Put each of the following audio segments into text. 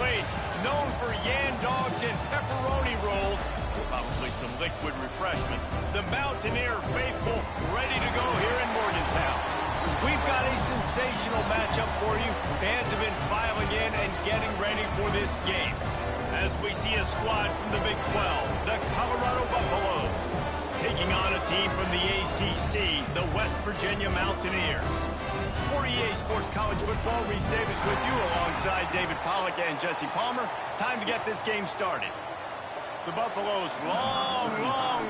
place known for yan dogs and pepperoni rolls, probably some liquid refreshments. The Mountaineer faithful ready to go here in Morgantown. We've got a sensational matchup for you. Fans have been filing in and getting ready for this game. As we see a squad from the Big 12, the Colorado Buffaloes, taking on a team from the ACC, the West Virginia Mountaineers. For EA Sports College Football, Reese Davis with you alongside David Pollack and Jesse Palmer. Time to get this game started. The Buffaloes' long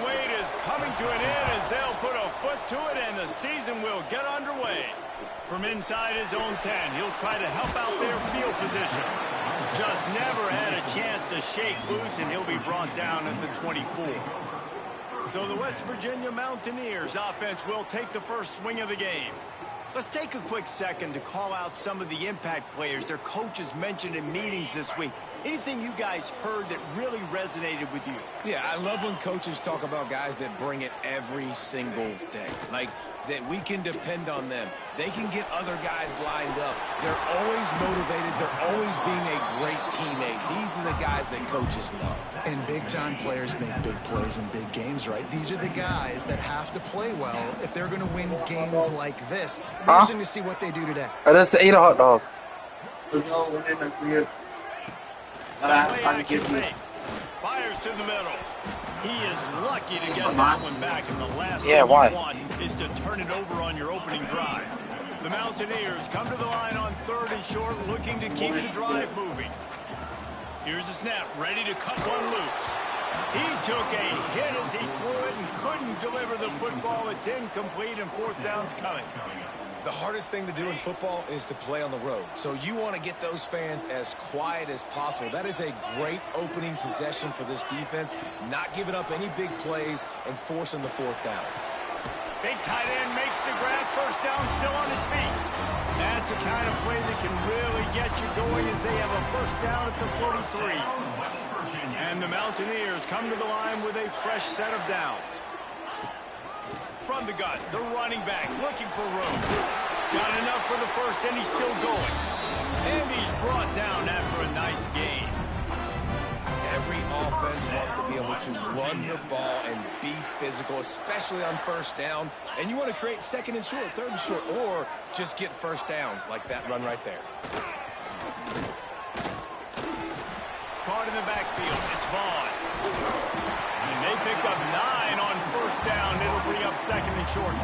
wait is coming to an end as they'll put a foot to it and the season will get underway. From inside his own 10, he'll try to help out their field position. Just never had a chance to shake loose, and he'll be brought down at the 24. So the West Virginia Mountaineers offense will take the first swing of the game. Let's take a quick second to call out some of the impact players their coaches mentioned in meetings this week. Anything you guys heard that really resonated with you? Yeah, I love when coaches talk about guys that bring it every single day. Like, that we can depend on them. They can get other guys lined up. They're always motivated. They're always being a great teammate. These are the guys that coaches love. And big-time players make big plays in big games, right? These are the guys that have to play well if they're going to win games like this. Interesting to see what they do today. I just ate a hot dog. Fires to the middle. He is lucky to get that one back, and the last thing you want is to turn it over on your opening drive. The Mountaineers come to the line on 3rd and short, looking to keep the drive moving. Here's the snap, ready to cut one loose. He took a hit as he threw it and couldn't deliver the football. It's incomplete, and 4th down's coming. The hardest thing to do in football is to play on the road. So you want to get those fans as quiet as possible. That is a great opening possession for this defense. Not giving up any big plays and forcing the 4th down. Big tight end makes the grab. 1st down, still on his feet. That's the kind of play that can really get you going as they have a 1st down at the 43. And the Mountaineers come to the line with a fresh set of downs. From the gun, the running back looking for room. Got enough for the 1st, and he's still going. And he's brought down after a nice gain. Every offense wants to be able to run the ball and be physical, especially on 1st down. And you want to create 2nd and short, 3rd and short, or just get 1st downs like that run right there. Caught in the backfield, it's Vaughn. And they picked up 9 on 1st down. It'll bring up 2nd and short.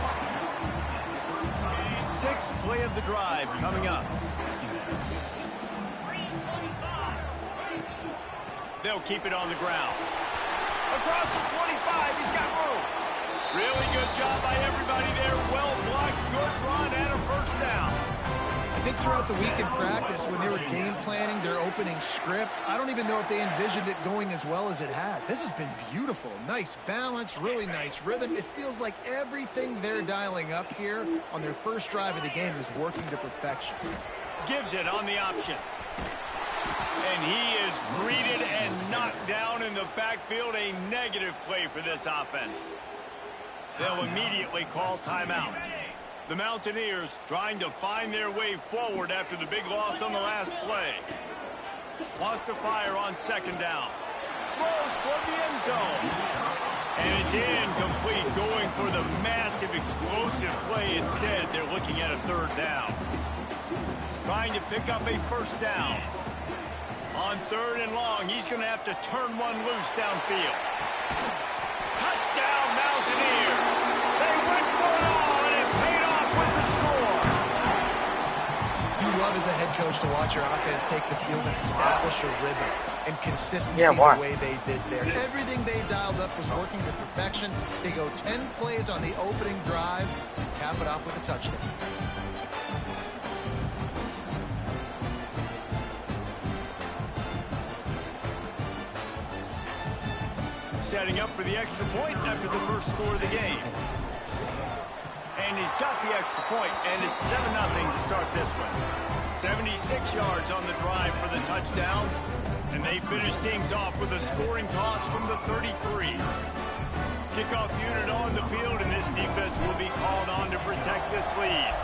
6th play of the drive coming up. They'll keep it on the ground. Across the 25, he's got room. Really good job by everybody there. Well blocked, good run, and a 1st down. I think throughout the week in practice, when they were game planning their opening script, I don't even know if they envisioned it going as well as it has. This has been beautiful. Nice balance, really nice rhythm. It feels like everything they're dialing up here on their 1st drive of the game is working to perfection. Gives it on the option. And he is greeted and knocked down in the backfield. A negative play for this offense. They'll immediately call timeout. The Mountaineers trying to find their way forward after the big loss on the last play. Lost to fire on 2nd down. Throws for the end zone. And it's incomplete, going for the massive explosive play instead. They're looking at a 3rd down. Trying to pick up a 1st down. On 3rd and long, he's going to have to turn one loose downfield. Touchdown, Mountaineers. They went for it all, and it paid off with the score. You love as a head coach to watch your offense take the field and establish a rhythm and consistency the way they did there. Everything they dialed up was working to perfection. They go 10 plays on the opening drive and cap it off with a touchdown. Setting up for the extra point after the 1st score of the game. And he's got the extra point, and it's 7-0 to start this one. 76 yards on the drive for the touchdown, and they finish things off with a scoring toss from the 33. Kickoff unit on the field, and this defense will be called on to protect this lead.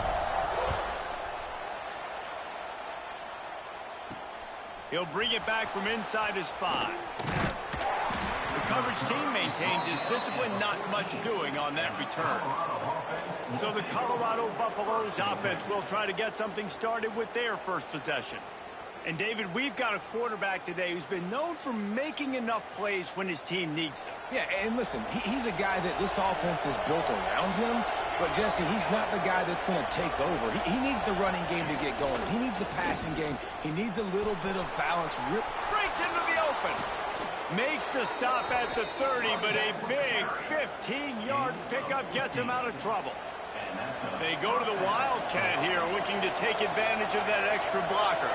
He'll bring it back from inside his 5. The coverage team maintains his discipline, not much doing on that return. So the Colorado Buffaloes offense will try to get something started with their first possession. And, David, we've got a quarterback today who's been known for making enough plays when his team needs them. Yeah, and listen, he's a guy that this offense is built around him. But, Jesse, he's not the guy that's going to take over. He needs the running game to get going. He needs the passing game. He needs a little bit of balance. Breaks into the open. Makes the stop at the 30, but a big 15-yard pickup gets him out of trouble. They go to the Wildcat here, looking to take advantage of that extra blocker.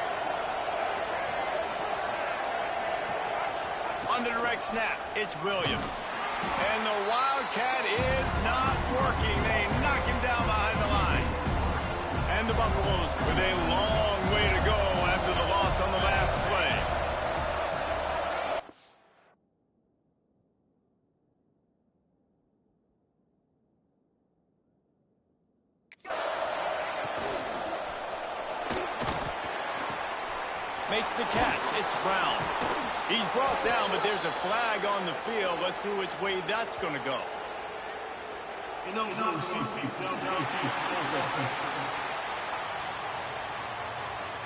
On the direct snap, it's Williams. And the Wildcat is not working. They knock him down behind the line. And the Buffaloes with a long way to go after the loss on the last play. Makes the catch. It's Brown. He's brought down, but there's a flag on the field. Let's see which way that's going to go.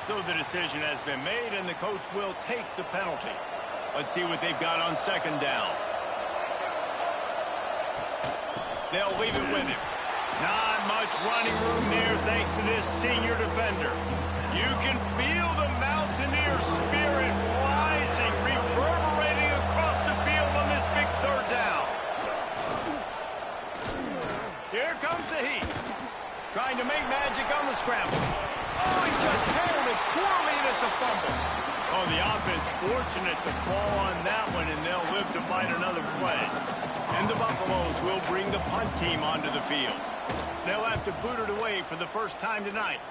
So the decision has been made, and the coach will take the penalty. Let's see what they've got on second down. They'll leave it with him. Not much running room there thanks to this senior defender. You can feel the Mountaineer spirit rising, reverberating across the field on this big third down. Here comes the heat. Trying to make magic on the scramble. Oh, he just handled it poorly, and it's a fumble. Oh, the offense fortunate to fall on that one, and they'll live to fight another play. And the Buffaloes will bring the punt team onto the field. They'll have to boot it away for the first time tonight.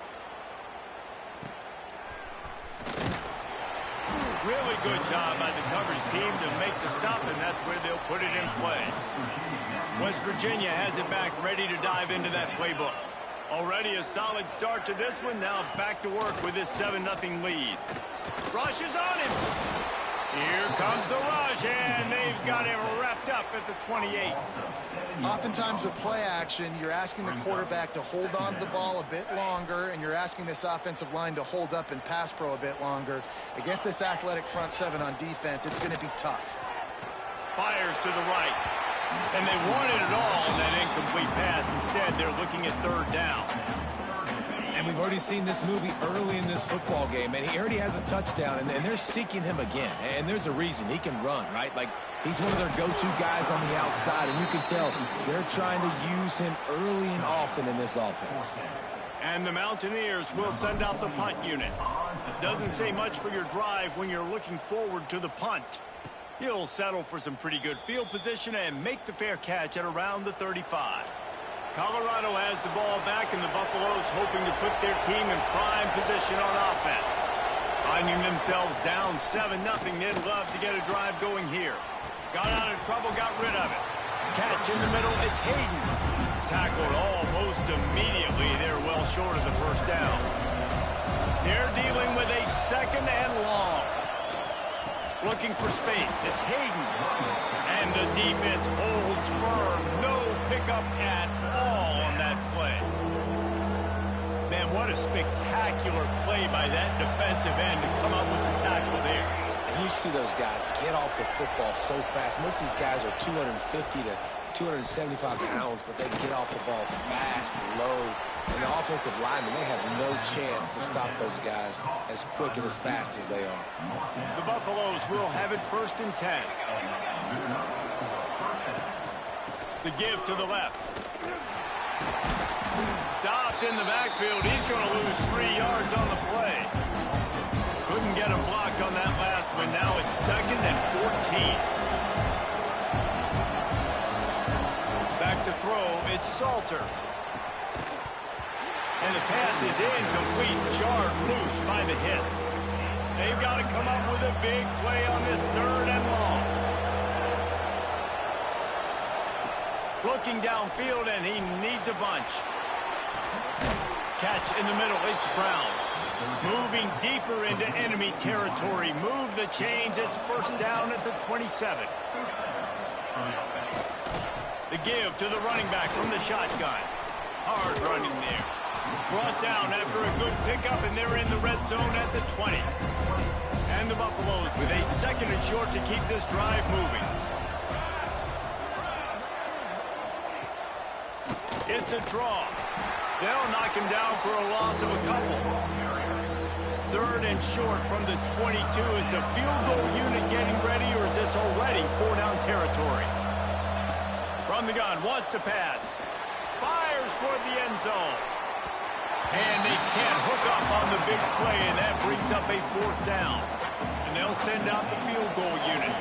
Really good job by the coverage team to make the stop, and that's where they'll put it in play. West Virginia has it back, ready to dive into that playbook. Already a solid start to this one. Now back to work with this 7-0 lead. Rush is on him. Here comes the rush, and they've got him wrapped up at the 28. Oftentimes with play action, you're asking the quarterback to hold on to the ball a bit longer, and you're asking this offensive line to hold up and pass pro a bit longer. Against this athletic front 7 on defense, it's going to be tough. Fires to the right. And they wanted it all on that incomplete pass. Instead, they're looking at third down. And we've already seen this movie early in this football game, and he already has a touchdown, and they're seeking him again. And there's a reason. He can run, right? Like, he's one of their go-to guys on the outside, and you can tell they're trying to use him early and often in this offense. And the Mountaineers will send out the punt unit. Doesn't say much for your drive when you're looking forward to the punt. He'll settle for some pretty good field position and make the fair catch at around the 35. Colorado has the ball back, and the Buffaloes hoping to put their team in prime position on offense. Finding themselves down 7-0, they'd love to get a drive going here. Got out of trouble, got rid of it. Catch in the middle, it's Hayden. Tackled almost immediately. They're well short of the first down. They're dealing with a second and long. Looking for space. It's Hayden. And the defense holds firm. No pickup at all on that play. Man, what a spectacular play by that defensive end to come up with the tackle there. And you see those guys get off the football so fast. Most of these guys are 250 to 275 pounds, but they get off the ball fast, low. And the offensive linemen, they have no chance to stop those guys as quick and as fast as they are. The Buffaloes will have it 1st and 10. The give to the left. Stopped in the backfield. He's going to lose 3 yards on the play. Couldn't get him blocked on that last one. Now it's 2nd and 14. Back to throw. It's Salter. And the pass is incomplete, jarred loose by the hit. They've got to come up with a big play on this 3rd and long. Looking downfield, and he needs a bunch. Catch in the middle, it's Brown. Moving deeper into enemy territory. Move the chains. It's first down at the 27. The give to the running back from the shotgun. Hard running there. Brought down after a good pickup, and they're in the red zone at the 20. And the Buffaloes with a second and short to keep this drive moving. It's a draw. They'll knock him down for a loss of a couple. Third and short from the 22. Is the field goal unit getting ready, or is this already four-down territory? From the gun, wants to pass. Fires toward the end zone. And they can't hook up on the big play, and that brings up a fourth down. And they'll send out the field goal unit.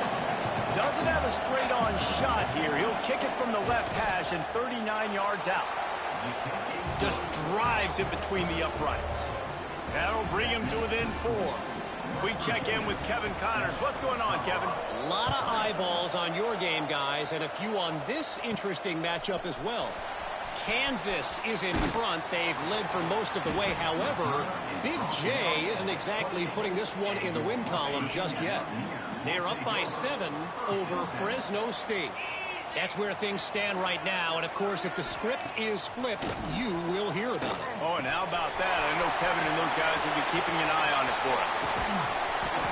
Doesn't have a straight-on shot here. He'll kick it from the left hash and 39 yards out. Just drives it between the uprights. That'll bring him to within 4. We check in with Kevin Connors. What's going on, Kevin? A lot of eyeballs on your game, guys, and a few on this interesting matchup as well. Kansas is in front. They've led for most of the way. However, Big J isn't exactly putting this one in the win column just yet. They're up by 7 over Fresno State. That's where things stand right now. And, of course, if the script is flipped, you will hear about it. Oh, and how about that? I know Kevin and those guys will be keeping an eye on it for us.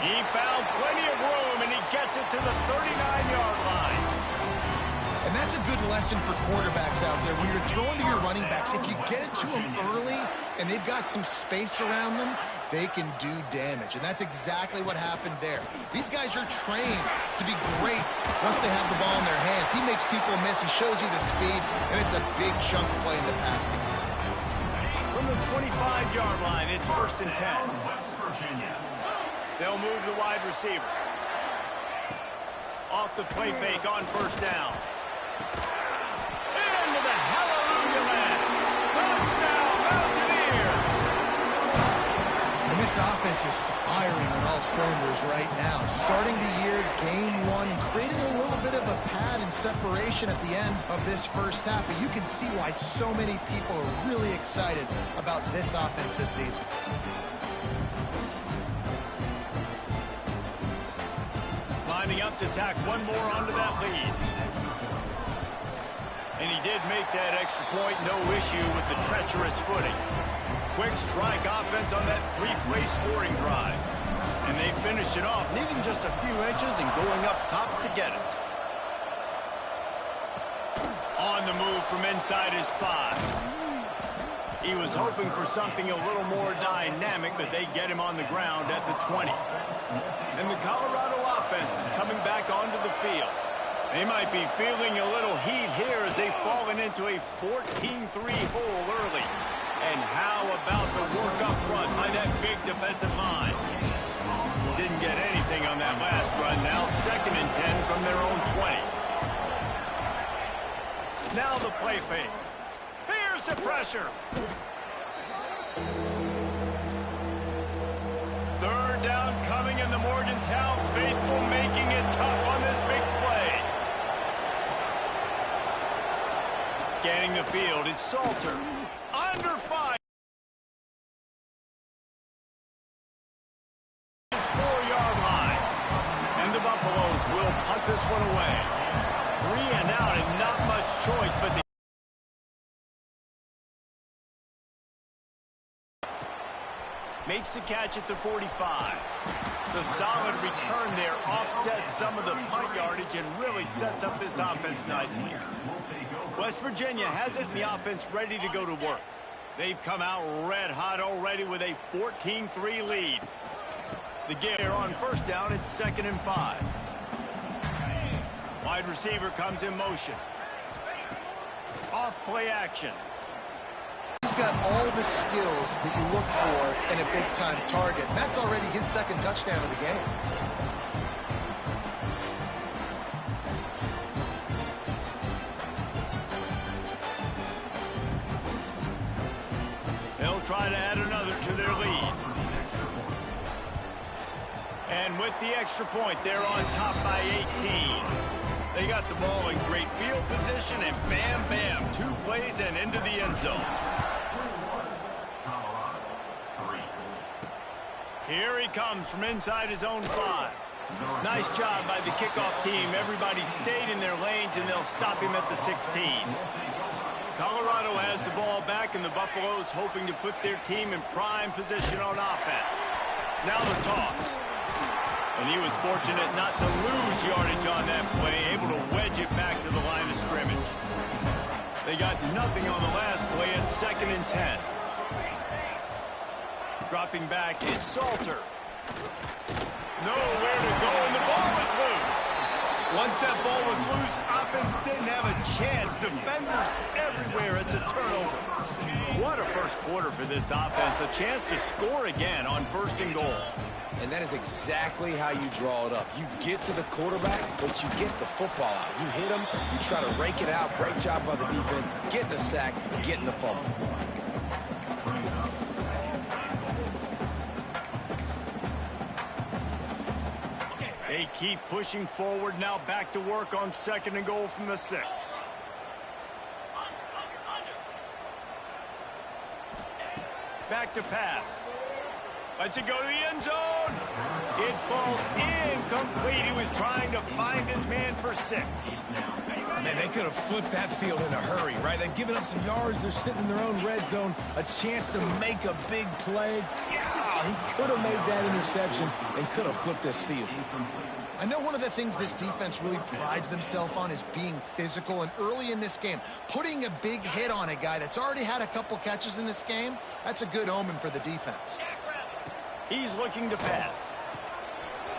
He found plenty of room, and he gets it to the 39-yard line. And that's a good lesson for quarterbacks out there. When you're throwing to your running backs, if you get it to them early and they've got some space around them, they can do damage. And that's exactly what happened there. These guys are trained to be great once they have the ball in their hands. He makes people miss. He shows you the speed, and it's a big chunk play in the pass game. From the 25-yard line, it's first and 10. They'll move the wide receiver. Off the play fake on first down. Into the hallelujah land. Touchdown, Mountaineers! And this offense is firing on all cylinders right now. Starting the year, game 1, creating a little bit of a pad and separation at the end of this first half. But you can see why so many people are really excited about this offense this season. Lining up to tack one more onto that lead. And he did make that extra point, no issue with the treacherous footing. Quick strike offense on that 3-play scoring drive. And they finished it off, needing just a few inches and going up top to get it. On the move from inside his 5. He was hoping for something a little more dynamic, but they get him on the ground at the 20. And the Colorado offense is coming back onto the field. They might be feeling a little heat here as they've fallen into a 14-3 hole early. And how about the work up front by that big defensive line? Didn't get anything on that last run. Now second and 10 from their own 20. Now the play fake. Here's the pressure. Third down coming in the Morgantown faithful, making it tough on this big play. Scanning the field, it's Salter. Under 5. His 4-yard line. And the Buffaloes will punt this one away. 3 and out and not much choice, but the makes the catch at the 45. The solid return there offsets some of the punt yardage and really sets up this offense nicely. West Virginia has it in the offense ready to go to work. They've come out red hot already with a 14-3 lead. The give on first down, it's second and 5. Wide receiver comes in motion. Off play action. He's got all the skills that you look for in a big-time target. And that's already his second touchdown of the game. They'll try to add another to their lead. And with the extra point, they're on top by 18. They got the ball in great field position, and bam, bam, 2 plays and into the end zone. Here he comes from inside his own 5. Nice job by the kickoff team. Everybody stayed in their lanes, and they'll stop him at the 16. Colorado has the ball back, and the Buffaloes hoping to put their team in prime position on offense. Now the toss. And he was fortunate not to lose yardage on that play, able to wedge it back to the line of scrimmage. They got nothing on the last play at 2nd and 10. Dropping back, it's Salter. Nowhere to go, and the ball was loose. Once that ball was loose, offense didn't have a chance. Defenders everywhere. It's a turnover. What a first quarter for this offense. A chance to score again on 1st and goal. And that is exactly how you draw it up. You get to the quarterback, but you get the football out. You hit him, you try to rake it out. Great job by the defense. Getting the sack, getting the fumble. They keep pushing forward, now back to work on 2nd and goal from the 6. Back to pass. Lets it go to the end zone. It falls incomplete. He was trying to find his man for 6. Man, they could have flipped that field in a hurry, right? They've given up some yards. They're sitting in their own red zone. A chance to make a big play. Yeah, he could have made that interception and could have flipped this field. I know one of the things this defense really prides themselves on is being physical, and early in this game, putting a big hit on a guy that's already had a couple catches in this game, that's a good omen for the defense. He's looking to pass.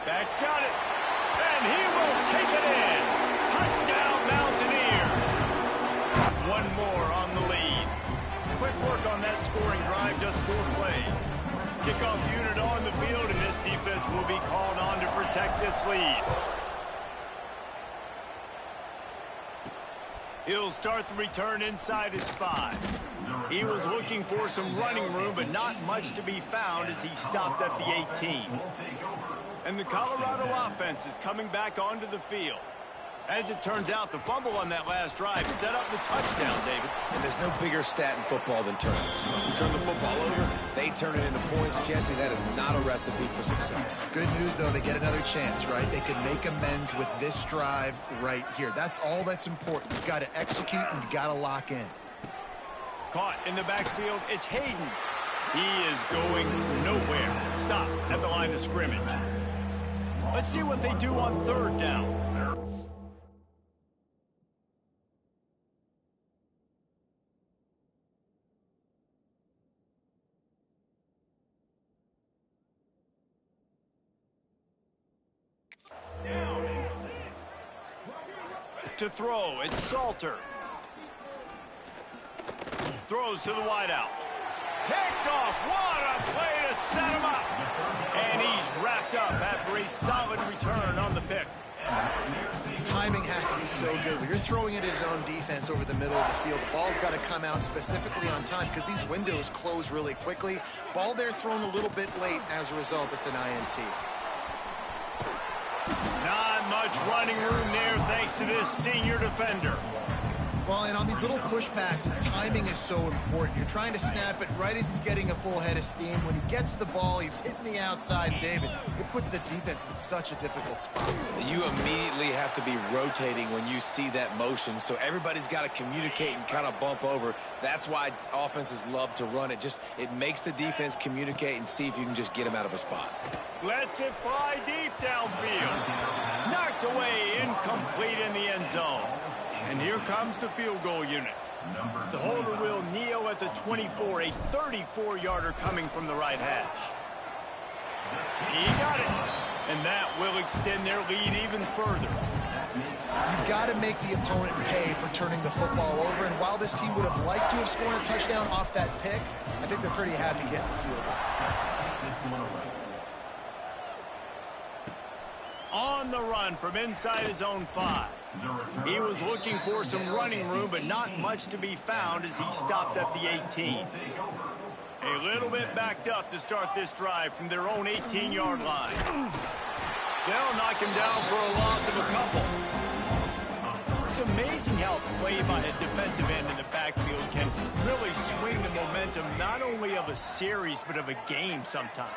Back's got it. And he will take it in. Touchdown, Mountaineers. One more on the lead. Quick work on that scoring drive, just 4 plays. Kickoff unit on the field, and this defense will be called on to protect this lead. He'll start the return inside his 5. He was looking for some running room, but not much to be found as he stopped at the 18. And the Colorado offense is coming back onto the field. As it turns out, the fumble on that last drive set up the touchdown, David. And there's no bigger stat in football than turnovers. You turn the football over, they turn it into points. Jesse, that is not a recipe for success. Good news, though, they get another chance, right? They can make amends with this drive right here. That's all that's important. You've got to execute and you've got to lock in. Caught in the backfield, it's Hayden. He is going nowhere. Stop at the line of scrimmage. Let's see what they do on 3rd down. To throw, it's Salter. Throws to the wideout. Picked off. What a play to set him up. And he's wrapped up after a solid return on the pick. Timing has to be so good. When you're throwing at his own defense over the middle of the field, the ball's got to come out specifically on time because these windows close really quickly. Ball there thrown a little bit late. As a result, it's an INT. Not much running room there thanks to this senior defender. Well, and on these little push passes, timing is so important. You're trying to snap it right as he's getting a full head of steam. When he gets the ball, he's hitting the outside, David. It puts the defense in such a difficult spot. You immediately have to be rotating when you see that motion, so everybody's got to communicate and kind of bump over. That's why offenses love to run it. It makes the defense communicate and see if you can just get him out of a spot. Lets it fly deep downfield. Knocked away, incomplete in the end zone. And here comes the field goal unit. The holder will kneel at the 24, a 34-yarder coming from the right hash. He got it. And that will extend their lead even further. You've got to make the opponent pay for turning the football over. And while this team would have liked to have scored a touchdown off that pick, I think they're pretty happy getting the field goal. On the run from inside his own 5. He was looking for some running room, but not much to be found as he stopped at the 18. A little bit backed up to start this drive from their own 18-yard line. They'll knock him down for a loss of a couple. It's amazing how play by a defensive end in the backfield can really swing the momentum not only of a series but of a game sometimes.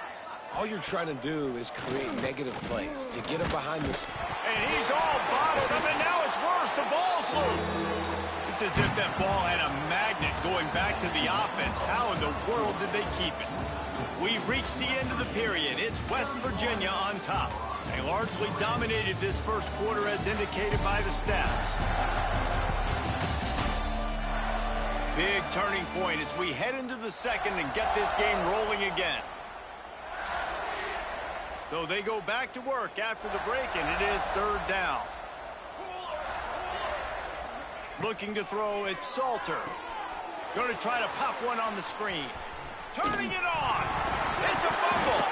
All you're trying to do is create negative plays to get him behind this. And he's all bottled up, and now it's worse. The ball's loose. It's as if that ball had a magnet going back to the offense. How in the world did they keep it? We've reached the end of the period. It's West Virginia on top. They largely dominated this first quarter as indicated by the stats. Big turning point as we head into the second and get this game rolling again. So they go back to work after the break, and it is third down. Looking to throw, it's Salter. Going to try to pop one on the screen. Turning it on. It's a fumble.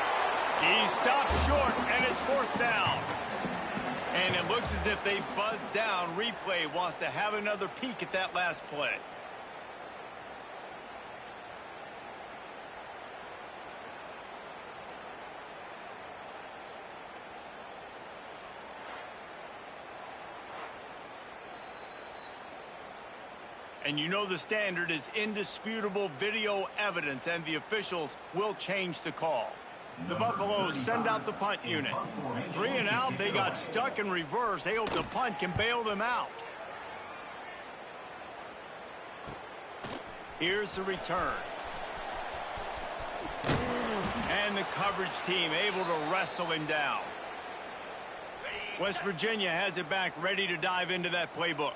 He stopped short, and it's fourth down. And it looks as if they buzzed down. Replay wants to have another peek at that last play. And you know the standard is indisputable video evidence, and the officials will change the call. The Buffaloes send out the punt unit. 3 and out, they got stuck in reverse. They hope the punt can bail them out. Here's the return. And the coverage team able to wrestle him down. West Virginia has it back, ready to dive into that playbook.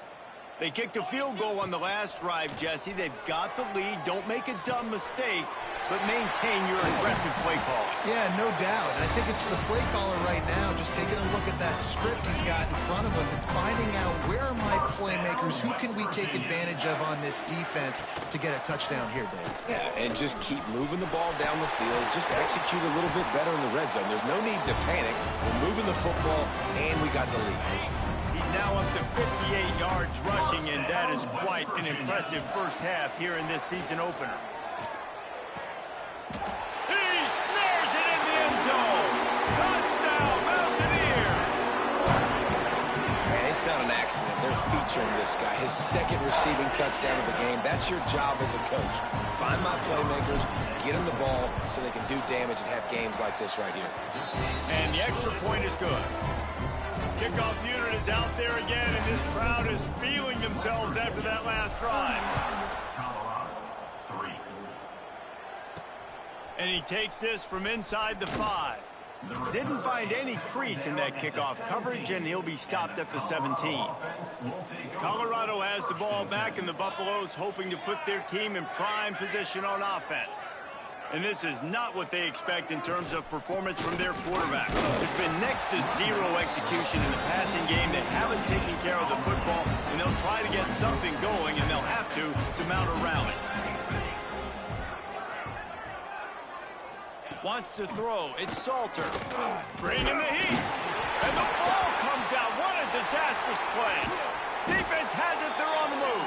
They kicked a field goal on the last drive, Jesse. They've got the lead. Don't make a dumb mistake, but maintain your aggressive play calling. Yeah, no doubt. I think it's for the play caller right now, just taking a look at that script he's got in front of him and finding out where are my playmakers, who can we take advantage of on this defense to get a touchdown here, Dave. Yeah, and just keep moving the ball down the field. Just execute a little bit better in the red zone. There's no need to panic. We're moving the football, and we got the lead. Now up to 58 yards rushing, and that is quite an impressive first half here in this season opener. He snares it in the end zone. Touchdown, Mountaineers! Man, it's not an accident. They're featuring this guy. His second receiving touchdown of the game. That's your job as a coach. Find my playmakers, get them the ball so they can do damage and have games like this right here. And the extra point is good. Kickoff unit is out there again, and this crowd is feeling themselves after that last drive. And he takes this from inside the 5. Didn't find any crease in that kickoff coverage, and he'll be stopped at the 17. Colorado has the ball back, and the Buffaloes hoping to put their team in prime position on offense. And this is not what they expect in terms of performance from their quarterback. There's been next to zero execution in the passing game. They haven't taken care of the football, and they'll try to get something going, and they'll have to mount a rally. Wants to throw. It's Salter. Bringing the heat. And the ball comes out. What a disastrous play. Defense has it. They're on the move.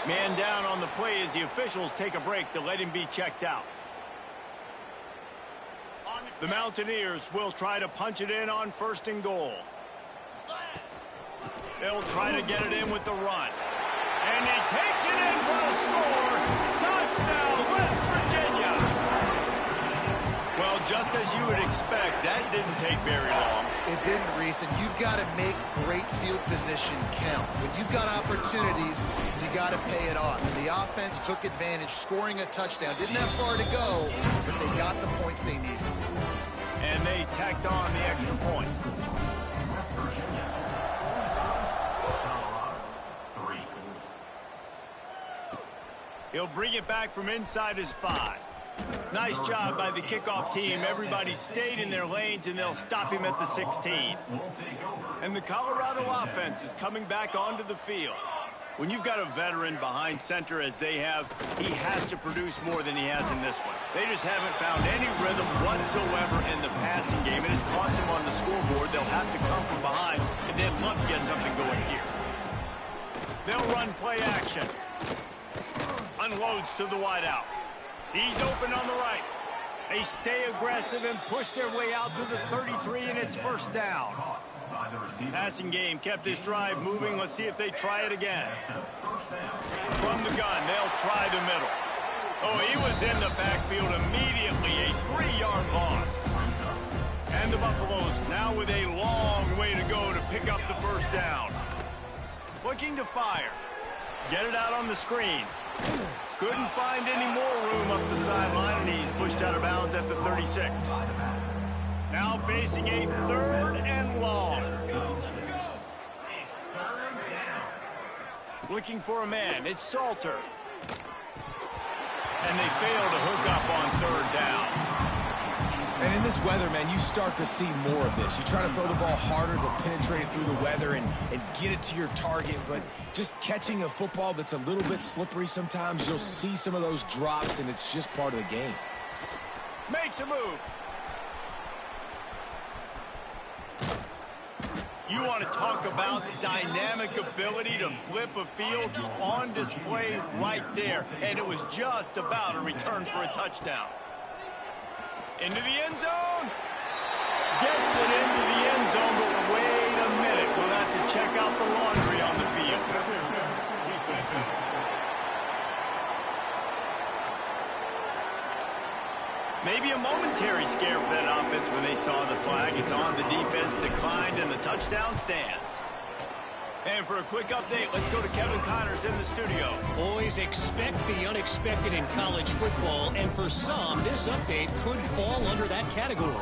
Man down on the play as the officials take a break to let him be checked out. The Mountaineers will try to punch it in on 1st and goal. They'll try to get it in with the run. And he takes it in for a score. Touchdown, West Virginia. Well, just as you would expect, that didn't take very long. It didn't, Reese, and you've got to make great field position count. When you've got opportunities, you got to pay it off. And the offense took advantage, scoring a touchdown. Didn't have far to go, but they got the points they needed. And they tacked on the extra point. He'll bring it back from inside his 5. Nice job by the kickoff team. Everybody stayed in their lanes, and they'll stop him at the 16. And the Colorado offense is coming back onto the field. When you've got a veteran behind center as they have, he has to produce more than he has in this one. They just haven't found any rhythm whatsoever in the passing game. It has cost them on the scoreboard. They'll have to come from behind and then look to get something going here. They'll run play action. Unloads to the wideout. He's open on the right. They stay aggressive and push their way out to the 33, and it's 1st down. Passing game kept this drive moving. Let's see if they try it again. From the gun, they'll try the middle. Oh, he was in the backfield immediately. A 3-yard loss. And the Buffaloes now with a long way to go to pick up the first down. Looking to fire. Get it out on the screen. Couldn't find any more room up the sideline, and he's pushed out of bounds at the 36. Now facing a 3rd and long. Looking for a man. It's Salter. And they fail to hook up on 3rd down. And in this weather, man, you start to see more of this. You try to throw the ball harder to penetrate it through the weather and get it to your target, but just catching a football that's a little bit slippery sometimes, you'll see some of those drops, and it's just part of the game. Makes a move. You want to talk about dynamic ability to flip a field on display right there, and it was just about a return for a touchdown. Into the end zone. Gets it into the end zone, but wait a minute. We'll have to check out the laundry on the field. Maybe a momentary scare for that offense when they saw the flag. It's on. The defense declined, and the touchdown stands. And for a quick update, let's go to Kevin Connors in the studio. Boys, expect the unexpected in college football, and for some, this update could fall under that category.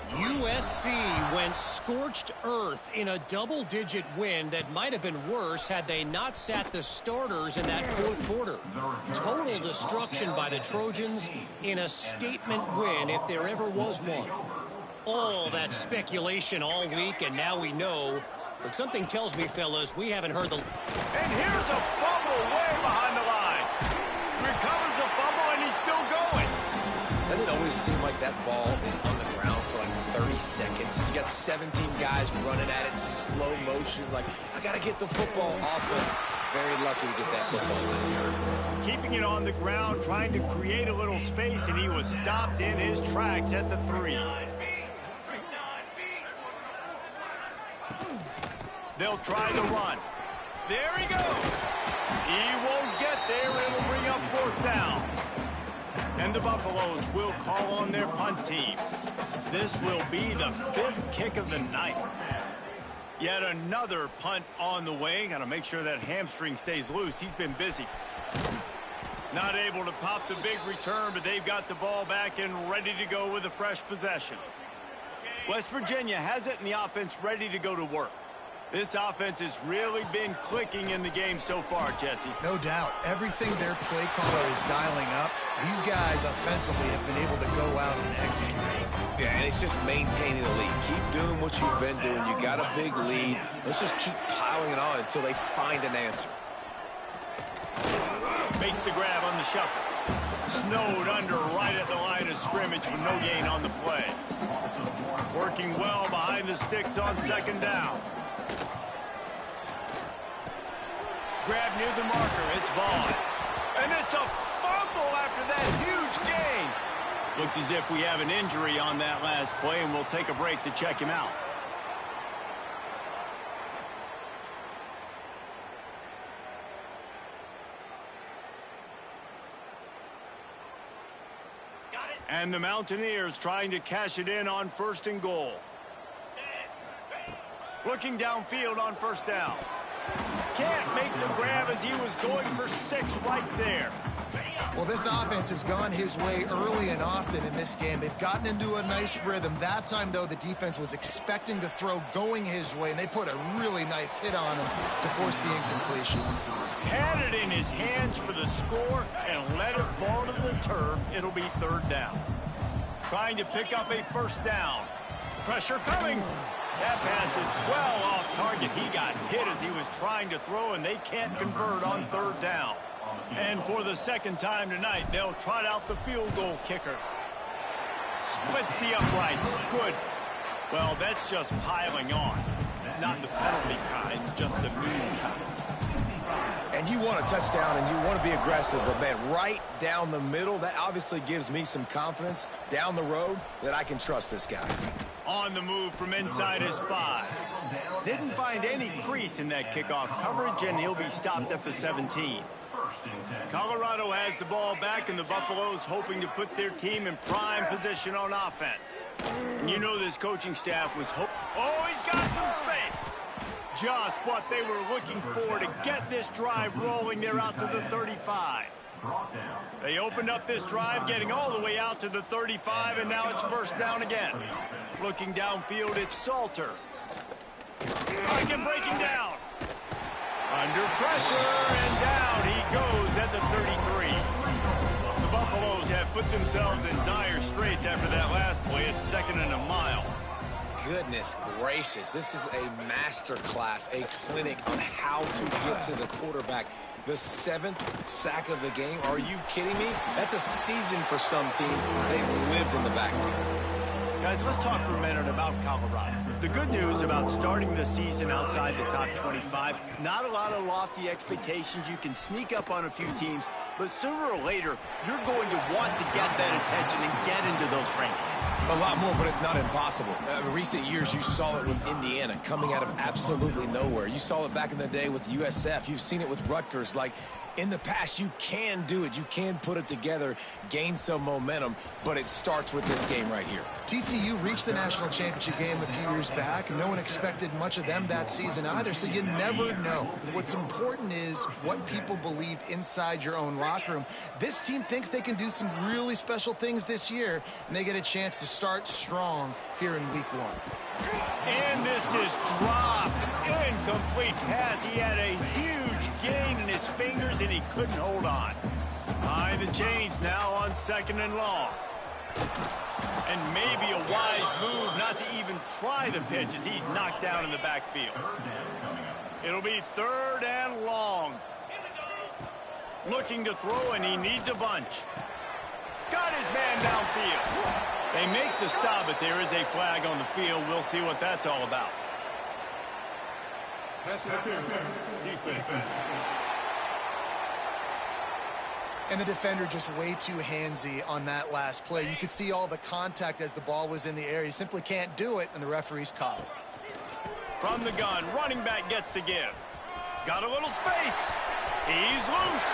USC went scorched earth in a double-digit win that might have been worse had they not sat the starters in that 4th quarter. Total destruction by the Trojans in a statement win if there ever was one. All that speculation all week, and now we know. But something tells me, fellas, we haven't heard the... And here's a fumble way behind the line. Recovers the fumble, and he's still going. Doesn't it always seem like that ball is on the ground for like 30 seconds? You got 17 guys running at it in slow motion. Like, I got to get the football. Offense, very lucky to get that football out. Keeping it on the ground, trying to create a little space, and he was stopped in his tracks at the 3. They'll try the run. There he goes. He won't get there. It'll bring up 4th down. And the Buffaloes will call on their punt team. This will be the 5th kick of the night. Yet another punt on the way. Got to make sure that hamstring stays loose. He's been busy. Not able to pop the big return, but they've got the ball back and ready to go with a fresh possession. West Virginia has it, and the offense ready to go to work. This offense has really been clicking in the game so far, Jesse. No doubt. Everything their play caller is dialing up, these guys offensively have been able to go out and execute. Yeah, and it's just maintaining the lead. Keep doing what you've been doing. You got a big lead. Let's just keep piling it on until they find an answer. Makes the grab on the shuffle. Snowed under right at the line of scrimmage with no gain on the play. Working well behind the sticks on 2nd down. Grab near the marker. It's Vaughn. And it's a fumble after that huge gain. Looks as if we have an injury on that last play, and we'll take a break to check him out. And the Mountaineers trying to cash it in on 1st and goal. Looking downfield on 1st down. Can't make the grab as he was going for 6 right there. Well, this offense has gone his way early and often in this game. They've gotten into a nice rhythm. That time, though, the defense was expecting the throw going his way, and they put a really nice hit on him to force the incompletion. Had it in his hands for the score and let it fall to the turf. It'll be 3rd down. Trying to pick up a 1st down. Pressure coming. That pass is well off target. He got hit as he was trying to throw, and they can't convert on 3rd down. And for the 2nd time tonight, they'll trot out the field goal kicker. Splits the uprights. Good. Well, that's just piling on. Not the penalty kind, just the mean kind. And you want a touchdown and you want to be aggressive, but, man, right down the middle, that obviously gives me some confidence down the road that I can trust this guy. On the move from inside his 5. Didn't find any crease in that kickoff coverage, and he'll be stopped at the 17. Colorado has the ball back, and the Buffaloes hoping to put their team in prime position on offense. And you know this coaching staff was oh, he's got some space. Just what they were looking for to get this drive rolling. They're out to the 35. They opened up this drive, getting all the way out to the 35, and now it's first down again. Looking downfield, it's Salter. Again, breaking down. Under pressure, and down he goes at the 33. The Buffaloes have put themselves in dire straits after that last play. It's 2nd and a mile. Goodness gracious, this is a master class, a clinic on how to get to the quarterback. The 7th sack of the game. Are you kidding me? That's a season for some teams. They've lived in the backfield. Guys, let's talk for a minute about Colorado. The good news about starting the season outside the top 25, not a lot of lofty expectations. You can sneak up on a few teams, but sooner or later, you're going to want to get that attention and get into those rankings. A lot more, but it's not impossible. In recent years, you saw it with Indiana coming out of absolutely nowhere. You saw it back in the day with USF. You've seen it with Rutgers. Like, in the past, you can do it. You can put it together, gain some momentum, but it starts with this game right here. TCU reached the national championship game a few years back, and no one expected much of them that season either, so you never know. What's important is what people believe inside your own locker room. This team thinks they can do some really special things this year, and they get a chance to start strong here in week 1. And this is dropped. Incomplete pass. He had a huge gain in his fingers, and he couldn't hold on. Behind the chains now on 2nd and long. And maybe a wise move not to even try the pitch as he's knocked down in the backfield. It'll be 3rd and long. Looking to throw, and he needs a bunch. Got his man downfield. They make the stop, but there is a flag on the field. We'll see what that's all about. And the defender just way too handsy on that last play. You could see all the contact as the ball was in the air. He simply can't do it, and the referee's called. From the gun, running back gets to give. Got a little space. He's loose.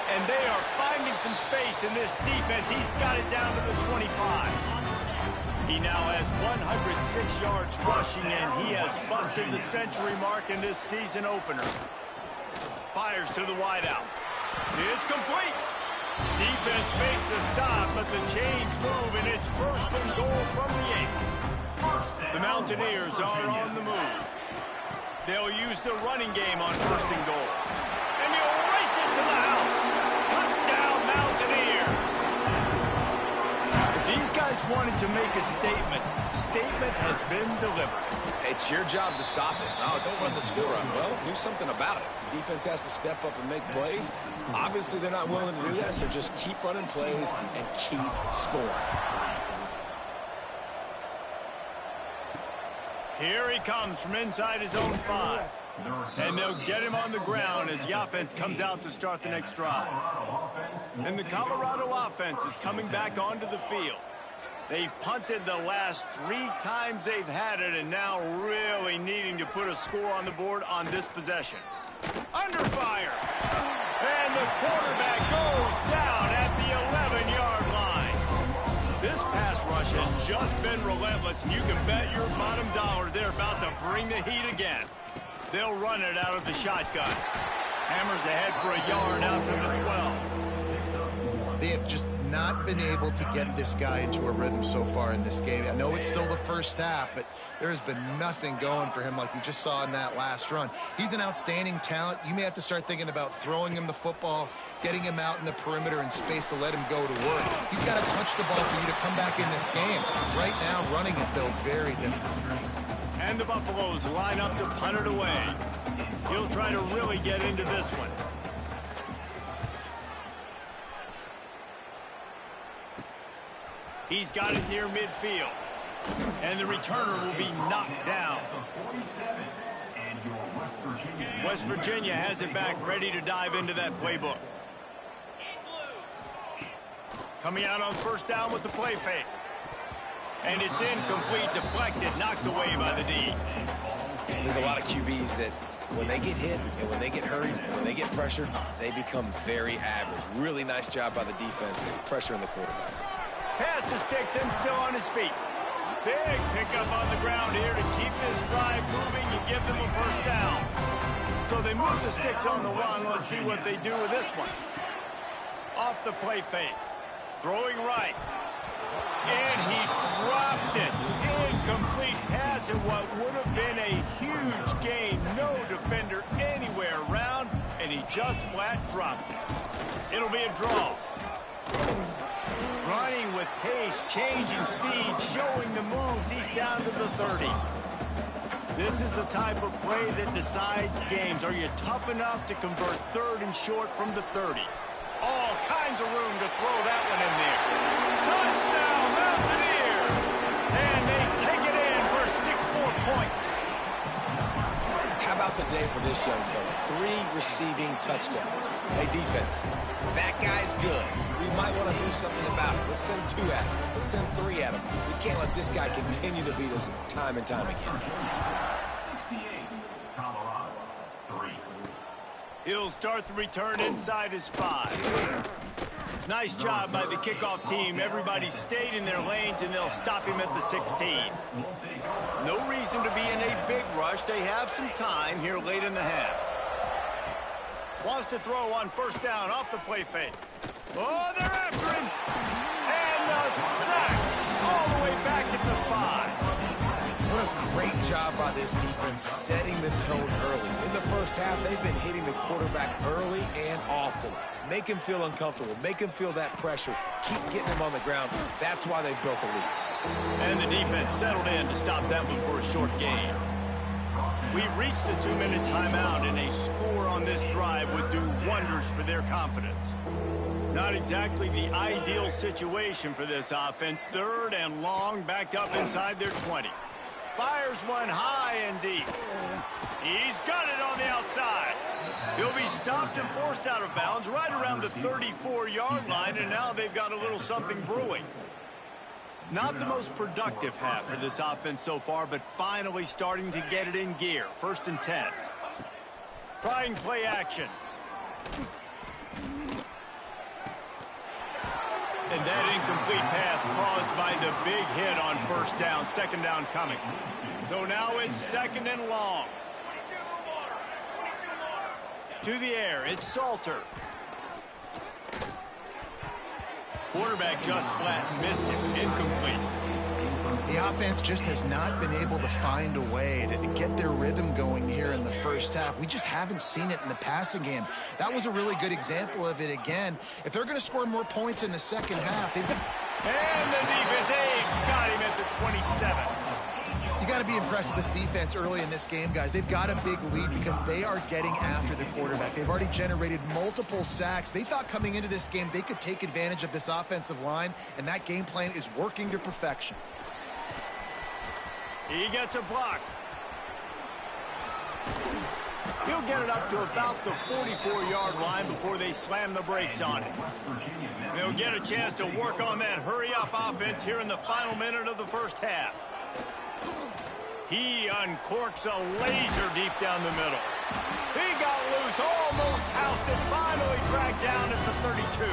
And they are finding some space in this defense. He's got it down to the 25. He now has 106 yards rushing, and he has busted the century mark in this season opener. Fires to the wideout. It's complete. Defense makes the stop, but the chains move, and it's 1st and goal from the 8. The Mountaineers are on the move. They'll use the running game on 1st and goal. And he'll race it to the house. Touchdown, Mountaineers. These guys wanted to make a statement. Statement has been delivered. It's your job to stop it. No, don't run the score up. Well, do something about it. The defense has to step up and make plays. Obviously, they're not willing to do that, so just keep running plays and keep scoring. Here he comes from inside his own 5. And they'll get him on the ground as the offense comes out to start the next drive. And the Colorado offense is coming back onto the field. They've punted the last 3 times they've had it, and now really needing to put a score on the board on this possession. Under fire. And the quarterback goes down at the 11-yard line. This pass rush has just been relentless, and you can bet your bottom dollar they're about to bring the heat again. They'll run it out of the shotgun. Hammers ahead for a yard out to the 12. They have just not been able to get this guy into a rhythm so far in this game. I know it's still the first half, but there has been nothing going for him like you just saw in that last run. He's an outstanding talent. You may have to start thinking about throwing him the football, getting him out in the perimeter in space to let him go to work. He's got to touch the ball for you to come back in this game. Right now, running it, though, very difficult. And the Buffaloes line up to punt it away. He'll try to really get into this one. He's got it near midfield. And the returner will be knocked down. West Virginia has it back, ready to dive into that playbook. Coming out on first down with the play fake. And it's incomplete, deflected, knocked away by the D. There's a lot of QBs that when they get hit and when they get hurried and when they get pressured, they become very average. Really nice job by the defense pressuring the quarterback. Pass to Sticks and still on his feet. Big pickup on the ground here to keep this drive moving and give them a first down. So they move the Sticks on the run. Let's see what they do with this one. Off the play fake. Throwing right. And he dropped it. Incomplete pass in what would have been a huge gain. No defender anywhere around, and he just flat dropped it. It'll be a draw. Running with pace, changing speed, showing the moves. He's down to the 30. This is the type of play that decides games. Are you tough enough to convert third and short from the 30? All kinds of room to throw that one in there. Touchdown, Mountaineers! And they take it in for 6 more points. How about the day for this young fella? 3 receiving touchdowns. Hey, defense, that guy's good. We might want to do something about it. Let's send 2 at him. Let's send 3 at him. We can't let this guy continue to beat us time and time again. He'll start the return inside his 5. Nice job by the kickoff team. Everybody stayed in their lanes, and they'll stop him at the 16. No reason to be in a big rush. They have some time here late in the half. Wants to throw on first down off the play fake. Oh, they're after him. And a sack all the way back at the 5. What a great job by this defense setting the tone early. In the first half, they've been hitting the quarterback early and often. Make him feel uncomfortable. Make him feel that pressure. Keep getting him on the ground. That's why they built the lead. And the defense settled in to stop that one for a short gain. We've reached the 2-minute timeout, and a score on this drive would do wonders for their confidence. Not exactly the ideal situation for this offense. 3rd and long, backed up inside their 20. Fires one high and deep. He's got it on the outside. He'll be stopped and forced out of bounds right around the 34-yard line, and now they've got a little something brewing. Not the most productive half for this offense so far, but finally starting to get it in gear. 1st and 10. Trying play action. And that incomplete pass caused by the big hit on first down. 2nd down coming. So now it's 2nd and long. To the air, it's Salter. Quarterback just flat missed it. Incomplete. The offense just has not been able to find a way to get their rhythm going here in the first half. We just haven't seen it in the passing game. That was a really good example of it again. If they're going to score more points in the second half, they've got... And the defense, got him at the 27. You got to be impressed with this defense early in this game, guys. They've got a big lead because they are getting after the quarterback. They've already generated multiple sacks. They thought coming into this game they could take advantage of this offensive line, and that game plan is working to perfection. He gets a block. He'll get it up to about the 44-yard line before they slam the brakes on it. They'll get a chance to work on that hurry-up offense here in the final minute of the first half. He uncorks a laser deep down the middle. He got loose, almost housed it, finally dragged down at the 32.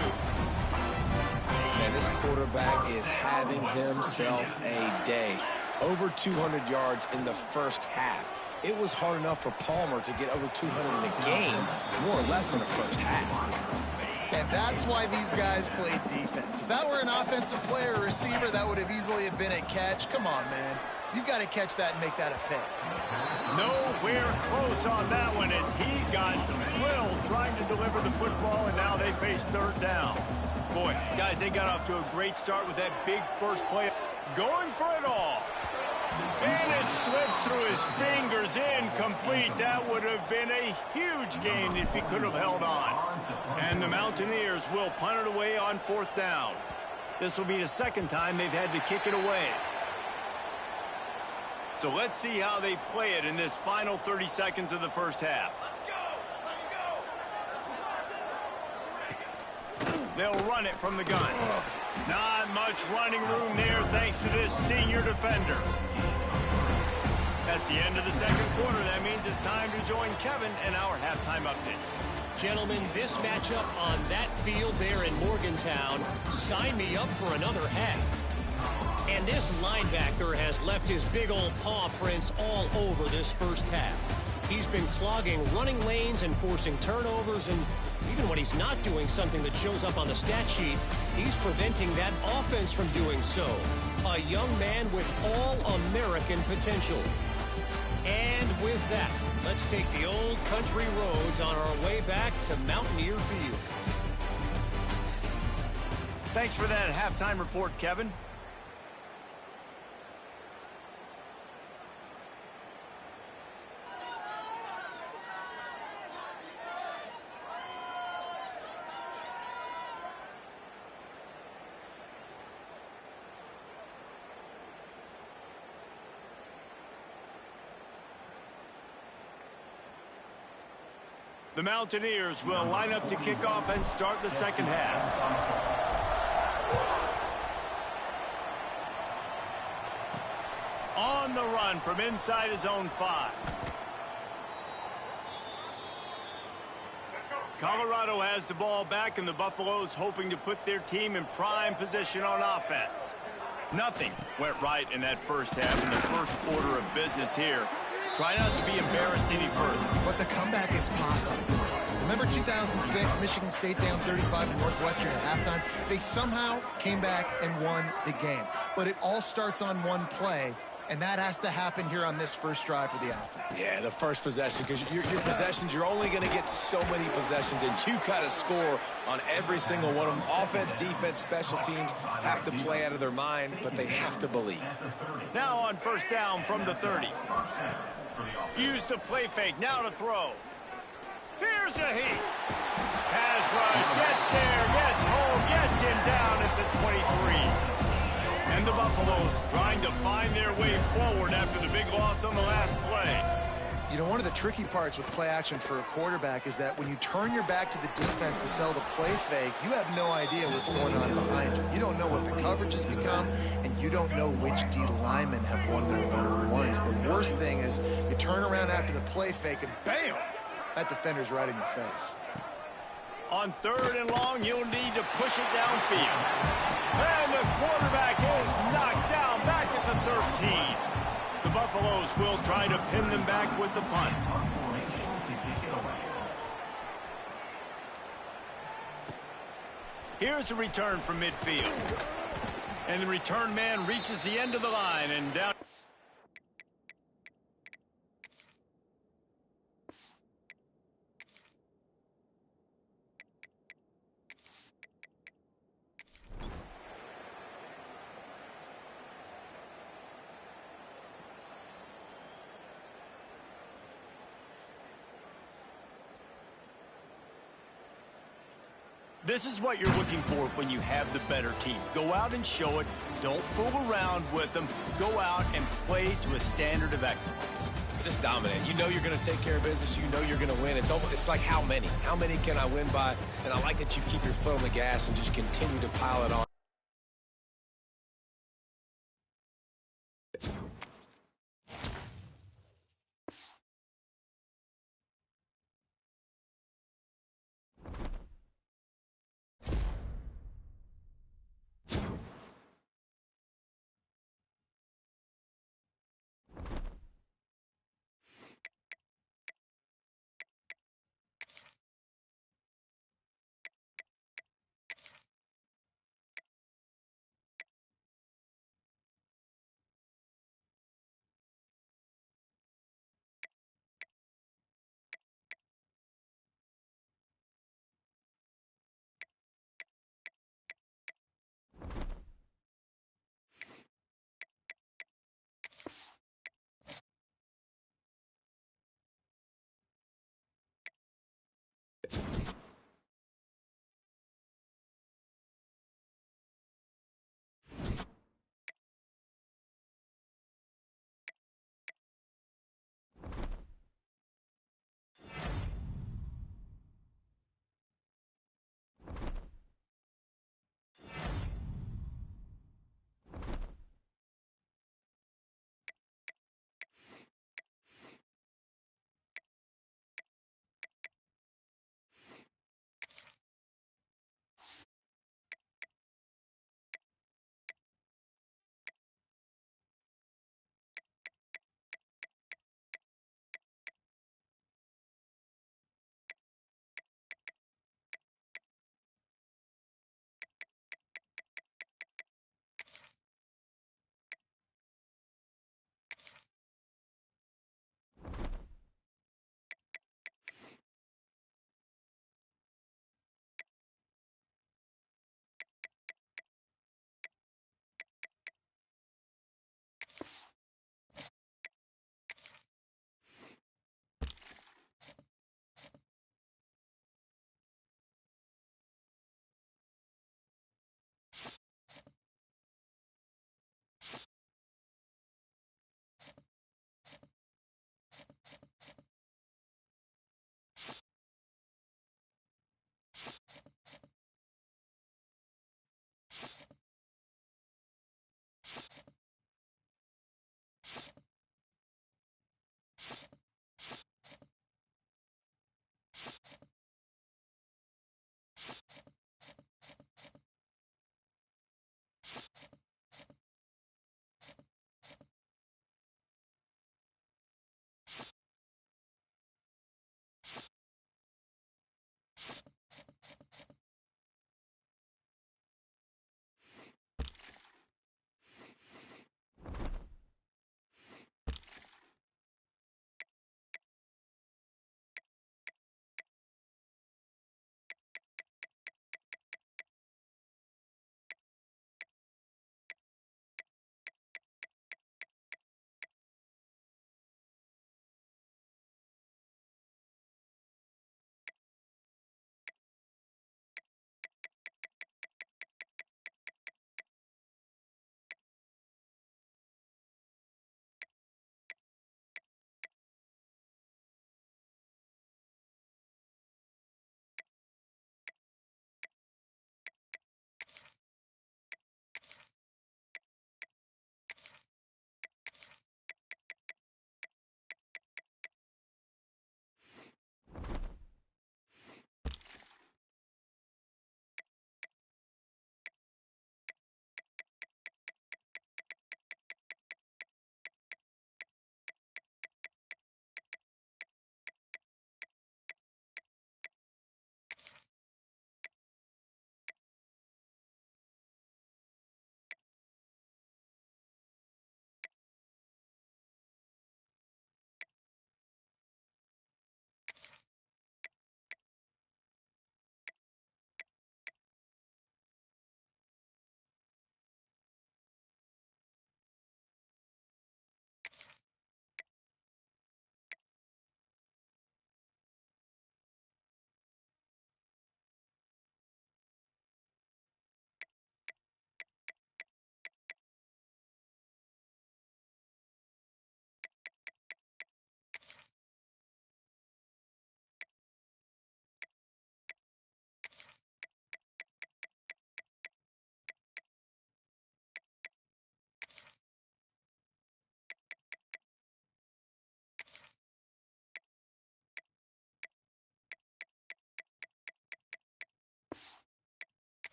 Man, this quarterback is having himself a day. Over 200 yards in the first half. It was hard enough for Palmer to get over 200 in a game, more or less in the first half. And that's why these guys played defense. If that were an offensive player or receiver, that would have easily have been a catch. Come on, man. You've got to catch that and make that a pick. Nowhere close on that one as he got drilled trying to deliver the football, and now they face 3rd down. Boy, guys, they got off to a great start with that big first play. Going for it all. And it slips through his fingers, incomplete. That would have been a huge gain if he could have held on. And the Mountaineers will punt it away on 4th down. This will be the 2nd time they've had to kick it away. So let's see how they play it in this final 30 seconds of the first half. They'll run it from the gun. Not much running room there thanks to this senior defender. That's the end of the second quarter. That means it's time to join Kevin in our halftime update. Gentlemen, this matchup on that field there in Morgantown, sign me up for another half. And this linebacker has left his big old paw prints all over this first half. He's been clogging running lanes and forcing turnovers, and even when he's not doing something that shows up on the stat sheet, he's preventing that offense from doing so. A young man with all-American potential. And with that, let's take the old country roads on our way back to Mountaineer Field. Thanks for that halftime report, Kevin. The Mountaineers will line up to kick off and start the second half. On the run from inside his own 5. Colorado has the ball back, and the Buffaloes hoping to put their team in prime position on offense. Nothing went right in that first half in the first order of business here. Try not to be embarrassed any further. But the comeback is possible. Remember 2006, Michigan State down 35 to Northwestern at halftime? They somehow came back and won the game. But it all starts on one play, and that has to happen here on this first drive for the offense. Yeah, the first possession, because your possessions, you're only going to get so many possessions, and you got to score on every single one of them. Offense, defense, special teams have to play out of their mind, but they have to believe. Now on first down from the 30. Use the play fake, now to throw. Here's a heat. Pass rush, gets there, gets home, gets him down at the 23. And the Buffaloes trying to find their way forward after the big loss on the last play. You know, one of the tricky parts with play action for a quarterback is that when you turn your back to the defense to sell the play fake, you have no idea what's going on behind you. You don't know what the coverage has become, and you don't know which D linemen have won their one-on-ones. The worst thing is you turn around after the play fake, and bam! That defender's right in your face. On third and long, you'll need to push it downfield. And the quarterback is knocked down back at the 13. The Buffaloes will try to pin them back with the punt. Here's a return from midfield. And the return man reaches the end of the line and down. This is what you're looking for when you have the better team. Go out and show it. Don't fool around with them. Go out and play to a standard of excellence. Just dominate. You know you're going to take care of business. You know you're going to win. It's like how many? How many can I win by? And I like that you keep your foot on the gas and just continue to pile it on.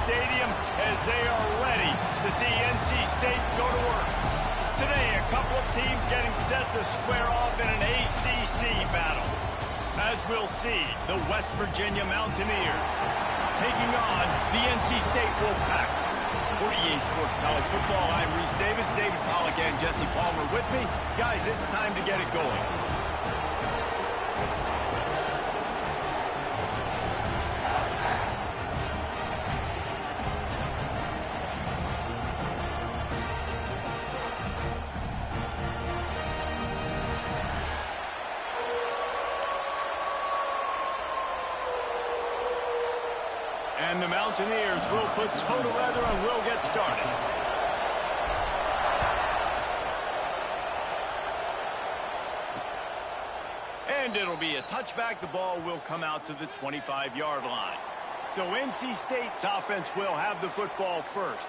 stadium as they are ready to see NC State go to work. Today, a couple of teams getting set to square off in an ACC battle. As we'll see, the West Virginia Mountaineers taking on the NC State Wolfpack. For EA Sports College Football, I'm Reese Davis, David Pollack, and Jesse Palmer with me. Guys, it's time to get it going. And the Mountaineers will put toe together and will get started. And it'll be a touchback. The ball will come out to the 25-yard line. So NC State's offense will have the football first.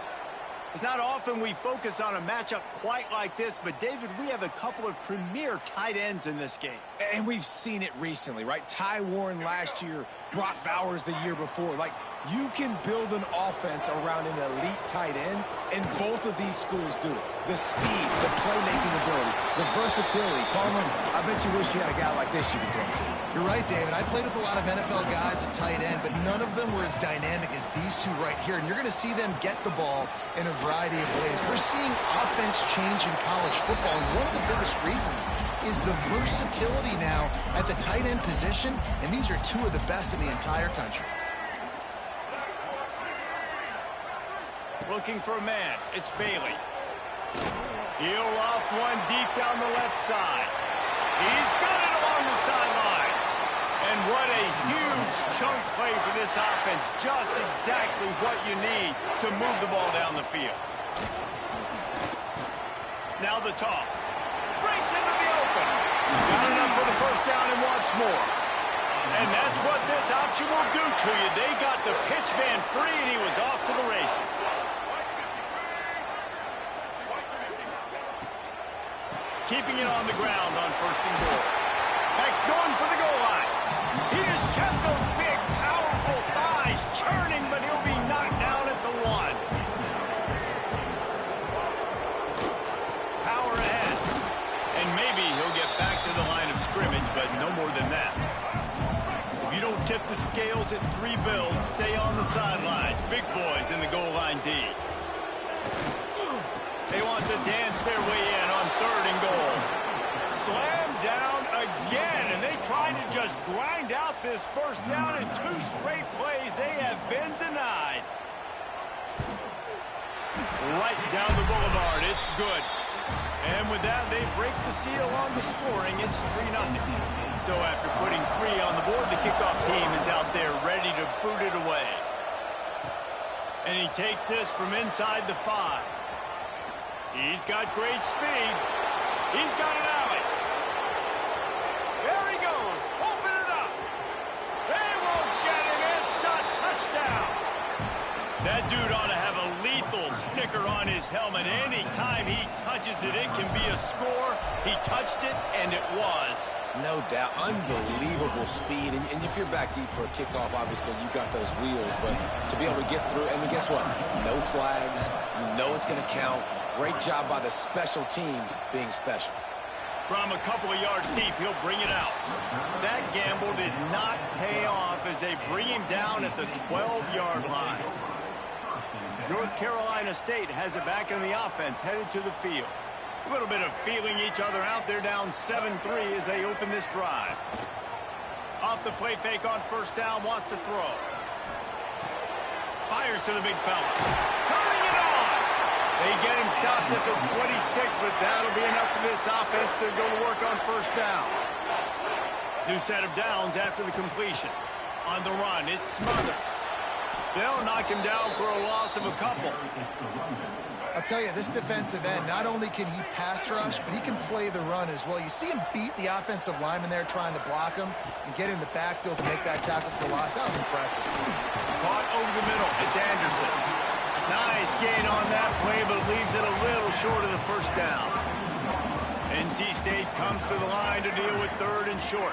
It's not often we focus on a matchup quite like this, but David, we have a couple of premier tight ends in this game. And we've seen it recently, right? Ty Warren last year, Brock Bowers the year before. Like, you can build an offense around an elite tight end, and both of these schools do it. The speed, the playmaking ability, the versatility. Palmer, I bet you wish you had a guy like this you could throw to. You're right, David. I played with a lot of NFL guys at tight end, but none of them were as dynamic as these two right here. And you're going to see them get the ball in a variety of ways. We're seeing offense change in college football, and one of the biggest reasons is the versatility now at the tight end position, and these are two of the best in the entire country. Looking for a man. It's Bailey. He'll loft one deep down the left side. He's got it along the sideline. And what a huge chunk play for this offense. Just exactly what you need to move the ball down the field. Now the toss. Breaks into the open. Got enough for the first down and wants more. And that's what this option will do to you. They got the pitch man free, and he was off to the races. Keeping it on the ground on first and goal. Max going for the goal line. He just kept those big, powerful thighs churning, but he'll be knocked down at the one. Power ahead. And maybe he'll get back to the line of scrimmage, but no more than that. If you don't tip the scales at 3 bills, stay on the sidelines. Big boys in the goal line D. They want to dance their way in on third and goal. Slam down again, and they try to just grind out this first down in 2 straight plays. They have been denied. Right down the boulevard. It's good. And with that, they break the seal on the scoring. It's 3-0. So after putting 3 on the board, the kickoff team is out there ready to boot it away. And he takes this from inside the 5. He's got great speed. He's got an alley. There he goes. Open it up. They won't get it. It's a touchdown. That dude ought to have a lethal sticker on his helmet. Anytime he touches it, it can be a score. He touched it, and it was. No doubt. Unbelievable speed. And if you're back deep for a kickoff, obviously you've got those wheels. But to be able to get through, and then guess what? No flags. You know it's going to count. Great job by the special teams being special. From a couple of yards deep, he'll bring it out. That gamble did not pay off as they bring him down at the 12-yard line. North Carolina State has it back in the offense, headed to the field. A little bit of feeling each other out. They're down 7-3 as they open this drive. Off the play fake on first down, wants to throw. Fires to the big fella. Turning it on. They get him stopped at the 26, but that'll be enough for this offense to go to work on first down. New set of downs after the completion. On the run, it Smothers. They'll knock him down for a loss of a couple. I'll tell you, this defensive end, not only can he pass rush, but he can play the run as well. You see him beat the offensive lineman there trying to block him and get in the backfield to make that tackle for loss. That was impressive. Caught over the middle. It's Anderson. Nice gain on that play, but leaves it a little short of the first down. NC State comes to the line to deal with third and short.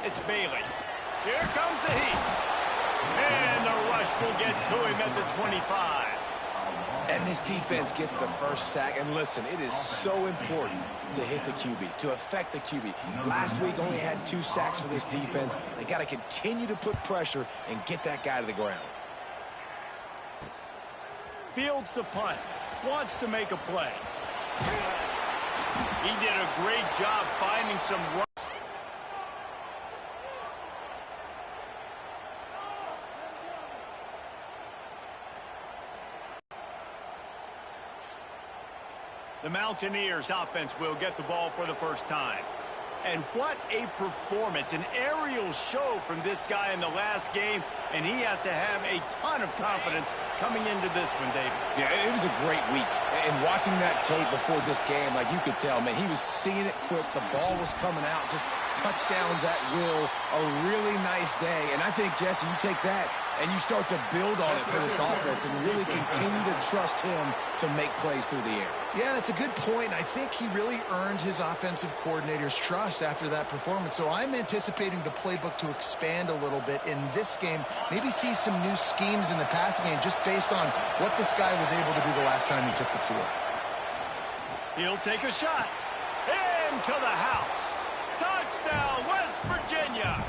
It's Bailey. Here comes the heat. And the rush will get to him at the 25. And this defense gets the first sack. And listen, it is so important to hit the QB, to affect the QB. Last week only had 2 sacks for this defense. They got to continue to put pressure and get that guy to the ground. Fields the punt. Wants to make a play. He did a great job finding some run. The Mountaineers offense will get the ball for the first time. And what a performance, an aerial show from this guy in the last game, and he has to have a ton of confidence coming into this one, David. Yeah, it was a great week. And watching that tape before this game, like you could tell, man, he was seeing it quick. The ball was coming out, just touchdowns at will. A really nice day. And I think, Jesse, you take that and you start to build on it for this offense and really continue to trust him to make plays through the air. Yeah, that's a good point. I think he really earned his offensive coordinator's trust after that performance. So I'm anticipating the playbook to expand a little bit in this game. Maybe see some new schemes in the passing game just based on what this guy was able to do the last time he took the field. He'll take a shot. Into the house. Touchdown, West Virginia.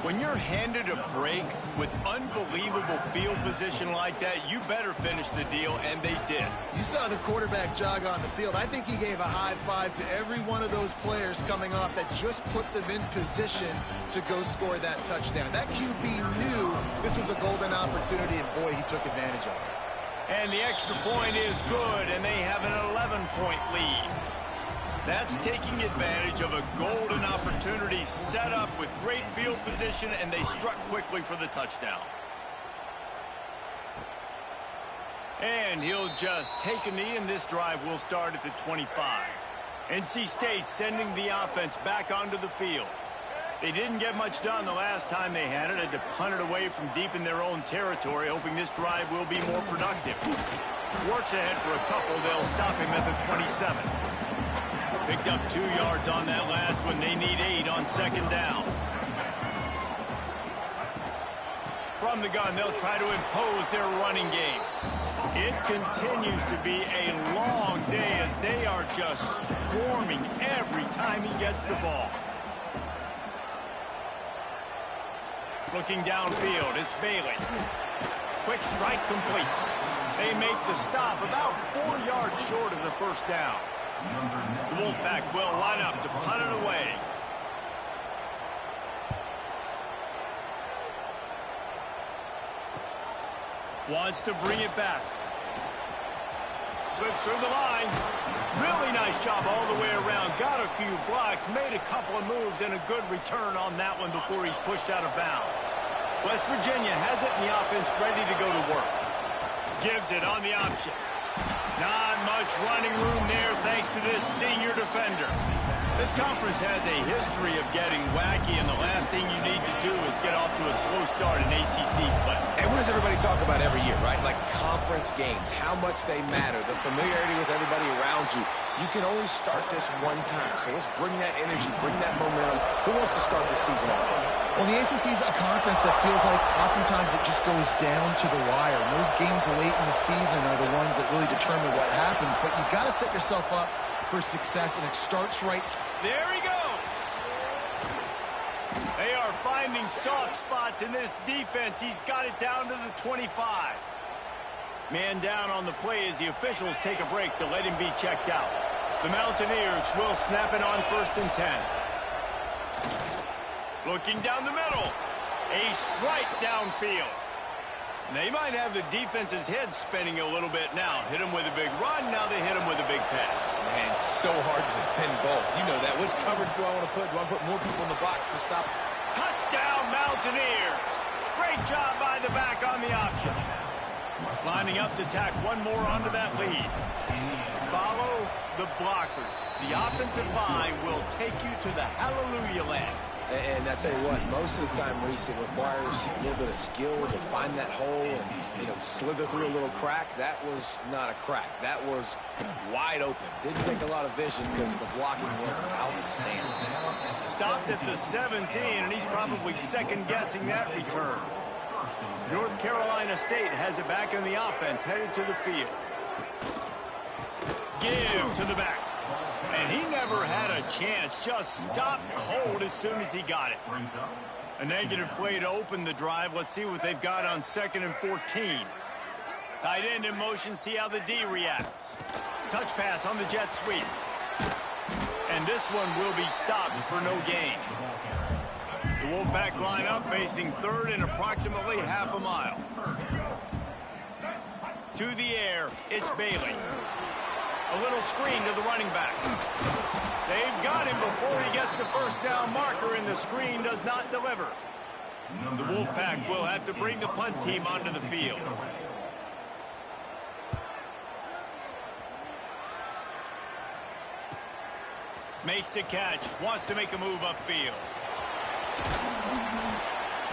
When you're handed a break with unbelievable field position like that, you better finish the deal, and they did. You saw the quarterback jog on the field. I think he gave a high five to every one of those players coming off that just put them in position to go score that touchdown. That QB knew this was a golden opportunity, and boy, he took advantage of it. And the extra point is good, and they have an 11-point lead. That's taking advantage of a golden opportunity set up with great field position, and they struck quickly for the touchdown. And he'll just take a knee, and this drive will start at the 25. NC State sending the offense back onto the field. They didn't get much done the last time they had it. Had to punt it away from deep in their own territory, hoping this drive will be more productive. Warts ahead for a couple. They'll stop him at the 27. Picked up 2 yards on that last one. They need 8 on second down. From the gun, they'll try to impose their running game. It continues to be a long day as they are just swarming every time he gets the ball. Looking downfield, it's Bailey. Quick strike complete. They make the stop about 4 yards short of the first down. The Wolfpack will line up to punt it away. Wants to bring it back. Slips through the line. Really nice job all the way around. Got a few blocks, made a couple of moves, and a good return on that one before he's pushed out of bounds. West Virginia has it, and the offense ready to go to work. Gives it on the option. Not much running room there thanks to this senior defender. This conference has a history of getting wacky, and the last thing you need to do is get off to a slow start in ACC play. And what does everybody talk about every year, right? Like conference games, how much they matter, the familiarity with everybody around you. You can only start this one time, so let's bring that energy, bring that momentum. Who wants to start this season off right? Well, the ACC is a conference that feels like oftentimes it just goes down to the wire. And those games late in the season are the ones that really determine what happens. But you've got to set yourself up for success, and it starts right. There he goes. They are finding soft spots in this defense. He's got it down to the 25. Man down on the play as the officials take a break to let him be checked out. The Mountaineers will snap it on 1st and 10. Looking down the middle. A strike downfield. They might have the defense's head spinning a little bit now. Hit him with a big run. Now they hit him with a big pass. Man, it's so hard to defend both. You know that. Which coverage do I want to put? Do I put more people in the box to stop? Touchdown, Mountaineers. Great job by the back on the option. Lining up to tack one more onto that lead. Follow the blockers. The offensive line will take you to the hallelujah land. And I tell you what, most of the time, Reese, it requires a little bit of skill to find that hole and, you know, slither through a little crack. That was not a crack. That was wide open. Didn't take a lot of vision because the blocking was outstanding. Stopped at the 17, and he's probably second-guessing that return. North Carolina State has it back in the offense, headed to the field. Give to the back. And he never had a chance. Just stopped cold as soon as he got it. A negative play to open the drive. Let's see what they've got on 2nd and 14. Tight end in motion. See how the D reacts. Touch pass on the jet sweep. And this one will be stopped for no gain. The Wolfpack line up facing 3rd and approximately half a mile. To the air, it's Bailey. A little screen to the running back. They've got him before he gets the first down marker, and the screen does not deliver. The Wolfpack will have to bring the punt team onto the field. Makes the catch. Wants to make a move upfield.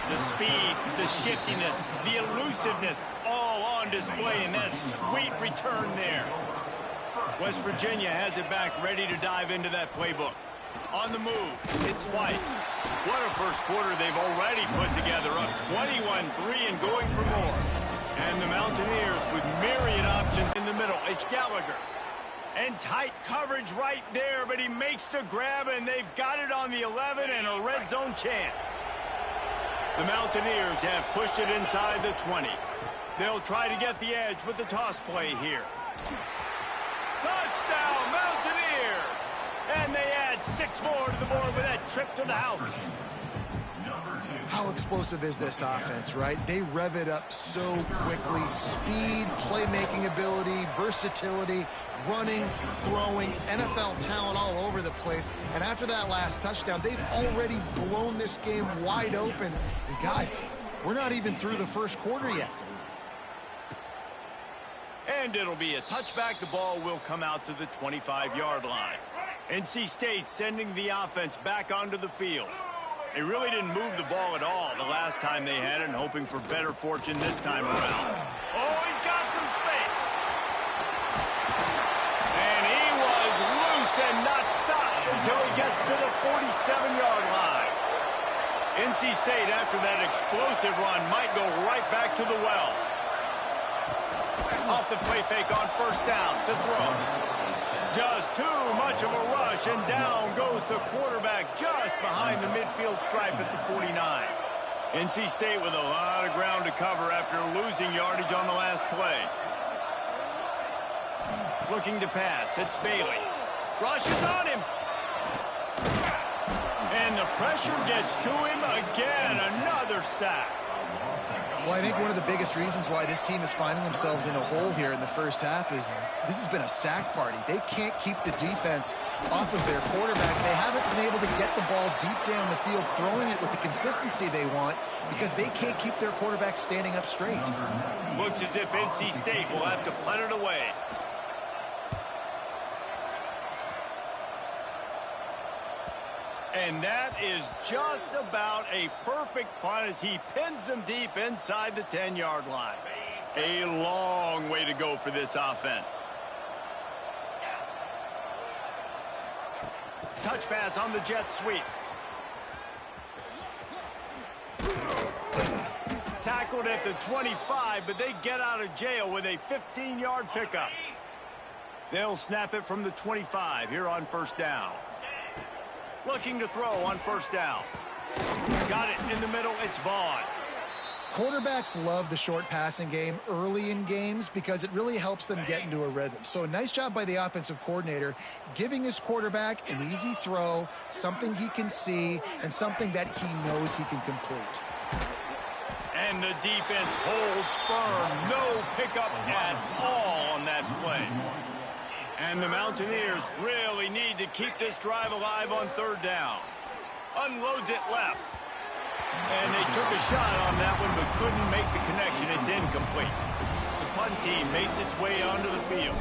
The speed, the shiftiness, the elusiveness, all on display in that sweet return there. West Virginia has it back, ready to dive into that playbook. On the move, it's White. What a first quarter they've already put together, up 21-3 and going for more. And the Mountaineers with myriad options in the middle. It's Gallagher. And tight coverage right there, but he makes the grab, and they've got it on the 11 and a red zone chance. The Mountaineers have pushed it inside the 20. They'll try to get the edge with the toss play here. Touchdown, Mountaineers! And they add 6 more to the board with that trip to the house. How explosive is this offense, right? They rev it up so quickly. Speed, playmaking ability, versatility, running, throwing, NFL talent all over the place. And after that last touchdown, they've already blown this game wide open. And guys, we're not even through the first quarter yet. And it'll be a touchback. The ball will come out to the 25-yard line. NC State sending the offense back onto the field. They really didn't move the ball at all the last time they had it, and hoping for better fortune this time around. Oh, he's got some space. And he was loose and not stopped until he gets to the 47-yard line. NC State, after that explosive run, might go right back to the well. Off the play fake on first down to throw. Just too much of a rush, and down goes the quarterback just behind the midfield stripe at the 49. NC State with a lot of ground to cover after losing yardage on the last play. Looking to pass, it's Bailey. Rushes on him. And the pressure gets to him again, another sack. Well, I think one of the biggest reasons why this team is finding themselves in a hole here in the first half is this has been a sack party. They can't keep the defense off of their quarterback. They haven't been able to get the ball deep down the field, throwing it with the consistency they want, because they can't keep their quarterback standing up straight. Looks as if NC State will have to punt it away. And that is just about a perfect punt as he pins them deep inside the 10-yard line. A long way to go for this offense. Touch pass on the jet sweep. Tackled at the 25, but they get out of jail with a 15-yard pickup. They'll snap it from the 25 here on first down. Looking to throw on first down. Got it in the middle. It's Vaughn. Quarterbacks love the short passing game early in games because it really helps them get into a rhythm. So a nice job by the offensive coordinator giving his quarterback an easy throw, something he can see, and something that he knows he can complete. And the defense holds firm. No pickup at all on that play. And the Mountaineers really need to keep this drive alive on third down. Unloads it left. And they took a shot on that one but couldn't make the connection. It's incomplete. The punt team makes its way onto the field.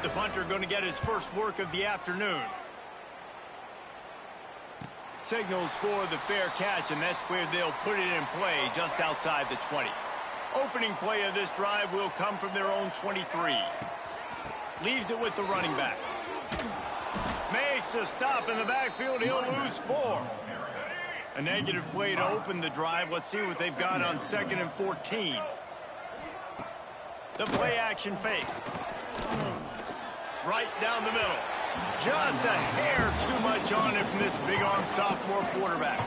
The punter going to get his first work of the afternoon. Signals for the fair catch, and that's where they'll put it in play just outside the 20. Opening play of this drive will come from their own 23. Leaves it with the running back. Makes a stop in the backfield. He'll lose 4. A negative play to open the drive. Let's see what they've got on 2nd and 14. The play action fake. Right down the middle. Just a hair too much on it from this big-arm sophomore quarterback.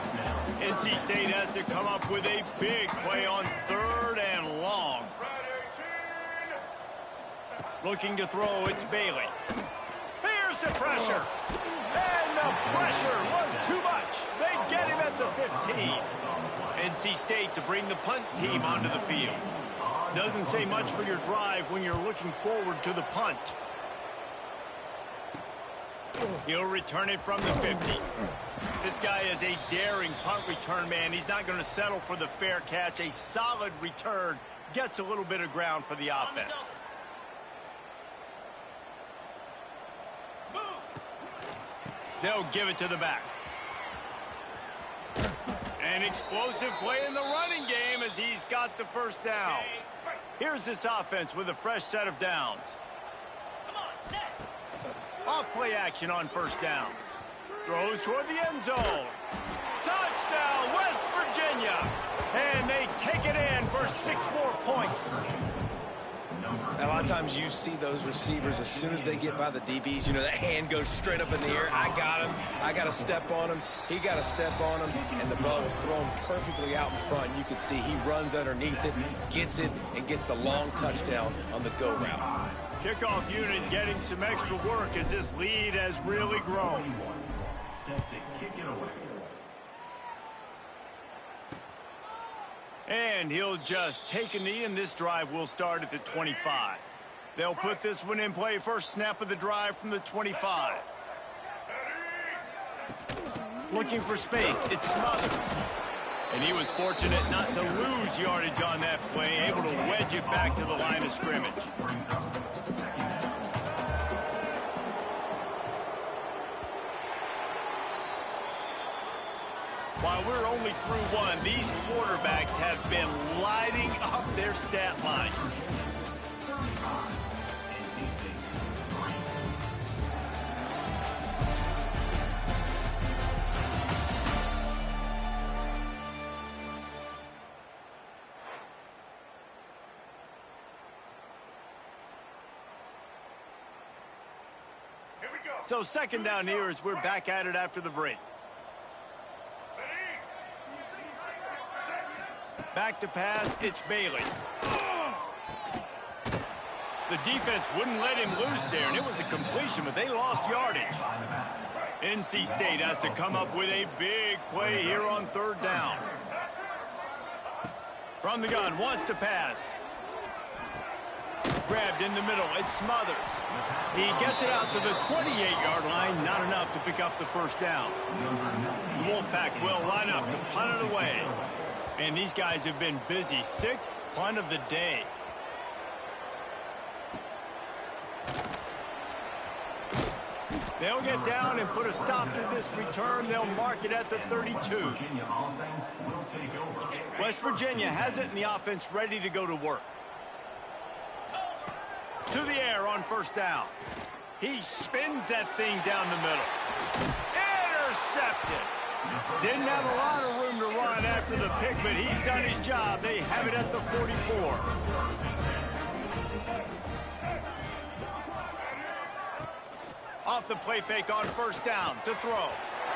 NC State has to come up with a big play on 3rd and long. Looking to throw, it's Bailey. Here's the pressure. And the pressure was too much. They get him at the 15. NC State to bring the punt team onto the field. Doesn't say much for your drive when you're looking forward to the punt. He'll return it from the 50. This guy is a daring punt return man. He's not going to settle for the fair catch. A solid return gets a little bit of ground for the offense. They'll give it to the back. An explosive play in the running game as he's got the first down. Here's this offense with a fresh set of downs. Off play action on 1st down. Throws toward the end zone. Touchdown, West Virginia. And they take it in for 6 more points. A lot of times you see those receivers, as soon as they get by the DBs, you know, that hand goes straight up in the air. I got him. I got to step on him. He got to step on him. And the ball was thrown perfectly out in front. You can see he runs underneath it, gets it, and gets the long touchdown on the go route. Kickoff unit getting some extra work as this lead has really grown. Set to kick it away. And he'll just take a knee, and this drive will start at the 25. They'll put this one in play. First snap of the drive from the 25. Looking for space. It's Smothers. And he was fortunate not to lose yardage on that play, able to wedge it back to the line of scrimmage. While we're only through one, these quarterbacks have been lighting up their stat line. So 2nd down here as we're back at it after the break. Back to pass, it's Bailey. The defense wouldn't let him loose there, and it was a completion, but they lost yardage. NC State has to come up with a big play here on 3rd down. From the gun, wants to pass. Grabbed in the middle, it's Smothers. He gets it out to the 28-yard line, not enough to pick up the 1st down. The Wolfpack will line up to punt it away. And these guys have been busy. 6th punt of the day. They'll get down and put a stop to this return. They'll mark it at the 32. West Virginia has it, and the offense ready to go to work. To the air on 1st down. He spins that thing down the middle. Intercepted. Didn't have a lot of room to run after the pick, but he's done his job. They have it at the 44. Off the play fake on 1st down to throw.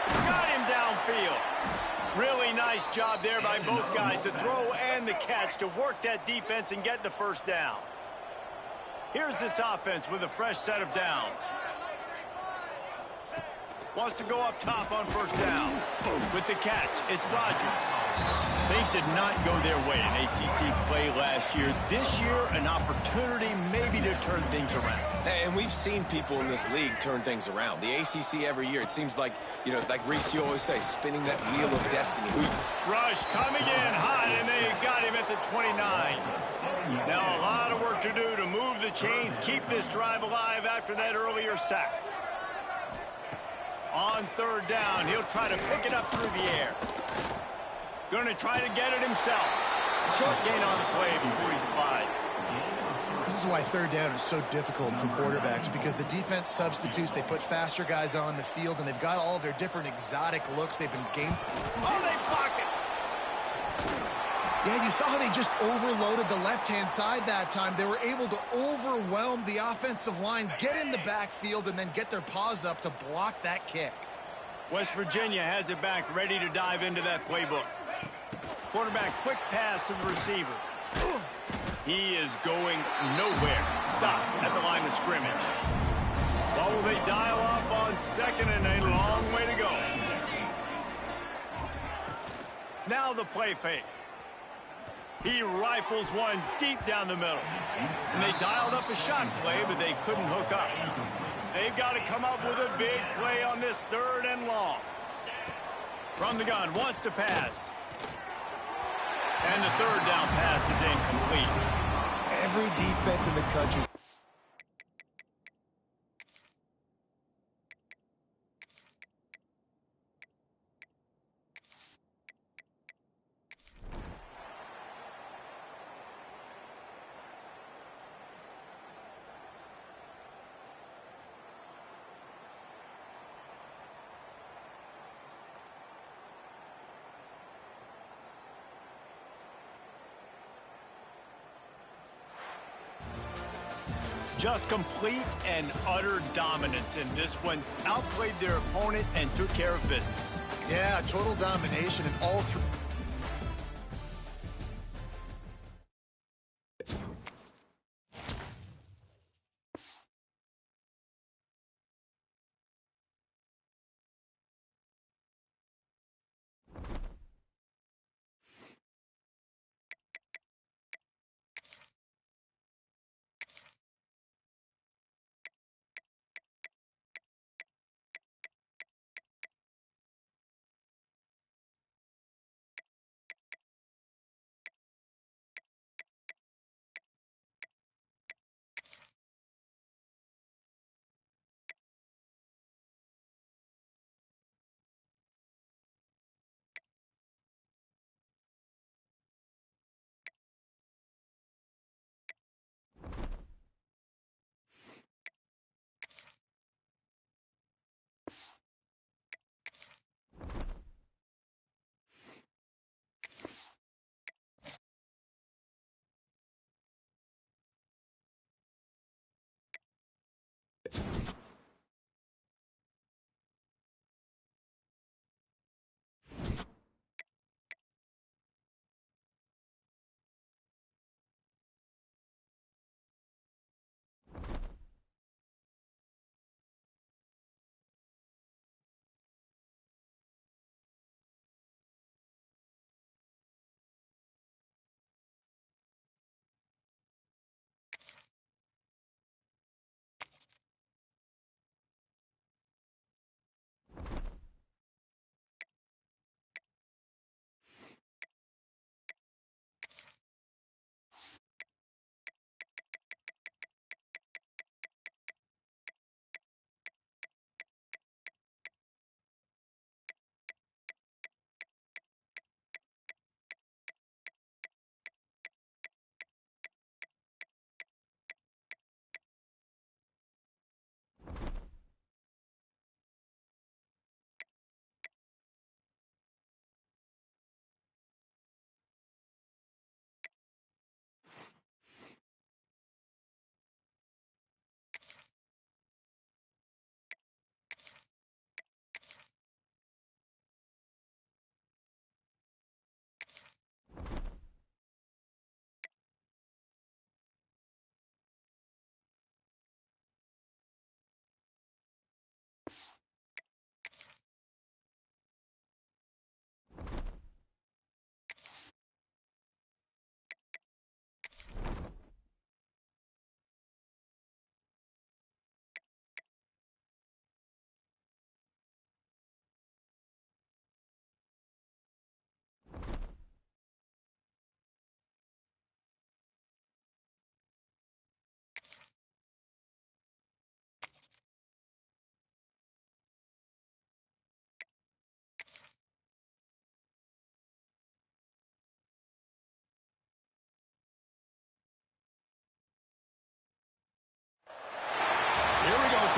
Got him downfield. Really nice job there by both guys to throw and the catch to work that defense and get the 1st down. Here's this offense with a fresh set of downs. Wants to go up top on 1st down. With the catch, it's Rogers. Things did not go their way in ACC play last year. This year, an opportunity maybe to turn things around. And we've seen people in this league turn things around. The ACC every year, it seems like, you know, like Reese, you always say, spinning that wheel of destiny. Rush coming in hot, and they got him at the 29. Now a lot of work to do to move the chains, keep this drive alive after that earlier sack. On third down, he'll try to pick it up through the air. Going to try to get it himself. Short gain on the play before he slides. This is why third down is so difficult for quarterbacks, because the defense substitutes. They put faster guys on the field, and they've got all of their different exotic looks. They've been game. Oh, they blocked it. Yeah, you saw how they just overloaded the left-hand side that time. They were able to overwhelm the offensive line, get in the backfield, and then get their paws up to block that kick. West Virginia has it back, ready to dive into that playbook. Quarterback, quick pass to the receiver. He is going nowhere. Stop at the line of scrimmage. Well, will they dial up on second and a long way to go? Now the play fake. He rifles one deep down the middle. And they dialed up a shot play, but they couldn't hook up. They've got to come up with a big play on this third and long. From the gun, wants to pass. And the third down pass is incomplete. Every defense in the country. Just complete and utter dominance in this one. Outplayed their opponent and took care of business. Yeah, total domination in all three.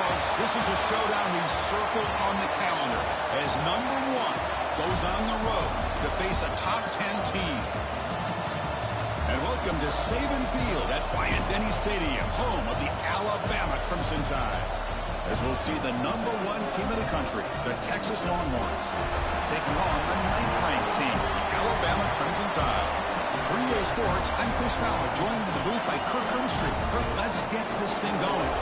folks, this is a showdown we've circled on the calendar as number 1 goes on the road to face a top 10 team. And welcome to Saban Field at Bryant-Denny Stadium, home of the Alabama Crimson Tide. As we'll see the number 1 team in the country, the Texas Longhorns, taking on the 9th-ranked team, the Alabama Crimson Tide. For EA Sports, I'm Chris Fowler, joined in the booth by Kirk Hermstreet. Kirk, let's get this thing going.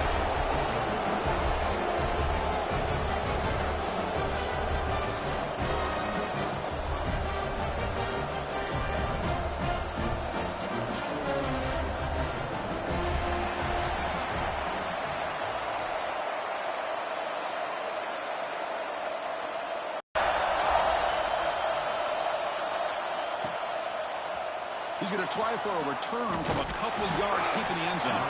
He's going to try for a return from a couple of yards deep in the end zone.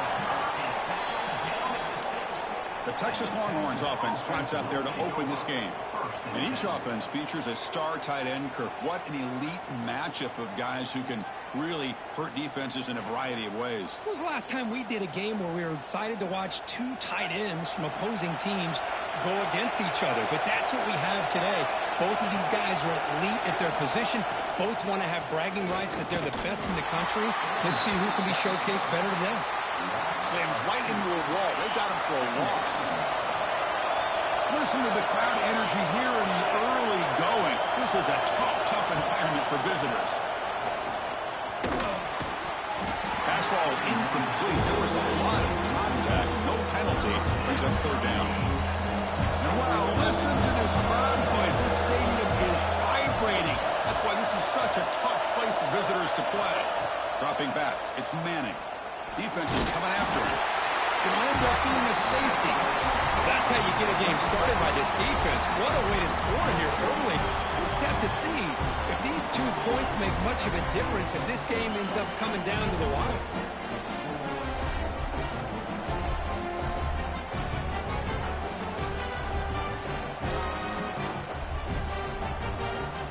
The Texas Longhorns offense trots out there to open this game. And each offense features a star tight end, Kirk. What an elite matchup of guys who can really hurt defenses in a variety of ways. When was the last time we did a game where we were excited to watch 2 tight ends from opposing teams go against each other? But that's what we have today. Both of these guys are elite at their position. Both want to have bragging rights that they're the best in the country. Let's see who can be showcased better today. Slams right into a wall. They've got him for a loss. Listen to the crowd energy here in the early going. This is a tough environment for visitors. Pass ball is incomplete. There was a lot of contact. No penalty. Brings up 3rd down. And wow, listen to this crowd noise. This stadium is vibrating. That's why this is such a tough place for visitors to play. Dropping back, it's Manning. Defense is coming after him. It'll end up being a safety. That's how you get a game started by this defense. What a way to score here early. We'll just have to see if these 2 points make much of a difference if this game ends up coming down to the wire.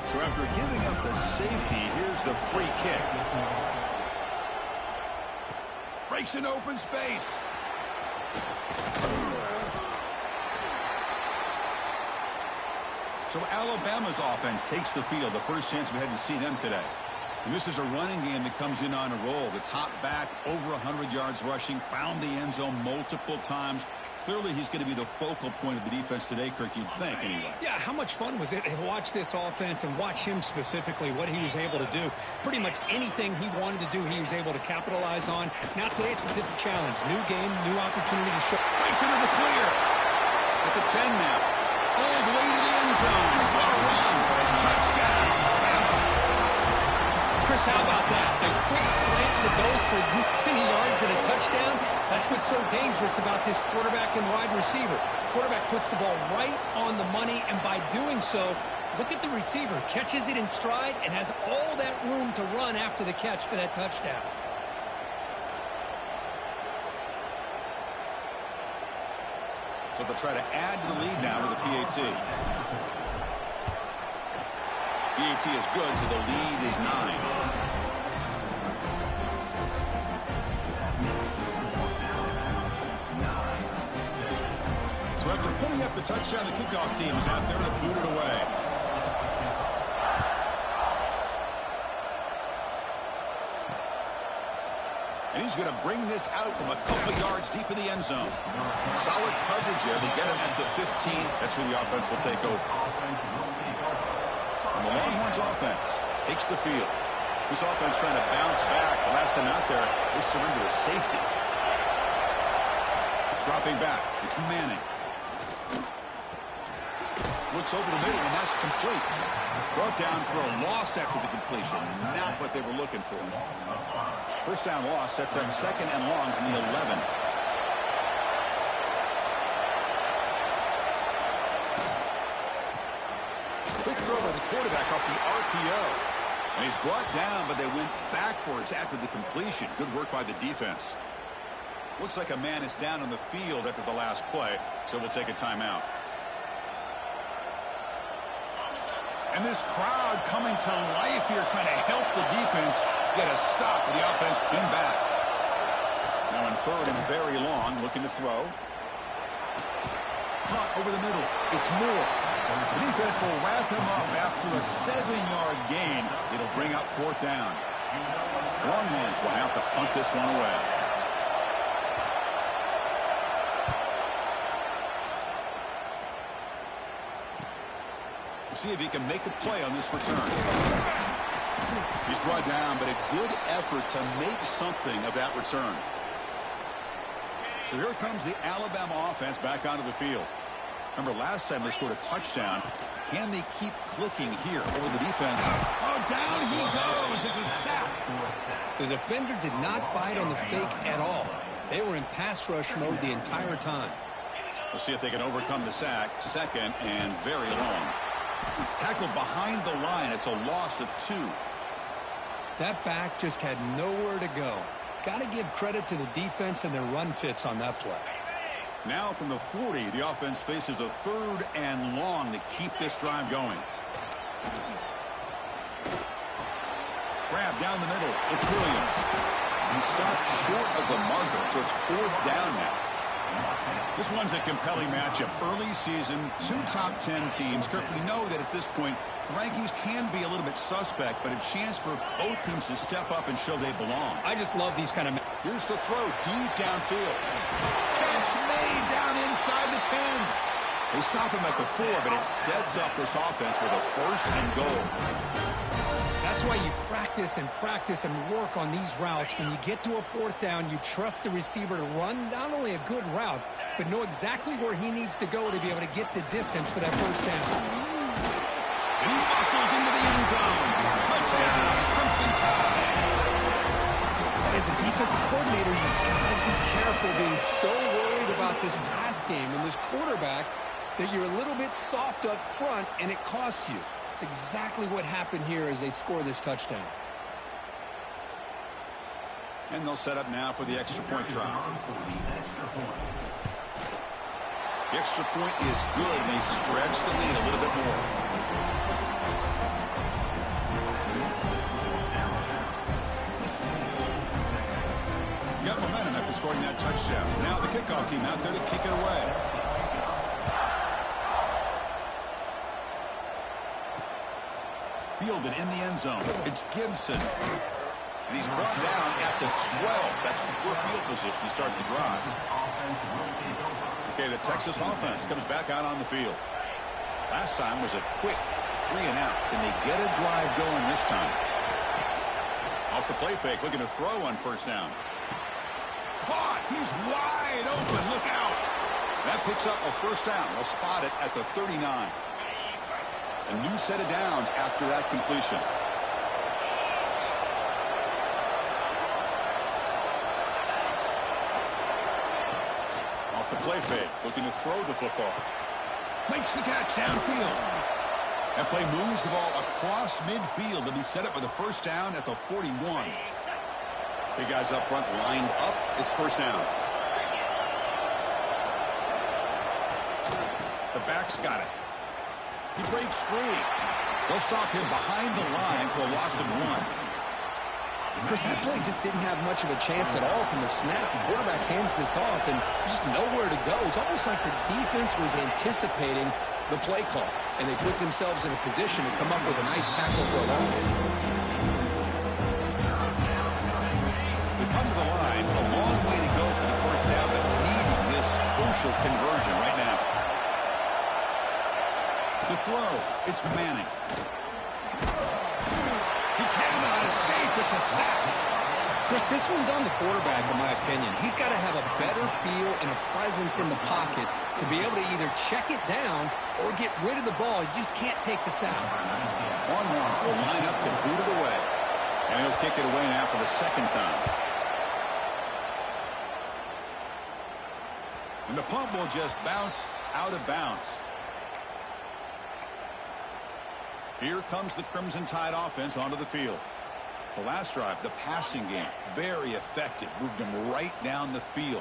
So after giving up the safety, here's the free kick. Breaks an open space. So Alabama's offense takes the field. The first chance we had to see them today. And this is a running game that comes in on a roll. The top back, over 100 yards rushing, found the end zone multiple times. Clearly, he's going to be the focal point of the defense today, Kirk, you'd think, anyway. Yeah, how much fun was it to watch this offense and watch him specifically, what he was able to do. Pretty much anything he wanted to do, he was able to capitalize on. Now, today, it's a different challenge. New game, new opportunity to show. Breaks into the clear. At the 10 now. All the way to the end zone. What a run. Touchdown. Chris, how about that? A quick slant to those for this many yards and a touchdown. That's what's so dangerous about this quarterback and wide receiver. Quarterback puts the ball right on the money, and by doing so, look at the receiver. Catches it in stride and has all that room to run after the catch for that touchdown. So they'll try to add to the lead now with a PAT. PAT is good, so the lead is 9. So after putting up the touchdown, the kickoff team is out there to boot it away. And he's going to bring this out from a couple yards deep in the end zone. Solid coverage there. They get him at the 15. That's where the offense will take over. And the Longhorns offense takes the field. This offense trying to bounce back. The last time out there, they surrendered a safety. Dropping back. It's Manning. Looks over the middle, and that's complete. Brought down for a loss after the completion. Not what they were looking for. First down loss sets up 2nd and long from the 11. Quick throw by the quarterback off the RPO. And he's brought down, but they went backwards after the completion. Good work by the defense. Looks like a man is down on the field after the last play, so we'll take a timeout. And this crowd coming to life here, trying to help the defense get a stop with the offense being back. Now in 3rd and very long, looking to throw. punt over the middle. It's Moore. The defense will wrap him up after a 7-yard gain. It'll bring up 4th down. Longhorns will have to punt this one away. We'll see if he can make a play on this return. He's brought down, but a good effort to make something of that return. So here comes the Alabama offense back onto the field. Remember, last time they scored a touchdown. Can they keep clicking here over the defense? Oh, down he goes. It's a sack. The defender did not bite on the fake at all. They were in pass rush mode the entire time. We'll see if they can overcome the sack. 2nd and very long. Tackled behind the line. It's a loss of 2. That back just had nowhere to go. Got to give credit to the defense and their run fits on that play. Now from the 40, the offense faces a 3rd and long to keep this drive going. Grab down the middle. It's Williams. He stopped short of the marker, so it's 4th down now. This one's a compelling matchup. Early season, 2 top 10 teams. Kurt, we know that at this point, the rankings can be a little bit suspect, but a chance for both teams to step up and show they belong. I just love these kind of... Here's the throw deep downfield. Catch made down inside the 10. They stop him at the 4, but it sets up this offense with a 1st and goal. That's why you practice and work on these routes. When you get to a 4th down, you trust the receiver to run not only a good route, but know exactly where he needs to go to be able to get the distance for that 1st down. And he muscles into the end zone. Touchdown, Crimson Tide. As a defensive coordinator, you got to be careful being so worried about this pass game and this quarterback that you're a little bit soft up front and it costs you. It's exactly what happened here as they score this touchdown. And they'll set up now for the extra point try. The extra point is good, and they stretch the lead a little bit more. Got momentum after scoring that touchdown. Now the kickoff team out there to kick it away. Fielded in the end zone. It's Gibson. And he's brought down at the 12. That's poor field position to start the drive. Okay, the Texas offense comes back out on the field. Last time was a quick 3 and out. Can they get a drive going this time? Off the play fake, looking to throw on 1st down. Caught! He's wide open. Look out! That picks up a 1st down. They'll spot it at the 39. A new set of downs after that completion. Off the play fake, looking to throw the football. Makes the catch downfield. That play moves the ball across midfield to be set up with a 1st down at the 41. Big guys up front lined up. It's 1st down. The back's got it. He breaks free. They'll stop him behind the line for a loss of 1. Chris, that play just didn't have much of a chance at all from the snap. The quarterback hands this off and just nowhere to go. It's almost like the defense was anticipating the play call, and they put themselves in a position to come up with a nice tackle for a loss. We come to the line, a long way to go for the 1st down, but needing this crucial conversion right now. To throw, it's Manning. He cannot escape. It's a sack. Chris, this one's on the quarterback, in my opinion. He's got to have a better feel and a presence in the pocket to be able to either check it down or get rid of the ball. You just can't take the sack. Longhorns will line up to boot it away. And he'll kick it away now for the 2nd time. And the punt will just bounce out of bounds. Here comes the Crimson Tide offense onto the field. The last drive, the passing game, very effective. Moved them right down the field.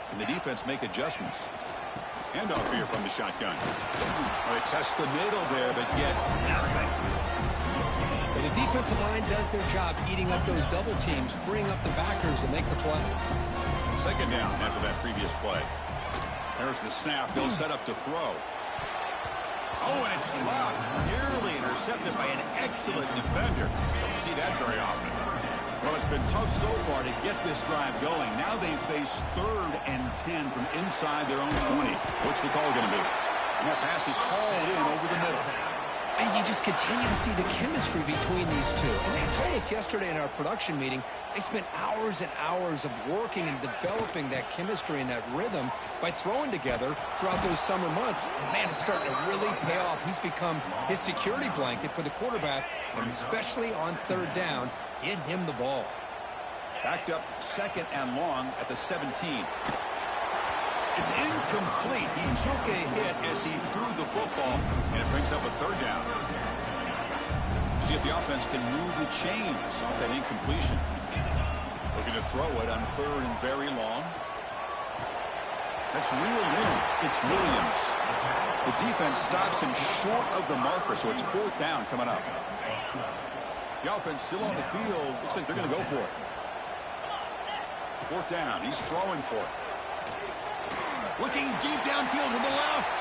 Can the defense make adjustments? Handoff here from the shotgun. Well, they test the middle there, but yet nothing. But the defensive line does their job eating up those double teams, freeing up the backers to make the play. 2nd down after that previous play. There's the snap. They'll set up to throw. Oh, and it's dropped. Nearly intercepted by an excellent defender. Don't see that very often. Well, it's been tough so far to get this drive going. Now they face 3rd and 10 from inside their own 20. What's the call going to be? And that pass is hauled in over the middle. And you just continue to see the chemistry between these two. And they told us yesterday in our production meeting, they spent hours and hours of working and developing that chemistry and that rhythm by throwing together throughout those summer months. And, man, it's starting to really pay off. He's become his security blanket for the quarterback, and especially on 3rd down, get him the ball. Backed up 2nd and long at the 17. It's incomplete. He took a hit as he threw the football, and it brings up a 3rd down. See if the offense can move the chains off that incompletion. Looking to throw it on 3rd and very long. That's reeled in. It's Williams. The defense stops him short of the marker, so it's 4th down coming up. The offense still on the field. Looks like they're going to go for it. 4th down. He's throwing for it. Looking deep downfield to the left.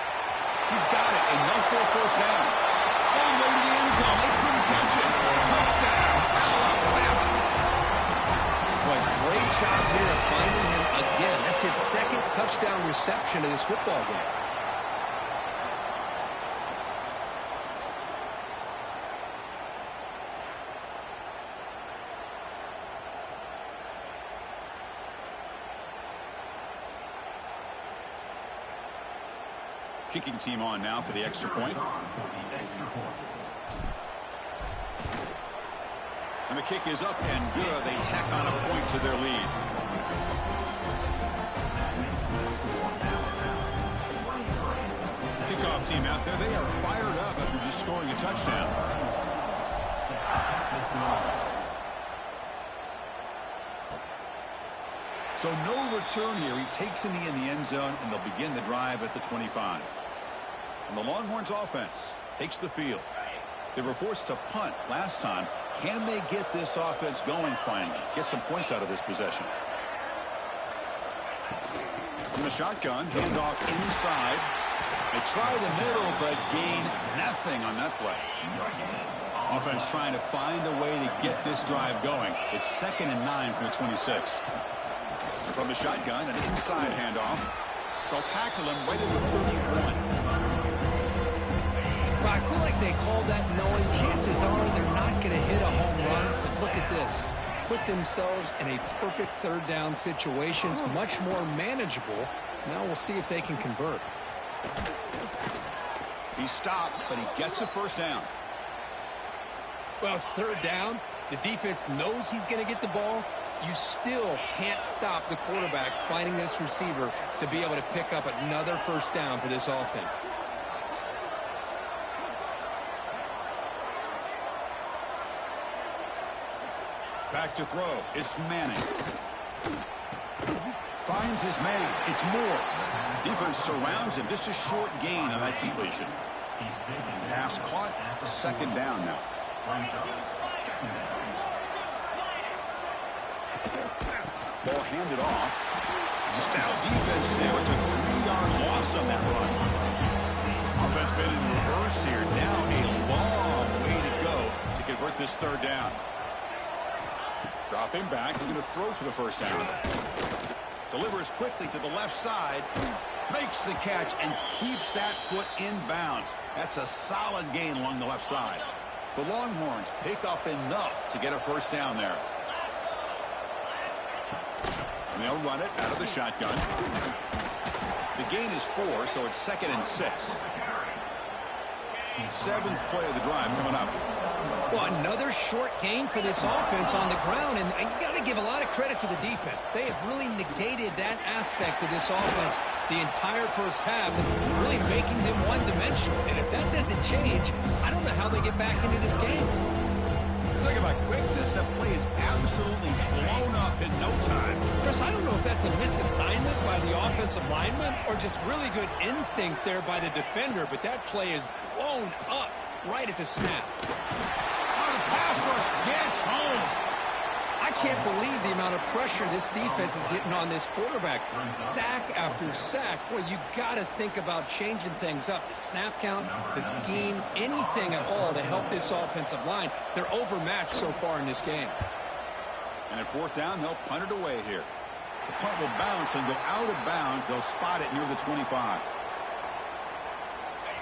He's got it. Enough for a 1st down. All the way to the end zone. They couldn't catch it. Touchdown, Alabama. Boy, great job here of finding him again. That's his 2nd touchdown reception of this football game. Kicking team on now for the extra point. And the kick is up and good. They tack on a point to their lead. Kickoff team out there. They are fired up after just scoring a touchdown. So no return here. He takes in the end zone, and they'll begin the drive at the 25. And the Longhorns offense takes the field. They were forced to punt last time. Can they get this offense going finally? Get some points out of this possession. From the shotgun, handoff inside. They try the middle, but gain nothing on that play. Offense trying to find a way to get this drive going. It's 2nd and 9 from the 26. And from the shotgun, an inside handoff. They'll tackle him right at the 31. Well, I feel like they called that knowing chances are they're not going to hit a home run. But look at this. Put themselves in a perfect 3rd down situation. It's much more manageable. Now we'll see if they can convert. He stopped, but he gets a 1st down. Well, it's 3rd down. The defense knows he's going to get the ball. You still can't stop the quarterback finding this receiver to be able to pick up another 1st down for this offense. Back to throw. It's Manning. Finds his man. It's Moore. Defense surrounds him. Just a short gain on that completion. Pass caught. A 2nd down now. Ball handed off. Stout defense there. It's a 3-yard loss on that run. Offense been in reverse here. Now a long way to go to convert this 3rd down. Drop him back. They're going to throw for the 1st down. Delivers quickly to the left side. Makes the catch and keeps that foot in bounds. That's a solid gain along the left side. The Longhorns pick up enough to get a 1st down there. And they'll run it out of the shotgun. The gain is 4, so it's 2nd and 6. 7th play of the drive coming up. Well, another short gain for this offense on the ground, and you got to give a lot of credit to the defense. They have really negated that aspect of this offense the entire 1st half, and really making them one-dimensional. And if that doesn't change, I don't know how they get back into this game. Talking about quickness, that play is absolutely blown up in no time. Chris, I don't know if that's a misassignment by the offensive lineman or just really good instincts there by the defender, but that play is blown up right at the snap. Oh, the pass rush gets home. I can't believe the amount of pressure this defense is getting on this quarterback. Sack after sack. Boy, you got to think about changing things up. The snap count, the scheme, anything at all to help this offensive line. They're overmatched so far in this game. And at fourth down, they'll punt it away here. The punt will bounce and go out of bounds. They'll spot it near the 25.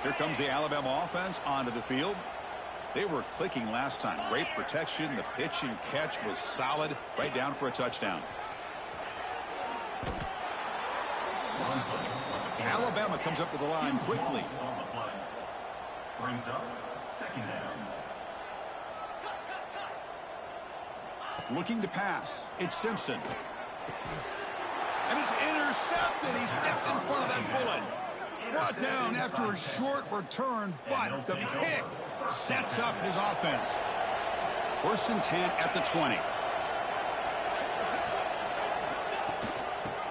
Here comes the Alabama offense onto the field. They were clicking last time. Great protection. The pitch and catch was solid. Right down for a touchdown. Alabama comes up to the line quickly. Brings up second down. Looking to pass. It's Simpson. And it's intercepted. He stepped in front of that bullet. Brought down after a short return, but the pick sets up his offense. 1st and 10 at the 20.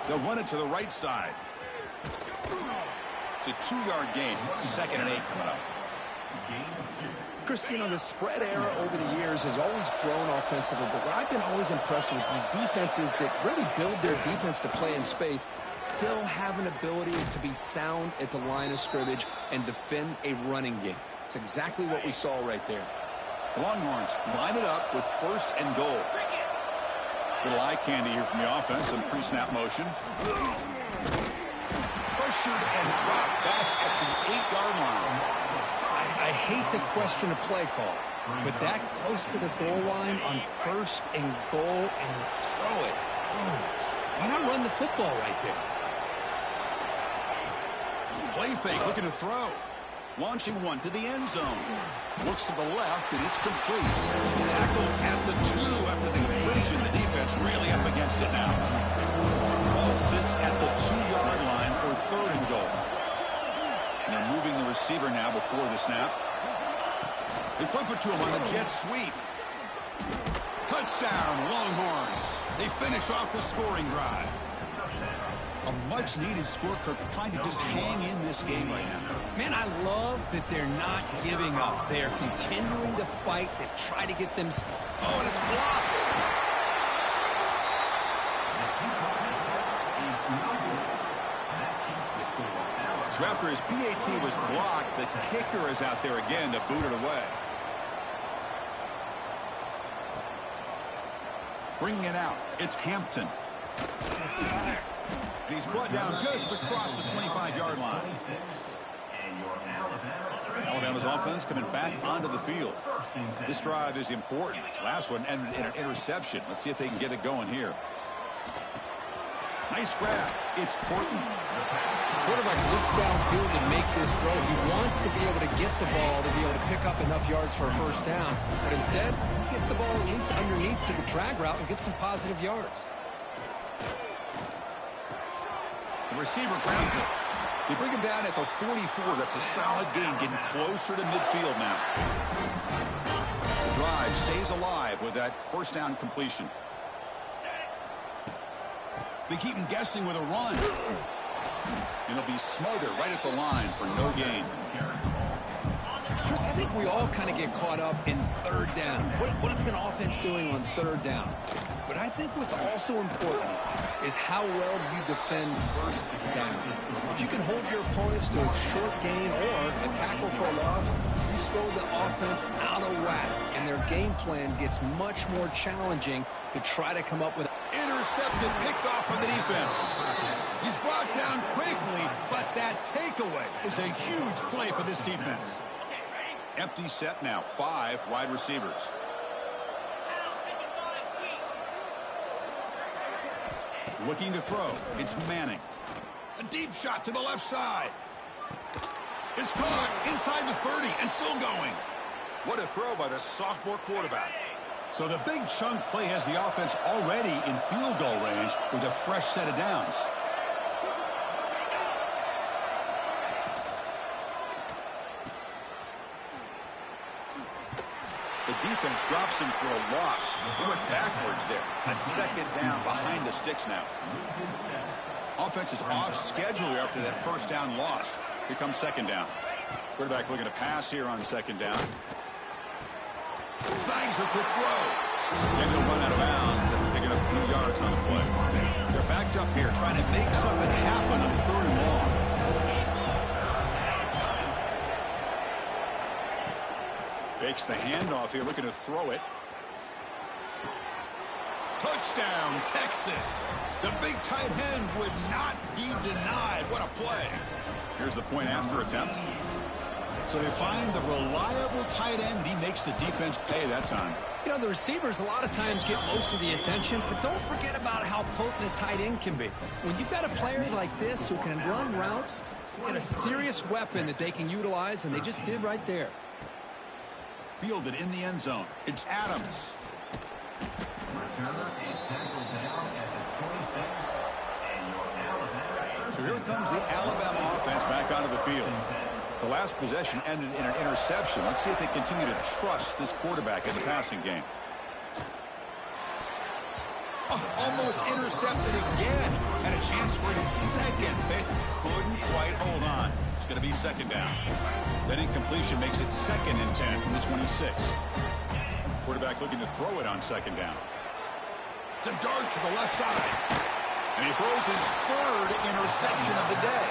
They'll run it to the right side. It's a 2-yard gain. 2nd and 8 coming up. Chris, you know, the spread era over the years has always grown offensively, but what I've been always impressed with defenses that really build their defense to play in space still have an ability to be sound at the line of scrimmage and defend a running game. It's exactly what we saw right there. Longhorns line it up with 1st and goal. Little eye candy here from the offense. Some pre-snap motion. Pressured and dropped back at the 8-yard line. I hate to question a play call, but that close to the goal line on 1st and goal and you throw it. Oh, why not run the football right there? Play fake, looking to throw. Launching one to the end zone. Looks to the left, and it's complete. Tackle at the 2 after the completion. The defense really up against it now. Ball sits at the 2-yard line for 3rd and goal. And they're moving the receiver now before the snap. They flip it to him on the jet sweep. Touchdown, Longhorns. They finish off the scoring drive. A much-needed score, Kirk, trying to just hang in this game right now. Man, I love that they're not giving up. They are continuing to fight to try to get them. Oh, and it's blocked. So after his PAT was blocked, the kicker is out there again to boot it away. Bringing it out, it's Hampton. And he's brought down just across the 25-yard line. Alabama's offense coming back onto the field. This drive is important. Last one ended in an interception. Let's see if they can get it going here. Nice grab. It's Porton. Quarterback looks downfield and make this throw. He wants to be able to get the ball to be able to pick up enough yards for a 1st down. But instead, he gets the ball at least underneath to the drag route and gets some positive yards. The receiver grabs it. They bring him down at the 44. That's a solid gain, getting closer to midfield now. The drive stays alive with that 1st down completion. They keep him guessing with a run. And he'll be smothered right at the line for no gain. Chris, I think we all kind of get caught up in 3rd down. What's an offense doing on 3rd down? But I think what's also important is how well you defend 1st down. If you can hold your opponents to a short gain or a tackle for a loss, you throw the offense out of whack, and their game plan gets much more challenging to try to come up with. Intercepted, picked off by the defense. He's brought down quickly, but that takeaway is a huge play for this defense. Empty set now, 5 wide receivers. Looking to throw. It's Manning. A deep shot to the left side. It's caught inside the 30 and still going. What a throw by the sophomore quarterback. So the big chunk play has the offense already in field goal range with a fresh set of downs. The defense drops him for a loss. He went backwards there. A 2nd down behind the sticks now. Offense is off schedule after that 1st down loss. Here comes 2nd down. Quarterback looking to pass here on 2nd down. Snags a quick throw. And he'll run out of bounds yards on the play. They're backed up here trying to make something happen on 3rd and long. Fakes the handoff here, looking to throw it. Touchdown, Texas. The big tight end would not be denied. What a play. Here's the point after attempt. So they find the reliable tight end, and he makes the defense pay that time. You know, the receivers a lot of times get most of the attention, but don't forget about how potent a tight end can be. When you've got a player like this who can run routes, and a serious weapon that they can utilize, and they just did right there. Fielded in the end zone. It's Adams. Returner is tackled down at the 26, and your Alabama. So here comes the Alabama offense back onto the field. The last possession ended in an interception. Let's see if they continue to trust this quarterback in the passing game. Oh, almost intercepted again. And a chance for his second. They couldn't quite hold on. It's going to be 2nd down. That incompletion makes it 2nd and 10 from the 26. Quarterback looking to throw it on 2nd down. To dart to the left side. And he throws his 3rd interception of the day.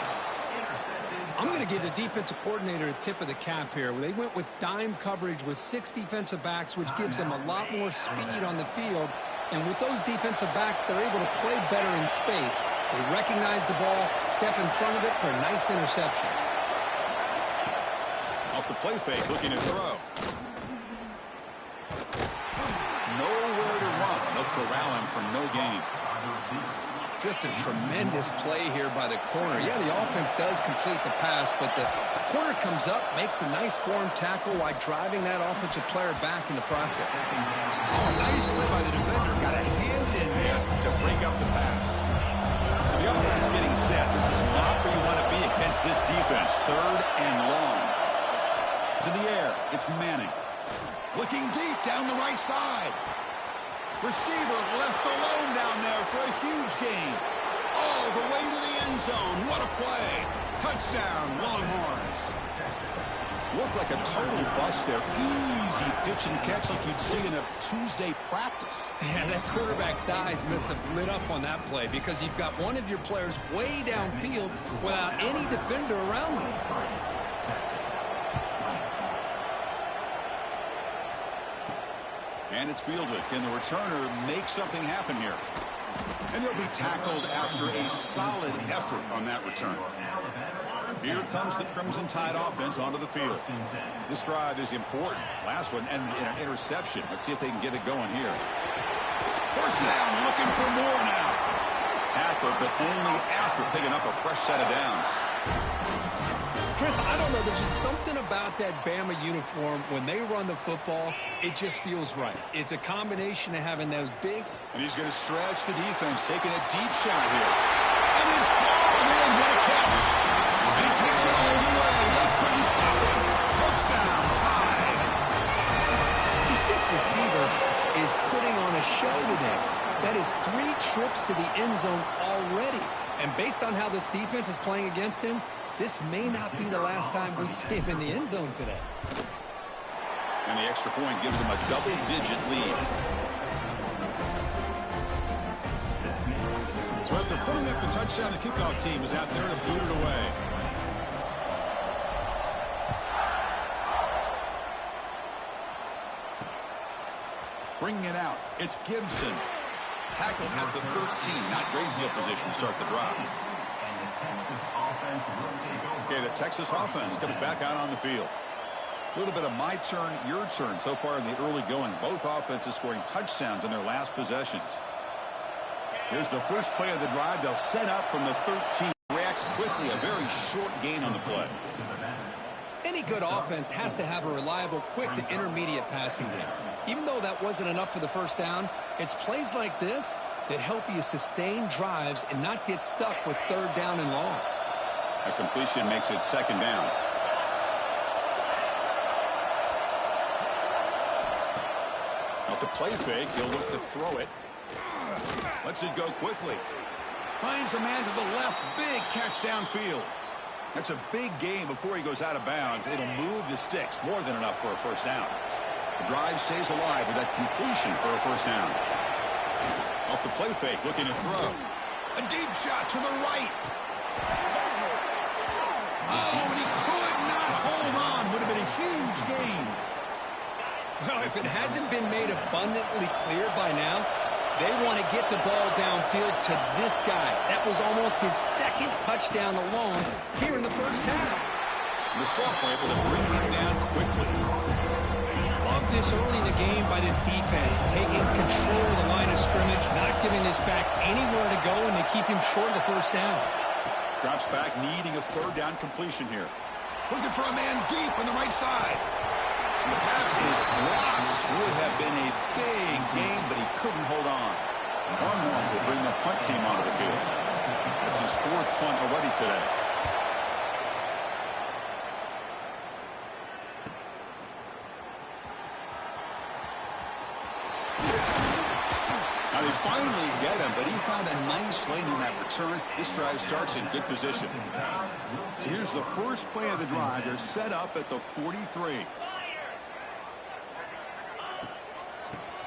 I'm going to give the defensive coordinator a tip of the cap here. They went with dime coverage with 6 defensive backs, which gives them a lot more speed on the field. And with those defensive backs, they're able to play better in space. They recognize the ball, step in front of it for a nice interception. Off the play fake, looking to throw. Nowhere to run. They'll corral him for no gain. Just a tremendous play here by the corner. Yeah, the offense does complete the pass, but the corner comes up, makes a nice form tackle while driving that offensive player back in the process. Oh, nice play by the defender. Got a hand in there to break up the pass. So the offense getting set. This is not where you want to be against this defense. 3rd and long. To the air. It's Manning. Looking deep down the right side. Receiver left alone down there for a huge gain. All the way to the end zone. What a play. Touchdown, Longhorns. Looked like a total bust there. Easy pitch and catch like you'd see in a Tuesday practice. Yeah, that quarterback's eyes must have lit up on that play because you've got one of your players way downfield without any defender around him. And it's fielded. Can the returner make something happen here? And he'll be tackled after a solid effort on that return. Here comes the Crimson Tide offense onto the field. This drive is important. Last one ended in an interception. Let's see if they can get it going here. 1st down, looking for more now. Tackle, but only after picking up a fresh set of downs. Chris, I don't know. There's just something about that Bama uniform. When they run the football, it just feels right. It's a combination of having those big... And he's going to stretch the defense, taking a deep shot here. And it's hauled in. What a catch. And he takes it all the way. They couldn't stop him. Touchdown, Tide. This receiver is putting on a show today. That is 3 trips to the end zone already. And based on how this defense is playing against him, this may not be the last time we see him in the end zone today. And the extra point gives them a double-digit lead. So after putting up the touchdown, the kickoff team is out there to boot it away. Bringing it out, it's Gibson. Tackled at the 13. Not great field position to start the drive. Okay, the Texas offense comes back out on the field. A little bit of my turn, your turn so far in the early going. Both offenses scoring touchdowns in their last possessions. Here's the first play of the drive. They'll set up from the 13. Reacts quickly, a very short gain on the play. Any good offense has to have a reliable, quick to intermediate passing game. Even though that wasn't enough for the 1st down, it's plays like this that help you sustain drives and not get stuck with 3rd down and long. A completion makes it 2nd down. Off the play fake, he'll look to throw it. Lets it go quickly. Finds a man to the left. Big catch downfield. That's a big gain before he goes out of bounds. It'll move the sticks. More than enough for a 1st down. The drive stays alive with that completion for a 1st down. Off the play fake, looking to throw. A deep shot to the right. Oh, and he could not hold on. Would have been a huge gain. Well, if it hasn't been made abundantly clear by now, they want to get the ball downfield to this guy. That was almost his second touchdown alone here in the first half. The sophomore able to bring him down quickly. Love this early in the game by this defense, taking control of the line of scrimmage, not giving this back anywhere to go, and they keep him short of the first down. Drops back, needing a third down completion here. Looking for a man deep on the right side. And the pass is dropped. Would have been a big gain, but he couldn't hold on. Longhorns will bring the punt team onto the field. That's his fourth punt already today. Now they finally get him, but he found a nice lane in that return. This drive starts in good position. So here's the first play of the drive. They're set up at the 43.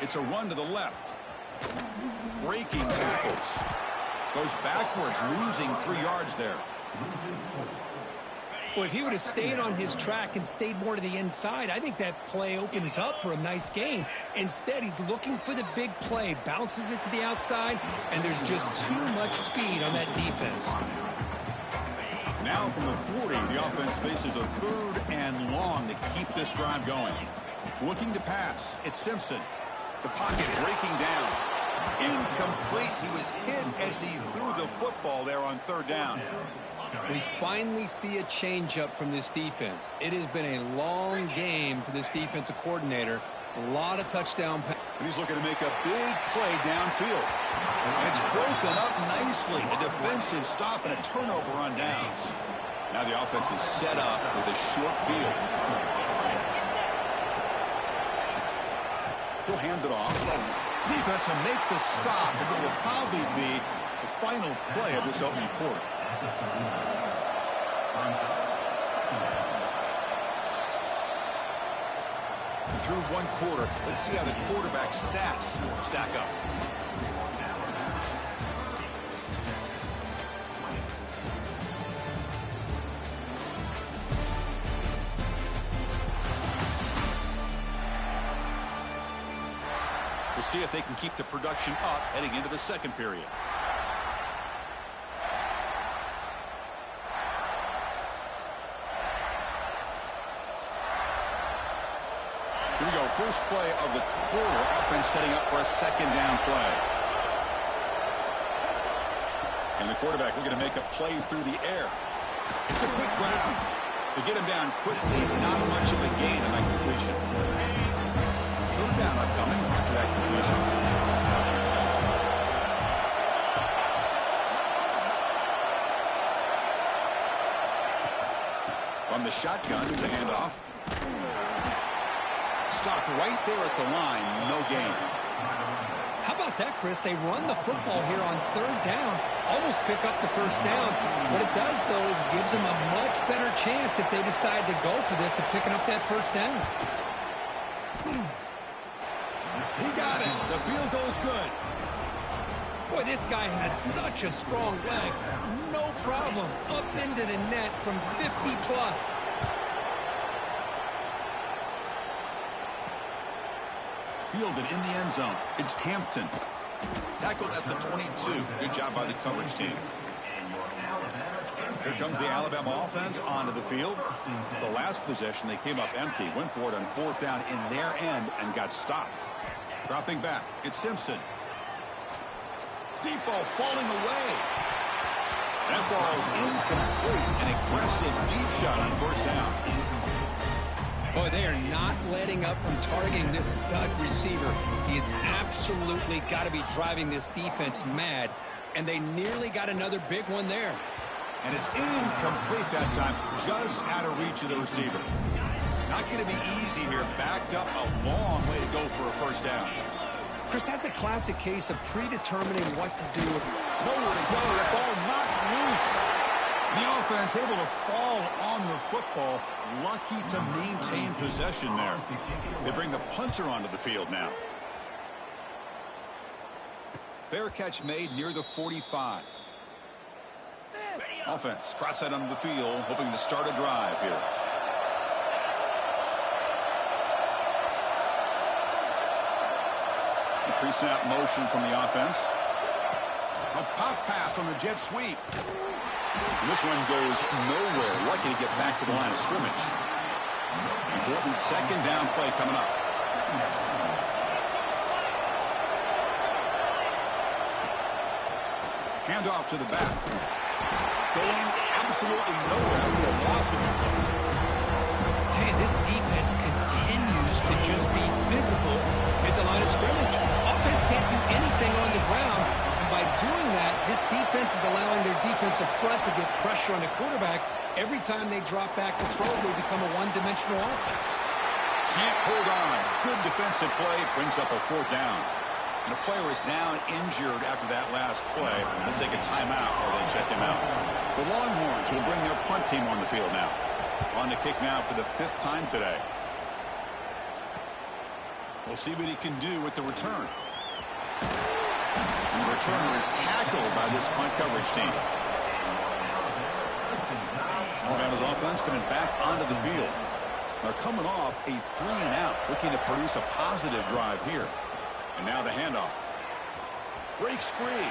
It's a run to the left. Breaking tackles. Goes backwards, losing 3 yards there. Well, if he would have stayed on his track and stayed more to the inside, I think that play opens up for a nice gain. Instead, he's looking for the big play, bounces it to the outside, and there's just too much speed on that defense. Now from the 40, the offense faces a 3rd and long to keep this drive going. Looking to pass, it's Simpson. The pocket breaking down. Incomplete. He was hit as he threw the football there on 3rd down. We finally see a changeup from this defense. It has been a long game for this defensive coordinator. A lot of touchdown passes. And he's looking to make a big play downfield. And it's broken up nicely. A defensive stop and a turnover on downs. Now the offense is set up with a short field. He'll hand it off. Defense will make the stop, and it will probably be the final play of this opening quarter. Through 1 quarter, let's see how the quarterback's stats stack up. We'll see if they can keep the production up heading into the second period. Here we go, first play of the quarter. Offense setting up for a 2nd down play. And the quarterback looking to make a play through the air. It's a quick grab. To get him down quickly, not much of a gain on that completion. 3rd down upcoming after that completion. From the shotgun, it's a handoff. Stopped right there at the line, no gain. How about that, Chris? They run the football here on 3rd down, almost pick up the first down. What it does, though, is gives them a much better chance if they decide to go for this of picking up that first down. He got it. The field goes good. Boy, this guy has such a strong leg. No problem. Up into the net from 50 plus. Fielded in the end zone. It's Hampton. Tackled at the 22. Good job by the coverage team. Here comes the Alabama offense onto the field. The last possession, they came up empty. Went for it on 4th down in their end and got stopped. Dropping back, it's Simpson. Deep ball falling away. That ball is incomplete. An aggressive deep shot on 1st down. Boy, they are not letting up from targeting this stud receiver. He has absolutely got to be driving this defense mad, and they nearly got another big one there. And it's incomplete that time, just out of reach of the receiver. Not going to be easy here. Backed up a long way to go for a 1st down. Chris, that's a classic case of predetermining what to do. Nowhere to go. The ball knocked loose. The offense able to fall on the football. Lucky to maintain possession there. They bring the punter onto the field now. Fair catch made near the 45. Offense trots that onto the field, hoping to start a drive here. The pre-snap motion from the offense. A pop pass on the jet sweep. And this one goes nowhere. Lucky to get back to the line of scrimmage. Important second down play coming up. Hand off to the back. Going absolutely nowhere. That would be a loss of the play. Hey, this defense continues to just be physical at the line of scrimmage. Offense can't do anything on the ground. And by doing that, this defense is allowing their defensive front to get pressure on the quarterback. Every time they drop back to throw, they become a one-dimensional offense. Can't hold on. Good defensive play. Brings up a fourth down. And a player is down injured after that last play. Let's take a timeout while they check him out. The Longhorns will bring their punt team on the field now. On to kick now for the 5th time today. We'll see what he can do with the return. And the returner is tackled by this punt coverage team. Alabama's offense coming back onto the field. They're coming off a 3-and-out, looking to produce a positive drive here. And now the handoff. Breaks free.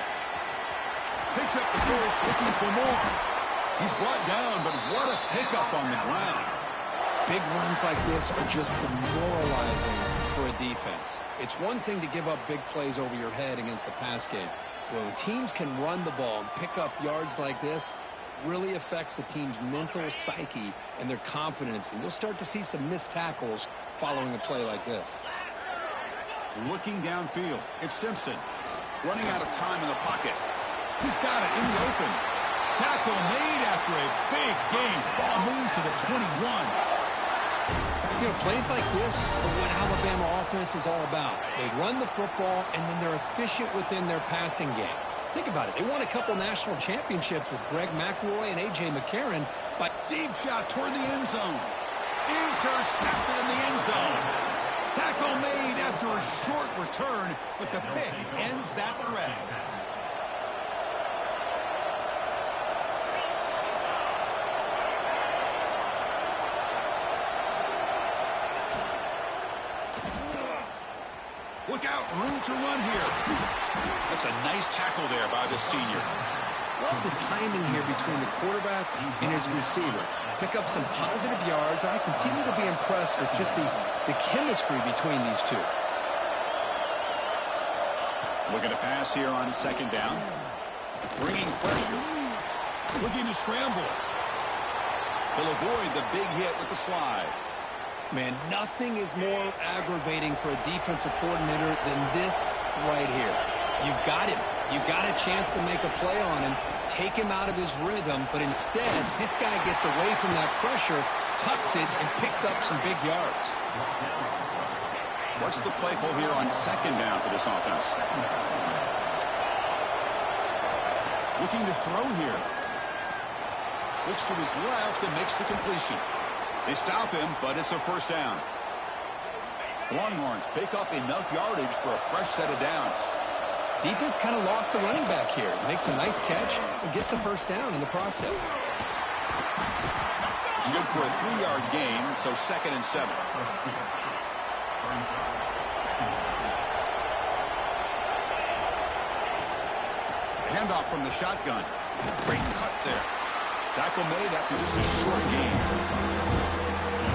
Picks up the first, looking for more. He's brought down, but what a pickup on the ground. Big runs like this are just demoralizing for a defense. It's one thing to give up big plays over your head against the pass game. When teams can run the ball and pick up yards like this, really affects the team's mental psyche and their confidence. And you'll start to see some missed tackles following a play like this. Looking downfield, it's Simpson. Running out of time in the pocket. He's got it in the open. Tackle made after a big gain. Ball moves to the 21. You know, plays like this are what Alabama offense is all about. They run the football, and then they're efficient within their passing game. Think about it. They won a couple national championships with Greg McElroy and A.J. McCarron. But deep shot toward the end zone. Intercepted in the end zone. Tackle made after a short return, but the pick ends that threat. Look out, room to run here. That's a nice tackle there by the senior. Love the timing here between the quarterback and his receiver. Pick up some positive yards. I continue to be impressed with just the chemistry between these two. Looking to pass here on 2nd down. Bringing pressure. Looking to scramble. He'll avoid the big hit with the slide. Man, nothing is more aggravating for a defensive coordinator than this right here. You've got him. You've got a chance to make a play on him, take him out of his rhythm, but instead, this guy gets away from that pressure, tucks it, and picks up some big yards. What's the play call here on 2nd down for this offense? Looking to throw here. Looks to his left and makes the completion. They stop him, but it's a 1st down. Longhorns pick up enough yardage for a fresh set of downs. Defense kind of lost a running back here. Makes a nice catch and gets the 1st down in the process. It's good for a 3-yard gain, so 2nd and 7. Handoff from the shotgun. Great cut there. Tackle made after just a short gain.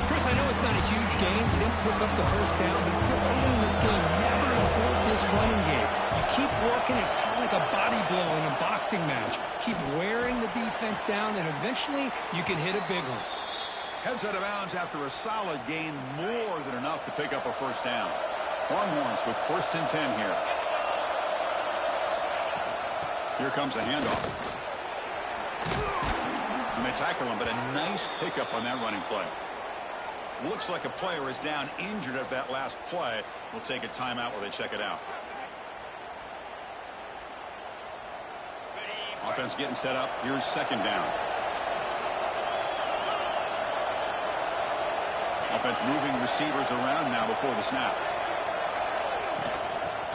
Chris, I know it's not a huge game. You didn't pick up the 1st down, but it's still early in this game. Never abort this running game. You keep working. It's kind of like a body blow in a boxing match. Keep wearing the defense down, and eventually you can hit a big one. Heads out of bounds after a solid gain, more than enough to pick up a 1st down. Longhorns with 1st and 10 here. Here comes the handoff. And they tackle him, but a nice pickup on that running play. Looks like a player is down injured at that last play. We'll take a timeout while they check it out. Offense getting set up. Here's 2nd down. Offense moving receivers around now before the snap.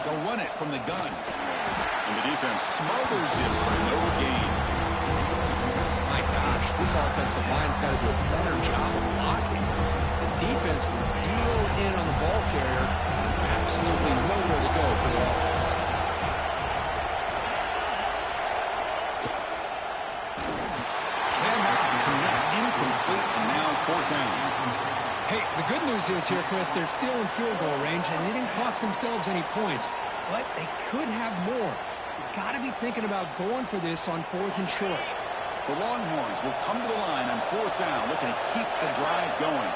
They'll run it from the gun. And the defense smothers him for no gain. My gosh, this offensive line's got to do a better job of blocking. The defense was zeroed in on the ball carrier and absolutely nowhere to go for the offense. Cannot connect. Incomplete, and now fourth down. Hey, the good news is here, Chris, they're still in field goal range, and they didn't cost themselves any points. But they could have more. You got to be thinking about going for this on 4th and short. The Longhorns will come to the line on fourth down, looking to keep the drive going.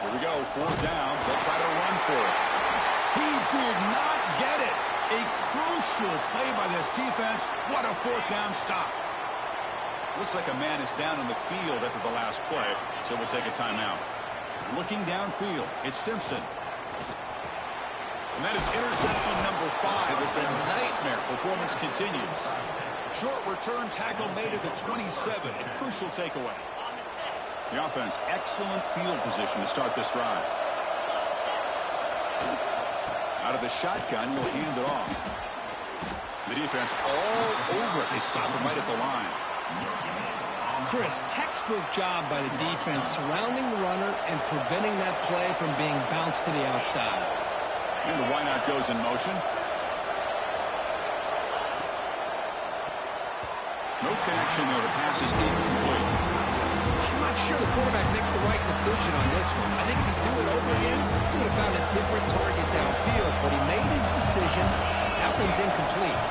Here we go, fourth down. They'll try to run for it. He did not get it. A crucial play by this defense. What a fourth down stop. Looks like a man is down on the field after the last play, so we'll take a timeout. Looking downfield, it's Simpson. And that is interception number 5 as the nightmare performance continues. Short return tackle made at the 27, a crucial takeaway. The offense, excellent field position to start this drive. Out of the shotgun, he'll hand it off. The defense all over it. They stop him right at the line. Chris, textbook job by the defense surrounding the runner and preventing that play from being bounced to the outside. And the wideout goes in motion. No connection there. The pass is incomplete. I'm not sure the quarterback makes the right decision on this one. I think if he'd do it over again, he would have found a different target downfield. But he made his decision. That one's incomplete.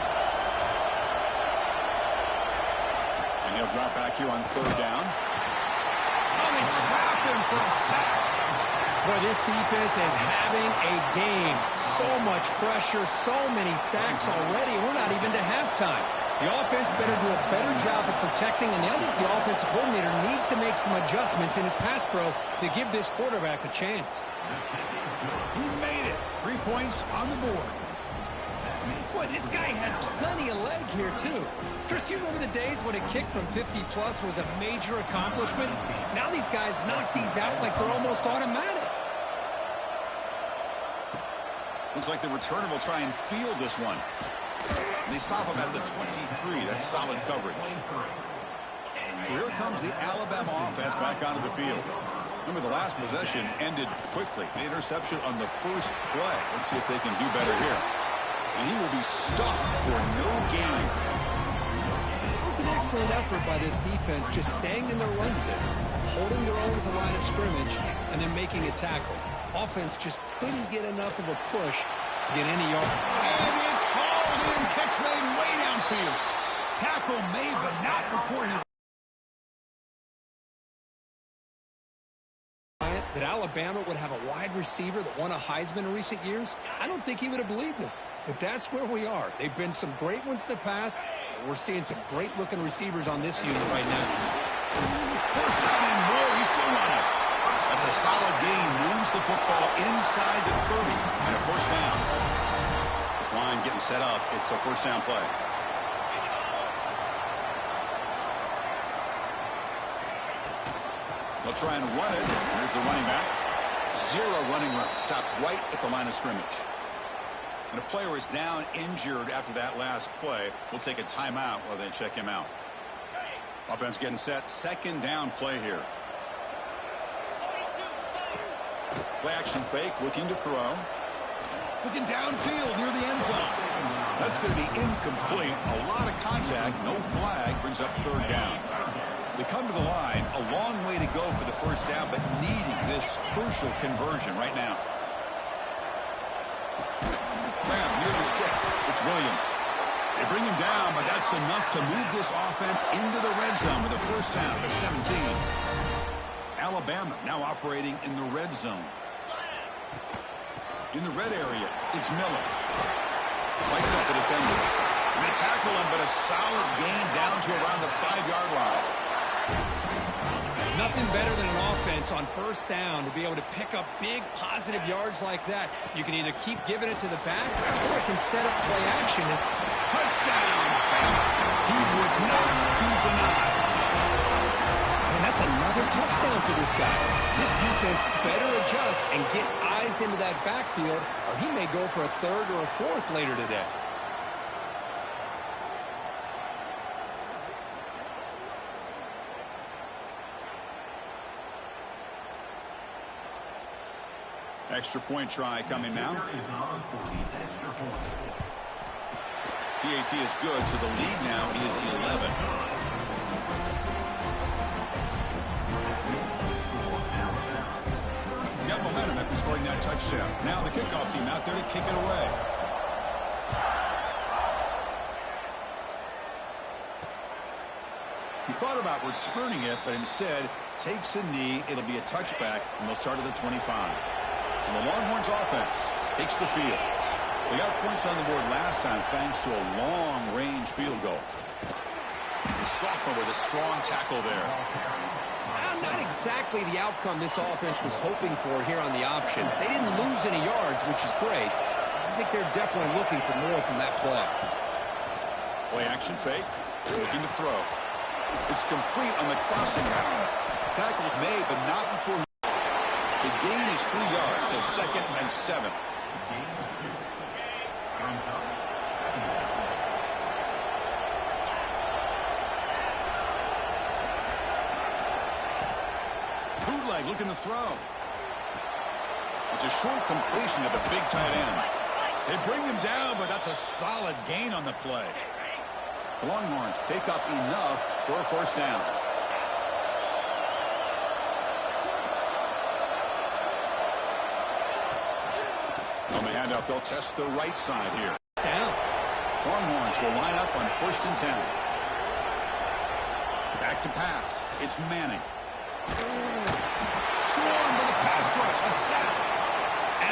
And he'll drop back here on third down. Oh, they trap him for a sack. Boy, this defense is having a game. So much pressure, so many sacks already. We're not even to halftime. The offense better do a better job of protecting, and I think the offensive coordinator needs to make some adjustments in his pass pro to give this quarterback a chance. He made it. 3 points on the board. Boy, this guy had plenty of leg here, too. Chris, you remember the days when a kick from 50-plus was a major accomplishment? Now these guys knock these out like they're almost automatic. Looks like the returner will try and field this one. And they stop him at the 23. That's solid coverage. So here comes the Alabama offense back onto the field. Remember, the last possession ended quickly. An interception on the first play. Let's see if they can do better here. And he will be stuffed for no gain. It was an excellent effort by this defense, just staying in their run fits, holding their own at the line of scrimmage, and then making a tackle. Offense just couldn't get enough of a push to get any yard. And it's hauled in. Catch made way downfield. Tackle made, but not before he... That Alabama would have a wide receiver that won a Heisman in recent years? I don't think he would have believed us. But that's where we are. They've been some great ones in the past. We're seeing some great-looking receivers on this unit right now. First down and more. He's still running. That's a solid gain. Moves the football inside the 30 and a first down. This line getting set up. It's a first down play. They'll try and run it. Here's the running back. 0 running room. Stopped right at the line of scrimmage. And a player is down injured after that last play. We'll take a timeout while they check him out. Offense getting set. Second down play here. Play action fake, looking to throw. Looking downfield near the end zone. That's going to be incomplete. A lot of contact, no flag, brings up third down. They come to the line, a long way to go for the first down, but needing this crucial conversion right now. Graham near the sticks. It's Williams. They bring him down, but that's enough to move this offense into the red zone with a first down to 17. Alabama now operating in the red zone. In the red area, it's Miller. Lights up the defender. And they tackle him, but a solid gain down to around the 5-yard line. Nothing better than an offense on first down to be able to pick up big positive yards like that. You can either keep giving it to the back or it can set up play action. Touchdown! He would not be denied. And that's another touchdown for this guy. This defense better adjust and get eyes into that backfield, or he may go for a third or a fourth later today. Extra point try coming now. PAT is good, so the lead now is 11. Got momentum after scoring that touchdown. Now the kickoff team out there to kick it away. He thought about returning it, but instead takes a knee. It'll be a touchback, and they'll start at the 25. And the Longhorns offense takes the field. They got points on the board last time thanks to a long-range field goal. The sophomore with a strong tackle there. Not exactly the outcome this offense was hoping for here on the option. They didn't lose any yards, which is great. I think they're definitely looking for more from that play. Play action fake. Looking to throw. It's complete on the crossing route. Tackle's made, but not before. The gain is 3 yards, so 2nd and 7. Bootleg looking to throw. It's a short completion to the big tight end. They bring him down, but that's a solid gain on the play. The Longhorns pick up enough for a first down. On the handoff, they'll test the right side here. Down. Longhorns will line up on 1st and 10. Back to pass. It's Manning. Swarmed by the pass rush. A sack.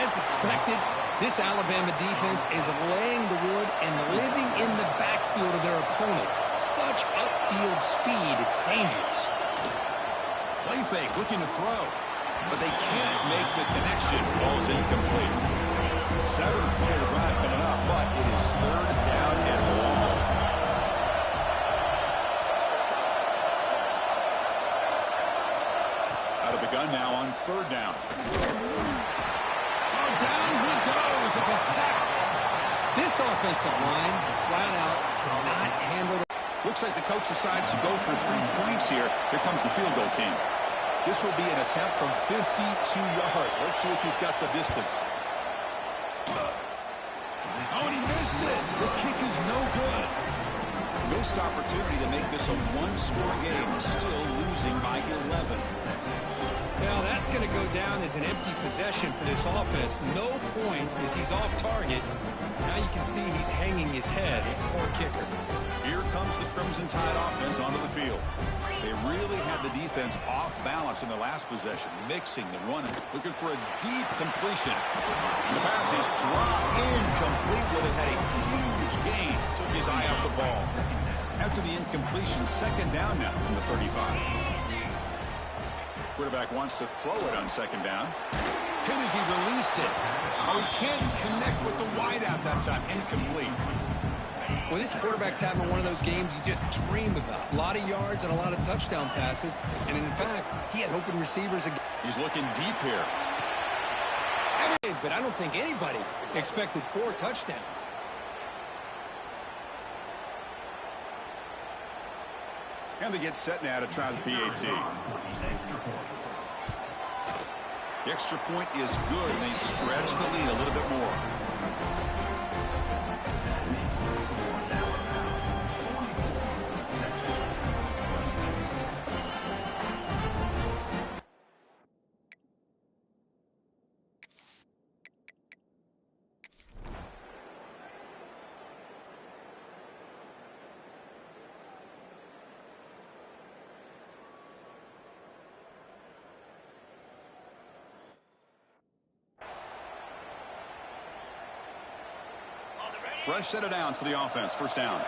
As expected, this Alabama defense is laying the wood and living in the backfield of their opponent. Such upfield speed, it's dangerous. Play fake, looking to throw. But they can't make the connection. Ball's incomplete. 7th play of the drive coming up, but it is 3rd down and long. Out of the gun now on 3rd down. Oh, down he goes. It's a sack. This offensive line, flat out, cannot handle it. Looks like the coach decides to go for 3 points here. Here comes the field goal team. This will be an attempt from 52 yards. Let's see if he's got the distance. Oh, and he missed it. The kick is no good. Missed opportunity to make this a one-score game. Still losing by 11. Now that's going to go down as an empty possession for this offense. No points as he's off target. Now you can see he's hanging his head. Poor kicker. Here comes the Crimson Tide offense onto the field. They really had the defense off balance in the last possession, mixing the running, looking for a deep completion. The pass is dropped incomplete with it, had a huge gain. Took his eye off the ball. After the incompletion, 2nd down now from the 35. Quarterback wants to throw it on 2nd down. Hit as he released it. Oh, he can't connect with the wideout that time. Incomplete. Well, this quarterback's having one of those games you just dream about. A lot of yards and a lot of touchdown passes. And in fact, he had open receivers again. He's looking deep here. But I don't think anybody expected 4 touchdowns. And they get set now to try the PAT. The extra point is good, and they stretch the lead a little bit more. Fresh set of downs for the offense. First down.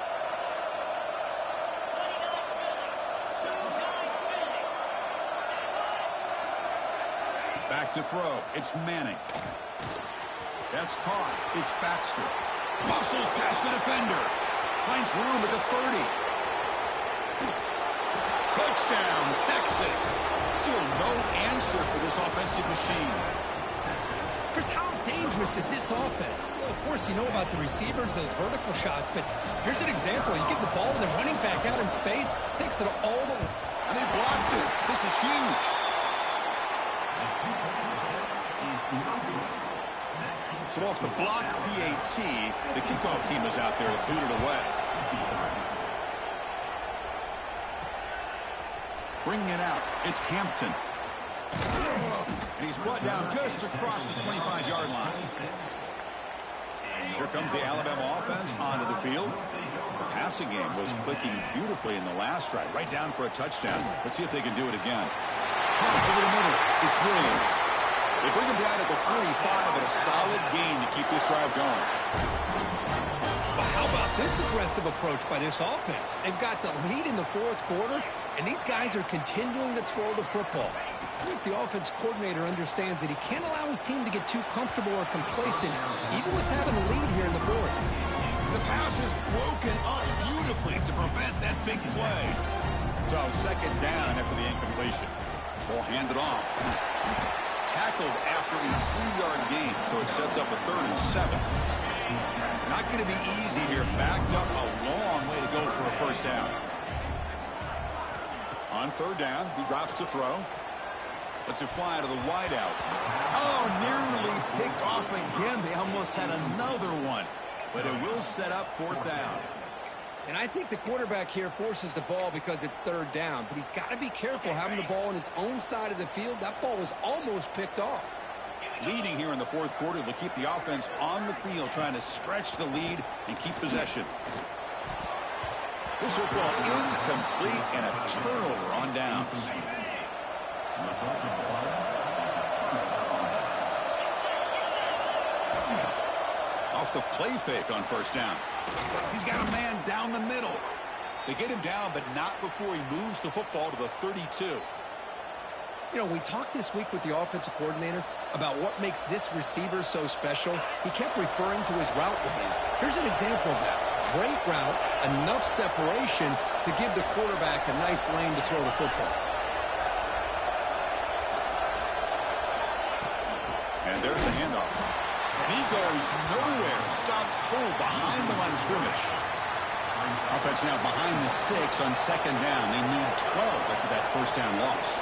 Back to throw. It's Manning. That's caught. It's Baxter. Muscles past the defender. Finds room at the 30. Touchdown, Texas. Still no answer for this offensive machine. Chris, how dangerous is this offense? Well, of course, you know about the receivers, those vertical shots, but here's an example. You give the ball to the running back out in space, takes it all the way. And they blocked it. This is huge. So off the blocked PAT, the kickoff team is out there to boot it away. Bringing it out, it's Hampton. And he's brought down just across the 25-yard line. Here comes the Alabama offense onto the field. The passing game was clicking beautifully in the last drive, right down for a touchdown. Let's see if they can do it again. Over the middle, it's Williams. They bring him down at the 45, and a solid gain to keep this drive going. Well, how about this aggressive approach by this offense? They've got the lead in the fourth quarter, and these guys are continuing to throw the football. I think the offense coordinator understands that he can't allow his team to get too comfortable or complacent, even with having a lead here in the fourth. The pass is broken up beautifully to prevent that big play. So second down after the incompletion. Ball handed off. Tackled after a 3-yard gain, so it sets up a 3rd and 7. Not going to be easy here. Backed up a long way to go for a first down. On 3rd down, he drops to throw. Lets it fly to the wideout. Oh, nearly picked off again. They almost had another one. But it will set up 4th down. And I think the quarterback here forces the ball because it's 3rd down. But he's got to be careful having the ball on his own side of the field. That ball was almost picked off. Leading here in the fourth quarter, they'll keep the offense on the field, trying to stretch the lead and keep possession. This football incomplete and a turnover on downs. Off the play fake on 1st down. He's got a man down the middle. They get him down, but not before he moves the football to the 32. You know, we talked this week with the offensive coordinator about what makes this receiver so special. He kept referring to his route running. Here's an example of that. Great route, enough separation to give the quarterback a nice lane to throw the football. And there's the handoff. And he goes nowhere. Stop cold behind the line of scrimmage. Offense now behind the 6 on 2nd down. They need 12 after that 1st down loss.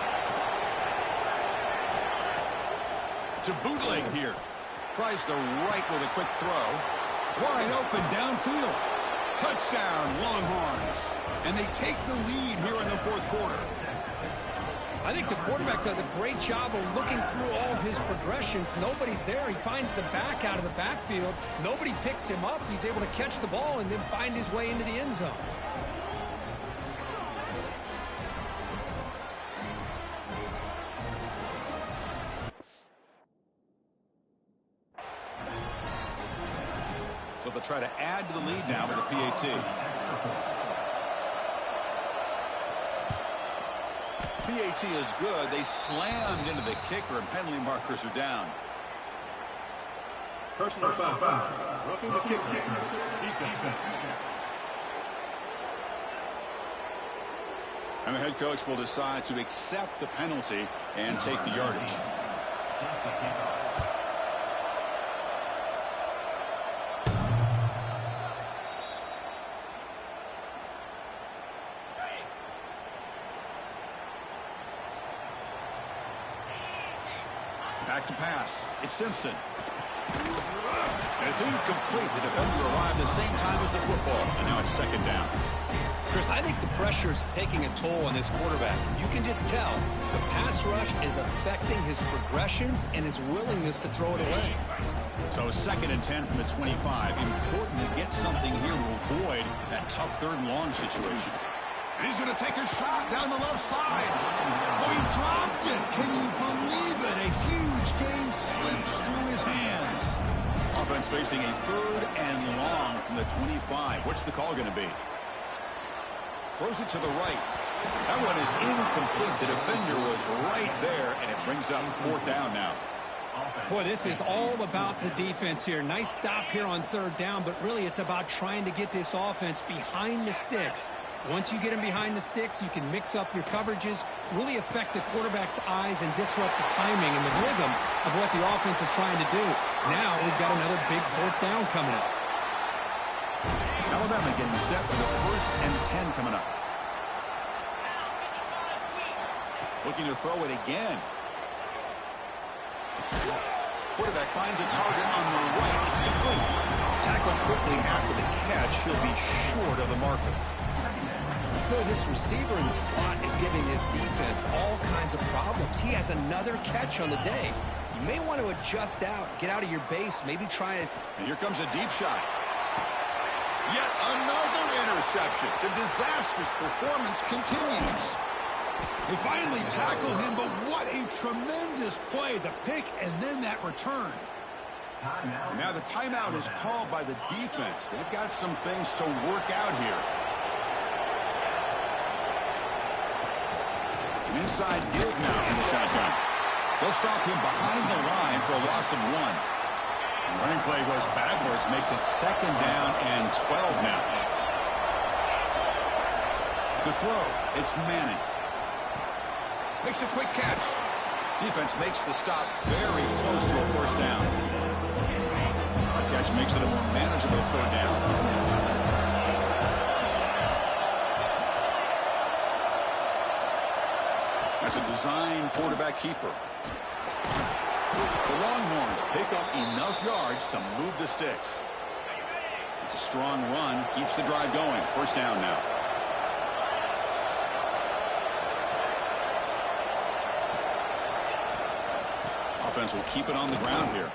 To bootleg here. Tries the right with a quick throw. Wide open downfield. Touchdown, Longhorns. And they take the lead here in the fourth quarter. I think the quarterback does a great job of looking through all of his progressions. Nobody's there. He finds the back out of the backfield. Nobody picks him up. He's able to catch the ball and then find his way into the end zone. So they'll try to add to the lead now with a PAT. PAT is good. They slammed into the kicker, and penalty markers are down. Personal foul. Roughing the kicker. Defense. And the head coach will decide to accept the penalty and take the yardage. Back to pass. It's Simpson. And it's incomplete. The defender arrived the same time as the football. And now it's 2nd down. Chris, I think the pressure is taking a toll on this quarterback. You can just tell the pass rush is affecting his progressions and his willingness to throw it away. So 2nd and 10 from the 25. Important to get something here to avoid that tough 3rd and long situation. And he's going to take a shot down the left side. Oh, he dropped it. Can you believe it? A huge gain slips through his hands. Offense facing a 3rd and long from the 25. What's the call going to be? Throws it to the right. That one is incomplete. The defender was right there, and it brings up 4th down now. Boy, this is all about the defense here. Nice stop here on 3rd down, but really it's about trying to get this offense behind the sticks. Once you get him behind the sticks, you can mix up your coverages, really affect the quarterback's eyes and disrupt the timing and the rhythm of what the offense is trying to do. Now we've got another big 4th down coming up. Alabama getting set for the 1st and 10 coming up. Looking to throw it again. Quarterback finds a target on the right. It's complete. Tackled quickly after the catch. He'll be short of the marker. Boy, this receiver in the slot is giving his defense all kinds of problems. He has another catch on the day. You may want to adjust out, get out of your base, maybe try it. And here comes a deep shot. Yet another interception. The disastrous performance continues. They finally tackle him, but what a tremendous play. The pick and then that return. And now the timeout is called by the defense. They've got some things to work out here. An inside give now in the shotgun. They'll stop him behind the line for a loss of 1. The running play goes backwards, makes it 2nd down and 12 now. To throw, it's Manning. Makes a quick catch. Defense makes the stop very close to a first down. The catch makes it a more manageable 3rd down. That's a design quarterback keeper. The Longhorns pick up enough yards to move the sticks. It's a strong run, keeps the drive going. First down now. Offense will keep it on the ground here.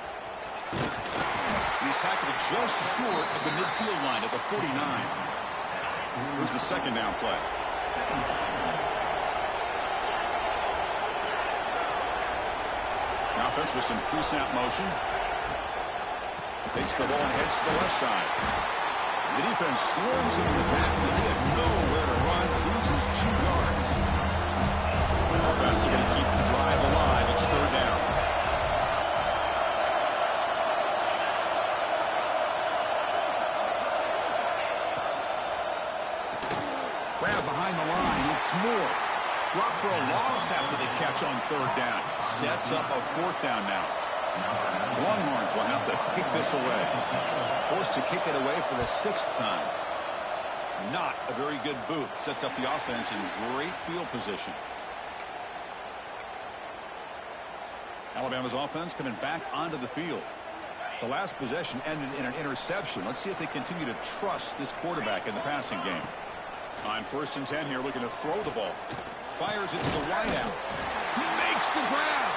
He's tackled just short of the midfield line at the 49. Here's the 2nd down play. Offense with some pre-snap motion. Takes the ball and heads to the left side. The defense swarms into the backfield. He had nowhere to run. Loses 2 yards. Offense are going to keep the drive alive. It's 3rd down. Grab behind the line. It's Moore. Drop for a loss after the catch on 3rd down. Sets up a 4th down now. Longhorns will have to kick this away. Forced to kick it away for the 6th time. Not a very good boot. Sets up the offense in great field position. Alabama's offense coming back onto the field. The last possession ended in an interception. Let's see if they continue to trust this quarterback in the passing game. On 1st and 10 here, looking to throw the ball. Fires it to the wideout. He makes the grab.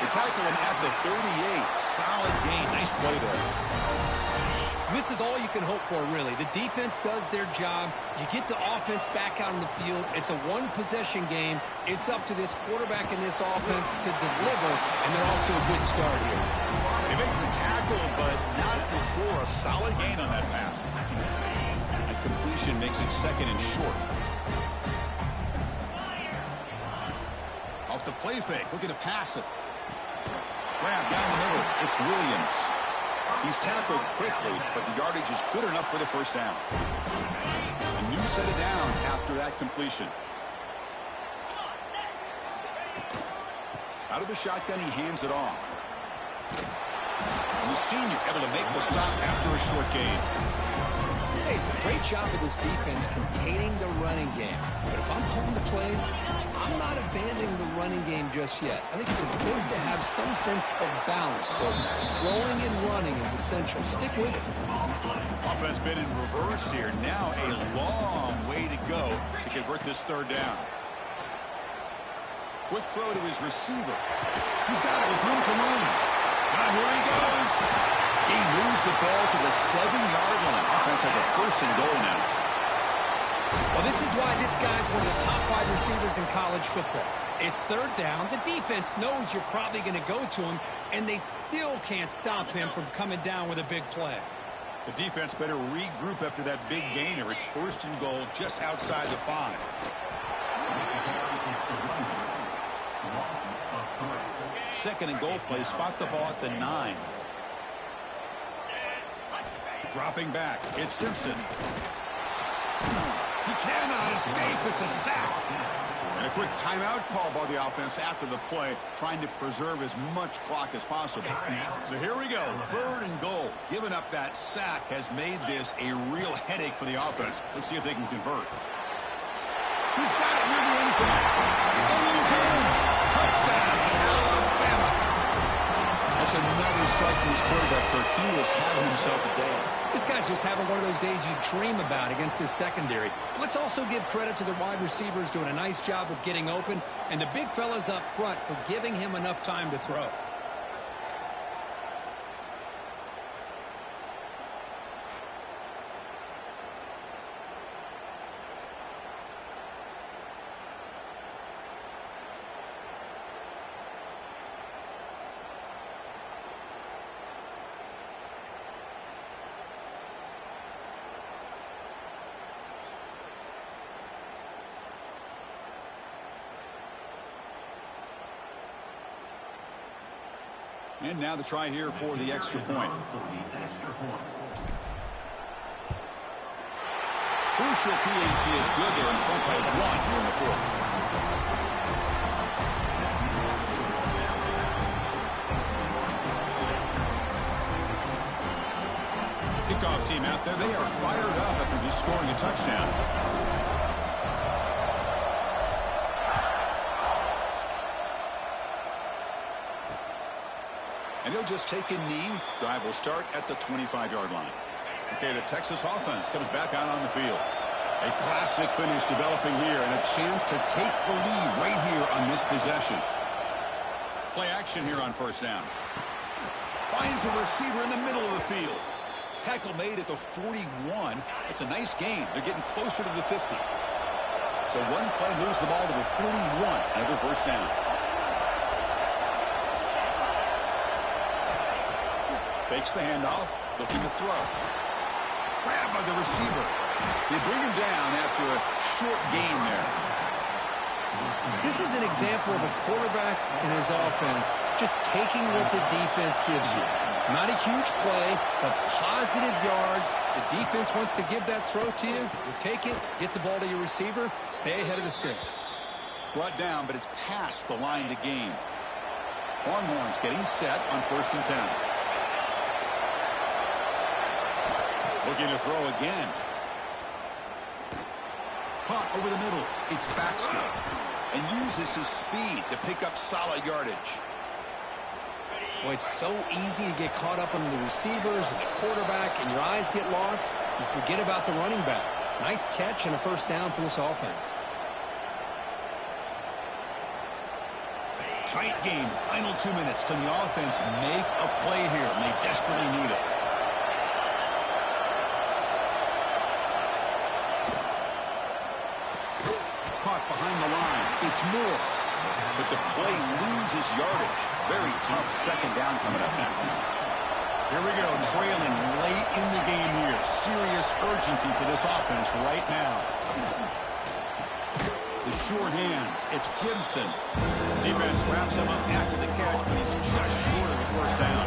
They tackle him at the 38. Solid gain. Nice play there. This is all you can hope for, really. The defense does their job. You get the offense back out on the field. It's a one-possession game. It's up to this quarterback and this offense to deliver, and they're off to a good start here. They make the tackle, but not before a solid gain on that pass. And completion makes it 2nd and short. Off the play fake, looking to pass it. Grab down the middle. It's Williams. He's tackled quickly, but the yardage is good enough for the first down. A new set of downs after that completion. Out of the shotgun, he hands it off. And the senior able to make the stop after a short gain. Hey, it's a great job of this defense containing the running game. But if I'm calling the plays, I'm not abandoning the running game just yet. I think it's important to have some sense of balance. So throwing and running is essential. Stick with it. Offense been in reverse here. Now a long way to go to convert this 3rd down. Quick throw to his receiver. He's got it with room to run. Now here he goes. He moves the ball to the 7-yard line. Offense has a 1st and goal now. Well, this is why this guy's one of the top wide receivers in college football. It's 3rd down. The defense knows you're probably going to go to him, and they still can't stop him from coming down with a big play. The defense better regroup after that big gainer. It's 1st and goal just outside the 5. Second and goal play. Spot the ball at the 9. Dropping back. It's Simpson. He cannot escape. It's a sack. And a quick timeout call by the offense after the play, trying to preserve as much clock as possible. So here we go. 3rd and goal. Giving up that sack has made this a real headache for the offense. Let's see if they can convert. He's got it near the end zone. And he's in. Touchdown, Alabama. That's another strike from his quarterback, Kirk. He is having himself a day. This guy's just having one of those days you dream about against this secondary. Let's also give credit to the wide receivers doing a nice job of getting open, and the big fellas up front for giving him enough time to throw. And now the try here for the extra point. Crucial PAT is good. They're in front by 1 here in the fourth. Kickoff team out there. They are fired up after just scoring a touchdown. And he'll just take a knee. Drive will start at the 25-yard line. Okay, the Texas offense comes back out on the field. A classic finish developing here and a chance to take the lead right here on this possession. Play action here on first down. Finds a receiver in the middle of the field. Tackle made at the 41. It's a nice gain. They're getting closer to the 50. So one play moves the ball to the 41. Another first down. Fakes the handoff, looking to throw. Grabbed by the receiver. They bring him down after a short gain there. This is an example of a quarterback and his offense just taking what the defense gives you. Not a huge play, but positive yards. The defense wants to give that throw to you. You take it, get the ball to your receiver, stay ahead of the sticks. Brought down, but it's past the line to gain. Longhorns getting set on 1st and 10. Looking to throw again. Caught over the middle. It's Baxter. And uses his speed to pick up solid yardage. Well, it's so easy to get caught up on the receivers and the quarterback, and your eyes get lost. You forget about the running back. Nice catch and a first down for this offense. Tight game. Final 2 minutes. Can the offense make a play here? And they desperately need it. Caught behind the line. It's Moore. But the play loses yardage. Very tough second down coming up now. Here we go. Trailing late in the game here. Serious urgency for this offense right now. The sure hands. It's Gibson. Defense wraps him up after the catch, but he's just short of the first down.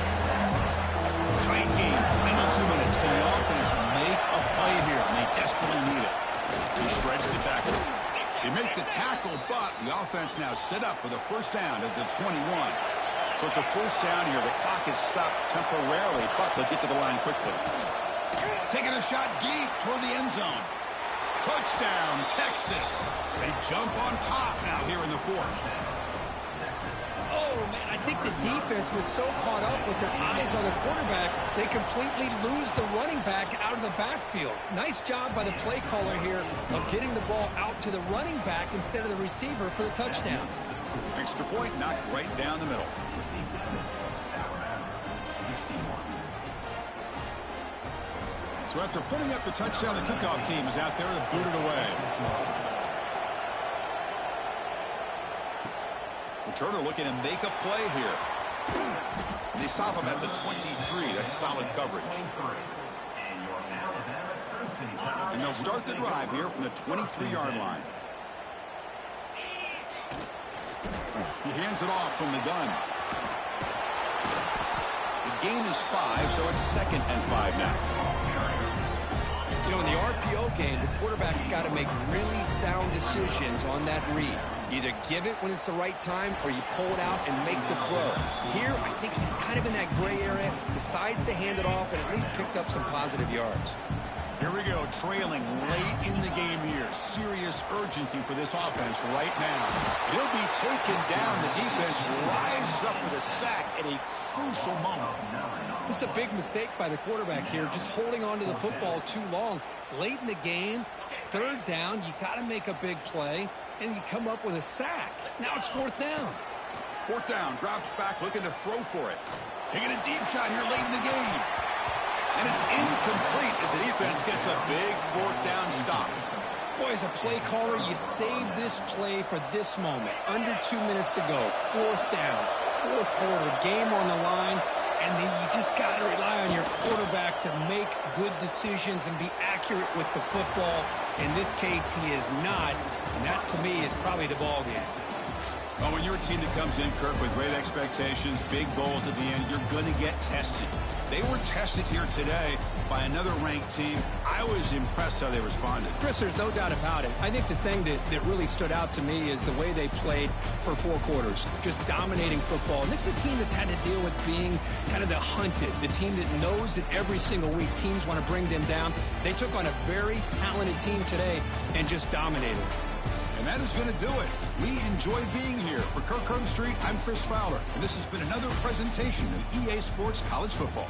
Tight game. Final 2 minutes. Can the offense make a play here? And they desperately need it. He shreds the tackle. They make the tackle, but the offense now set up with a first down at the 21. So it's a first down here. The clock is stopped temporarily, but they'll get to the line quickly. Taking a shot deep toward the end zone. Touchdown, Texas. They jump on top now here in the fourth. Oh, man, I think the defense was so caught up with their eyes on the quarterback, they completely lose the running back out of the backfield. Nice job by the play caller here of getting the ball out to the running back instead of the receiver for the touchdown. Extra point knocked right down the middle. So after putting up the touchdown, the kickoff team is out there to boot it away. Returner looking to make a play here. They stop him at the 23. That's solid coverage. And they'll start the drive here from the 23-yard line. He hands it off from the gun. The gain is 5, so it's 2nd and 5 now. You know, in the RPO game, the quarterback's got to make really sound decisions on that read. Either give it when it's the right time or you pull it out and make the throw. Here, I think he's kind of in that gray area, decides to hand it off and at least picked up some positive yards. Here we go, trailing late in the game here. Serious less urgency for this offense right now. He'll be taken down. The defense rises up with a sack at a crucial moment. This is a big mistake by the quarterback here, just holding on to the football too long. Late in the game, third down, you got to make a big play, and you come up with a sack. Now it's fourth down. Fourth down, drops back, looking to throw for it. Taking a deep shot here late in the game. And it's incomplete as the defense gets a big fourth down stop. Boy, as a play caller, you save this play for this moment. Under 2 minutes to go. Fourth down. Fourth quarter. Game on the line. And then you just got to rely on your quarterback to make good decisions and be accurate with the football. In this case, he is not. And that, to me, is probably the ball game. Well, when you're a team that comes in, Kirk, with great expectations, big goals at the end, you're going to get tested. They were tested here today by another ranked team. I was impressed how they responded. Chris, there's no doubt about it. I think the thing that really stood out to me is the way they played for 4 quarters, just dominating football. And this is a team that's had to deal with being kind of the hunted, the team that knows that every single week teams want to bring them down. They took on a very talented team today and just dominated. And that is going to do it. We enjoy being here. For Kirk Herbstreit, I'm Chris Fowler, and this has been another presentation of EA Sports College Football.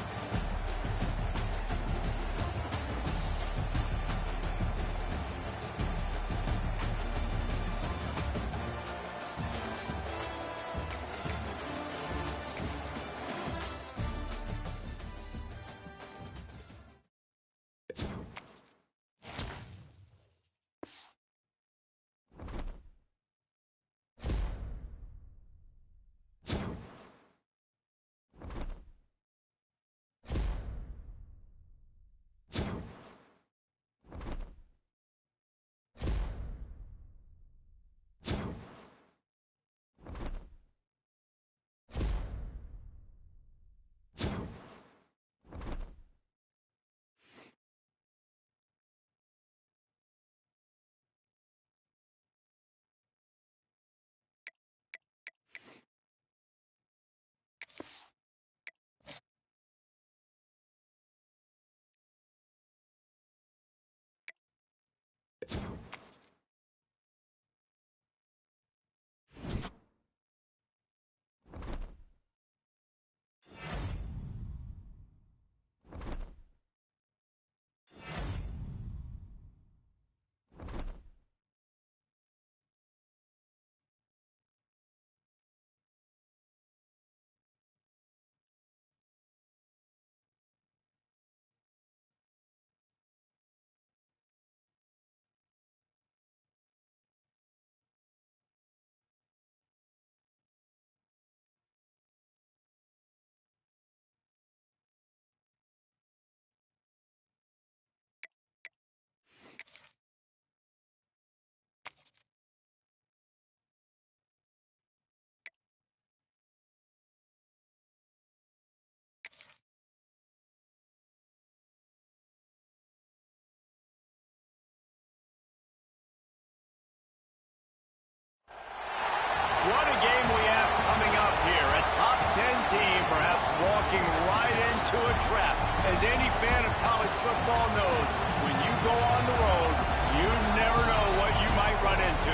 What a game we have coming up here. A top 10 team perhaps walking right into a trap. As any fan of college football knows, when you go on the road, you never know what you might run into.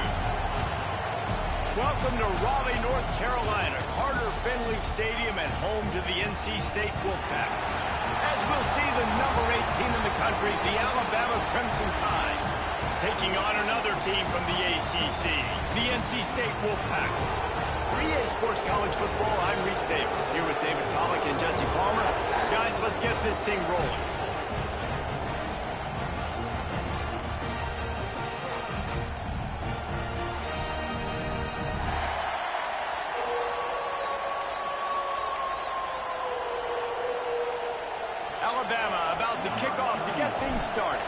Welcome to Raleigh, North Carolina, Carter Finley Stadium and home to the NC State Wolfpack. As we'll see the number 8 team in the country, the Alabama Crimson Tide, taking on another team from the ACC, the NC State Wolfpack. For EA Sports College Football, I'm Reese Davis, here with David Pollack and Jesse Palmer. Guys, let's get this thing rolling. Alabama about to kick off to get things started.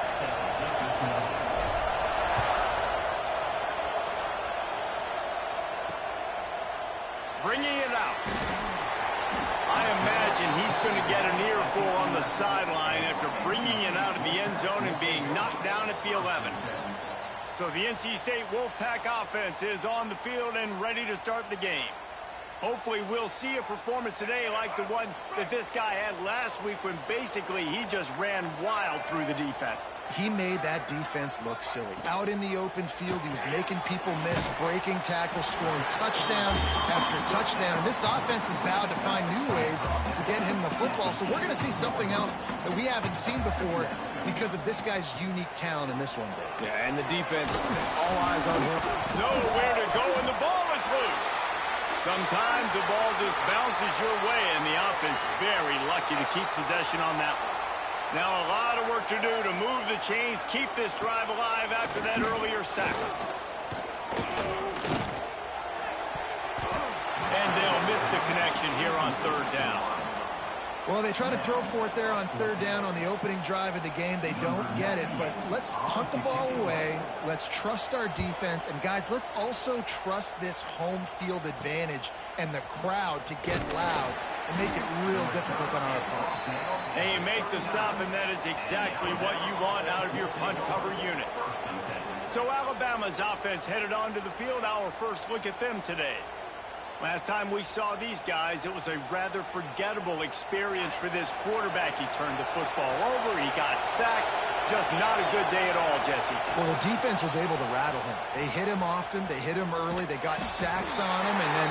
Bringing it out. I imagine he's going to get an earful on the sideline after bringing it out of the end zone and being knocked down at the 11. So the NC State Wolfpack offense is on the field and ready to start the game. Hopefully we'll see a performance today like the one that this guy had last week when basically he just ran wild through the defense. He made that defense look silly. Out in the open field, he was making people miss, breaking tackles, scoring touchdown after touchdown. And this offense has vowed to find new ways to get him the football. So we're going to see something else that we haven't seen before because of this guy's unique talent in this one. Yeah, and the defense, all eyes on him. Nowhere to go, and the ball is loose. Sometimes the ball just bounces your way, and the offense very lucky to keep possession on that one. Now a lot of work to do to move the chains, keep this drive alive after that earlier sack. And they'll miss the connection here on third down. Well, they try to throw for it there on third down on the opening drive of the game. They don't get it, but let's punt the ball away. Let's trust our defense. And, guys, let's also trust this home field advantage and the crowd to get loud and make it real difficult on our opponent. And you make the stop, and that is exactly what you want out of your punt cover unit. So Alabama's offense headed onto the field. Our first look at them today. Last time we saw these guys, it was a rather forgettable experience for this quarterback. He turned the football over. He got sacked. Just not a good day at all, Jesse. Well, the defense was able to rattle him. They hit him often. They hit him early. They got sacks on him, and then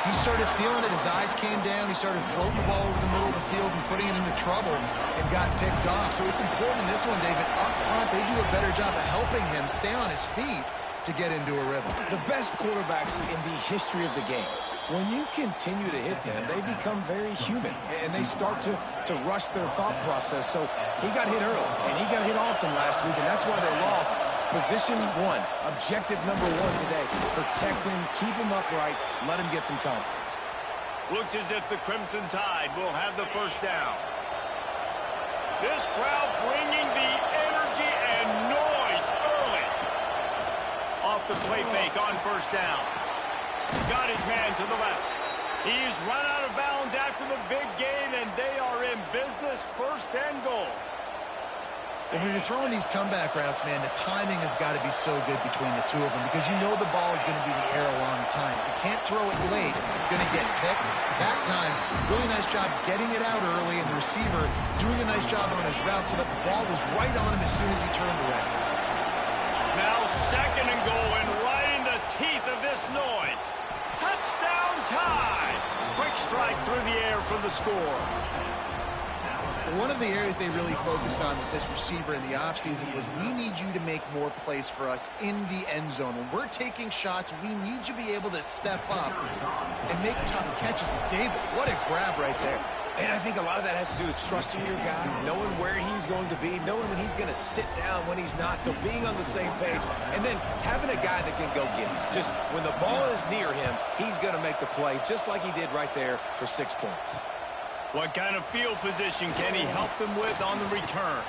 he started feeling it. His eyes came down. He started floating the ball over the middle of the field and putting it into trouble and got picked off. So it's important in this one, David. Up front, they do a better job of helping him stay on his feet to get into a rhythm. The best quarterbacks in the history of the game, when you continue to hit them, they become very human, and they start to rush their thought process. So he got hit early, and he got hit often last week, and that's why they lost. Position one, objective number one today. Protect him, keep him upright, let him get some confidence. Looks as if the Crimson Tide will have the first down. This crowd bringing the energy and noise early. Off the play fake on first down. Got his man to the left. He's run out of bounds after the big gain, and they are in business, first and goal. And when you're throwing these comeback routes, man, the timing has got to be so good between the two of them because you know the ball is going to be in the air a long time. You can't throw it late. It's going to get picked. That time, really nice job getting it out early, and the receiver doing a nice job on his route so that the ball was right on him as soon as he turned around. Now second and goal, and right in the teeth of this noise. Touchdown Tide! Quick strike through the air for the score. One of the areas they really focused on with this receiver in the offseason was we need you to make more plays for us in the end zone. When we're taking shots, we need you to be able to step up and make tough catches. And David, what a grab right there. And I think a lot of that has to do with trusting your guy, knowing where he's going to be, knowing when he's going to sit down, when he's not. So being on the same page, and then having a guy that can go get him. Just when the ball is near him, he's going to make the play, just like he did right there for 6 points. What kind of field position can he help them with on the return?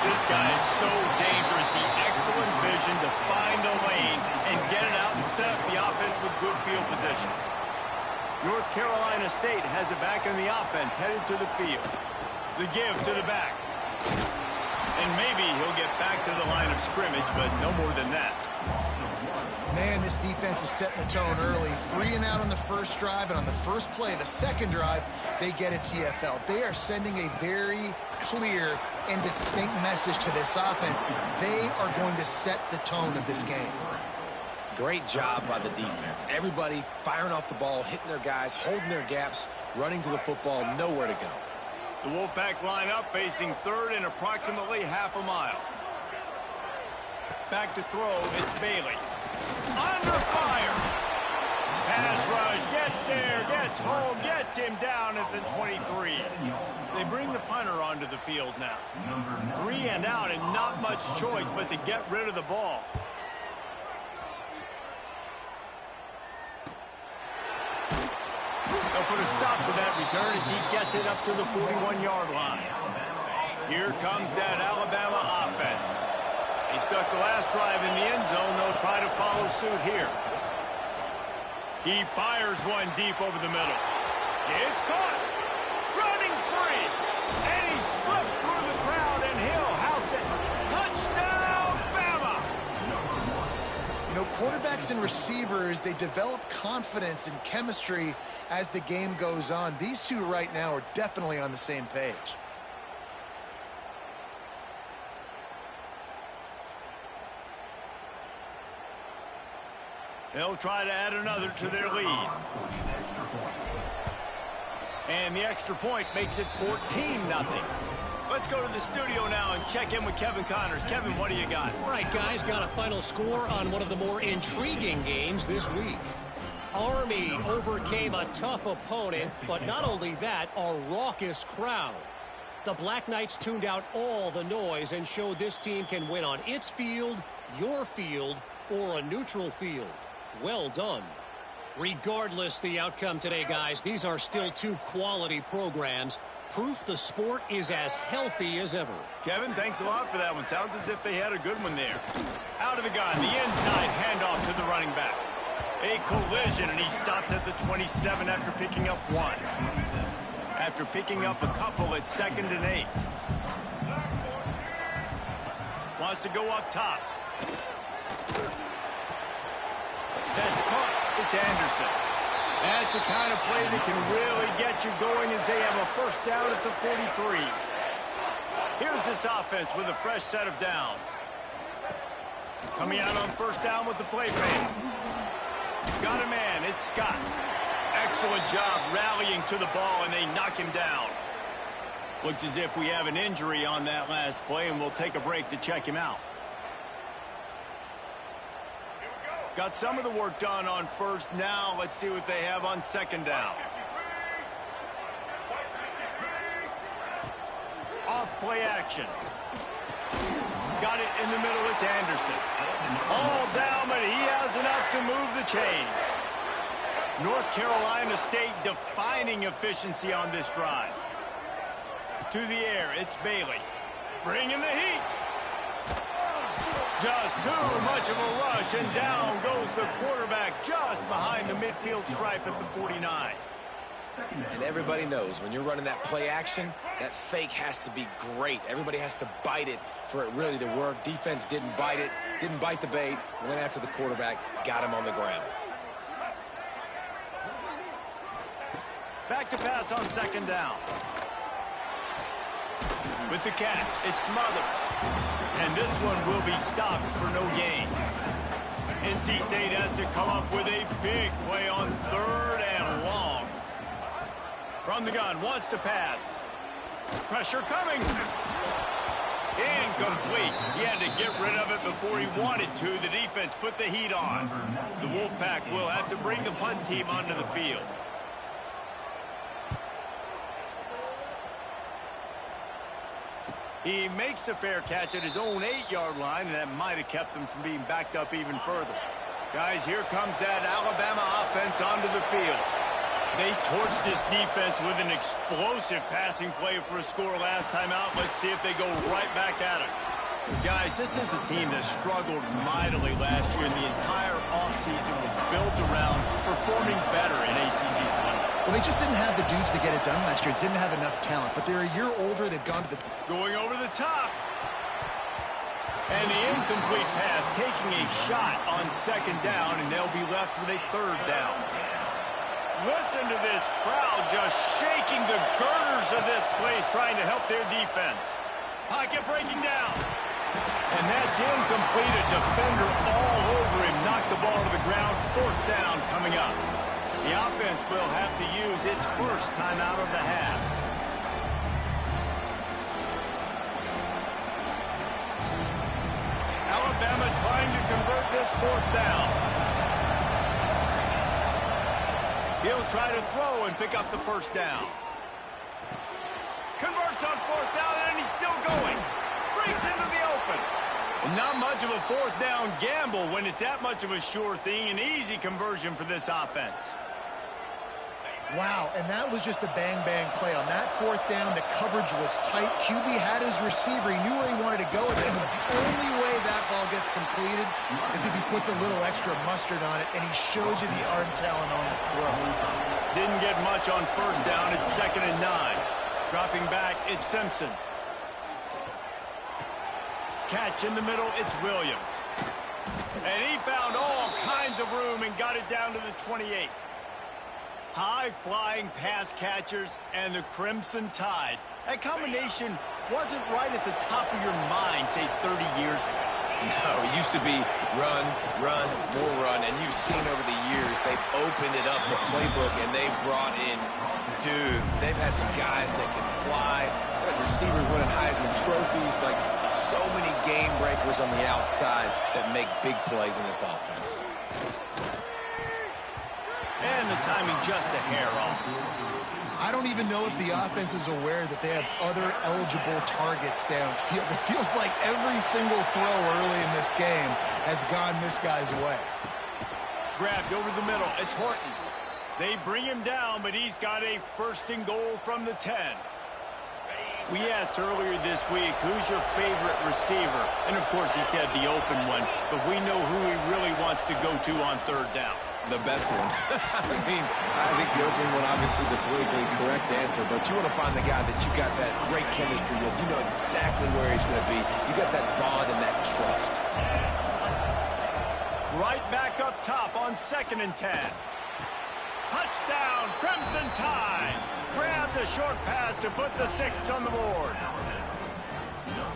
This guy is so dangerous. The excellent vision to find a lane and get it out and set up the offense with good field position. North Carolina State has it back in the offense, headed to the field. The give to the back. And maybe he'll get back to the line of scrimmage, but no more than that. Man, this defense is setting the tone early. 3 and out on the first drive, and on the first play, the second drive, they get a TFL. They are sending a very clear and distinct message to this offense. They are going to set the tone of this game. Great job by the defense. Everybody firing off the ball, hitting their guys, holding their gaps, running to the football, nowhere to go. The Wolfpack line up, facing third and approximately half a mile. Back to throw, it's Bailey. Under fire. Pass rush, gets there, gets home, gets him down at the 23. They bring the punter onto the field now. 3 and out, and not much choice but to get rid of the ball. They'll put a stop to that return as he gets it up to the 41-yard line. Here comes that Alabama offense. They stuck the last drive in the end zone. They'll try to follow suit here. He fires one deep over the middle. It's caught. Running free. And he slipped through the crowd, and he'll house it. Touchdown, Bama! You know, quarterbacks and receivers, they develop confidence and chemistry as the game goes on. These two right now are definitely on the same page. They'll try to add another to their lead. And the extra point makes it 14-0. Let's go to the studio now and check in with Kevin Connors. Kevin, what do you got? All right, guys, got a final score on one of the more intriguing games this week. Army overcame a tough opponent, but not only that, a raucous crowd. The Black Knights tuned out all the noise and showed this team can win on its field, your field, or a neutral field. Well done. Regardless the outcome today, guys, these are still two quality programs. Proof the sport is as healthy as ever. Kevin, thanks a lot for that one. Sounds as if they had a good one there. Out of the gun, the inside handoff to the running back. A collision, and he stopped at the 27 after picking up one. After picking up a couple, it's 2nd and 8. Wants to go up top. That's caught. It's Anderson. That's the kind of play that can really get you going as they have a first down at the 43. Here's this offense with a fresh set of downs. Coming out on first down with the play fake. Got a man. It's Scott. Excellent job rallying to the ball, and they knock him down. Looks as if we have an injury on that last play, and we'll take a break to check him out. Got some of the work done on first. Now let's see what they have on 2nd down. Off play action. Got it in the middle. It's Anderson. All down, but he has enough to move the chains. North Carolina State defining efficiency on this drive. To the air, it's Bailey. Bringing the heat. Just too much of a rush, and down goes the quarterback just behind the midfield stripe at the 49. And everybody knows when you're running that play action, that fake has to be great. Everybody has to bite it for it really to work. Defense didn't bite it, didn't bite the bait, went after the quarterback, got him on the ground. Back to pass on 2nd down. With the catch, it's Smothers. And this one will be stopped for no gain. NC State has to come up with a big play on 3rd and long. From the gun, wants to pass. Pressure coming. Incomplete. He had to get rid of it before he wanted to. The defense put the heat on. The Wolfpack will have to bring the punt team onto the field. He makes the fair catch at his own 8-yard line, and that might have kept him from being backed up even further. Guys, here comes that Alabama offense onto the field. They torched this defense with an explosive passing play for a score last time out. Let's see if they go right back at it. Guys, this is a team that struggled mightily last year, and the entire offseason was built around performing better in ACC play. Well, they just didn't have the dudes to get it done last year. Didn't have enough talent, but they're a year older. They've gone to the... Going over the top. And the incomplete pass taking a shot on 2nd down, and they'll be left with a 3rd down. Listen to this crowd just shaking the girders of this place, trying to help their defense. Pocket breaking down. And that's incomplete. A defender all over him. Knocked the ball to the ground. 4th down coming up. The offense will have to use its first timeout of the half. Alabama trying to convert this 4th down. He'll try to throw and pick up the 1st down. Converts on 4th down, and he's still going. Breaks into the open. And not much of a 4th down gamble when it's that much of a sure thing. An easy conversion for this offense. Wow, and that was just a bang-bang play. On that 4th down, the coverage was tight. QB had his receiver. He knew where he wanted to go with it. The only way that ball gets completed is if he puts a little extra mustard on it, and he showed you the arm talent on the throw. Didn't get much on 1st down. It's 2nd and 9. Dropping back, it's Simpson. Catch in the middle, it's Williams. And he found all kinds of room and got it down to the 28. High-flying pass catchers and the Crimson Tide. That combination wasn't right at the top of your mind, say, 30 years ago. No, it used to be run, run, more run, and you've seen over the years they've opened it up, the playbook, and they've brought in dudes. They've had some guys that can fly, like receivers winning Heisman trophies, like so many game breakers on the outside that make big plays in this offense. And the timing just a hair off. I don't even know if the offense is aware that they have other eligible targets downfield. It feels like every single throw early in this game has gone this guy's way. Grabbed over the middle. It's Horton. They bring him down, but he's got a first and goal from the 10. We asked earlier this week, who's your favorite receiver? And, of course, he said the open one, but we know who he really wants to go to on third down. The best one. I mean, I think the open one, obviously the politically correct answer, but you want to find the guy that you got that great chemistry with. You know exactly where he's going to be. You got that bond and that trust. Right back up top on 2nd and 10. Touchdown, Crimson Tide. Grab the short pass to put the 6 on the board.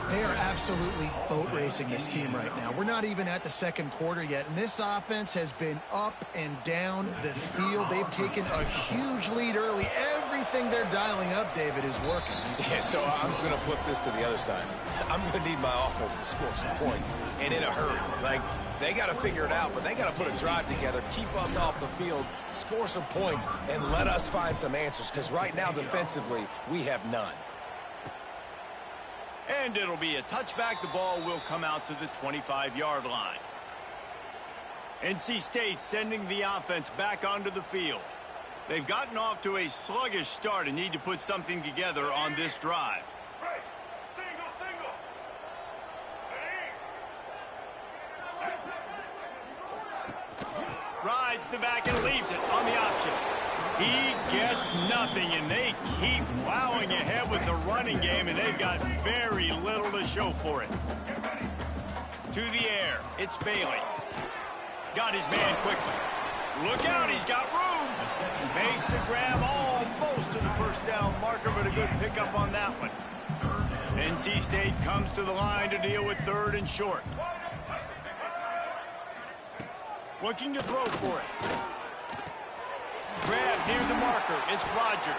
They are absolutely boat racing this team right now. We're not even at the second quarter yet, and this offense has been up and down the field. They've taken a huge lead early. Everything they're dialing up, David, is working. Yeah, so I'm going to flip this to the other side. I'm going to need my offense to score some points, and in a hurry. Like, they got to figure it out, but they got to put a drive together, keep us off the field, score some points, and let us find some answers, because right now, defensively, we have none. And it'll be a touchback. The ball will come out to the 25-yard line. NC State sending the offense back onto the field. They've gotten off to a sluggish start and need to put something together on this drive. Rides the back and leaves it on the option. He gets nothing, and they keep plowing ahead with the running game, and they've got very little to show for it. To the air, it's Bailey. Got his man quickly. Look out, he's got room. Makes the grab almost to the first down marker, but a good pickup on that one. NC State comes to the line to deal with 3rd and short. Looking to throw for it. Grab near the marker. It's Rodgers.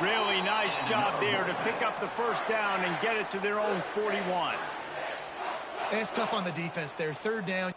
Really nice job there to pick up the first down and get it to their own 41. It's tough on the defense there. 3rd down.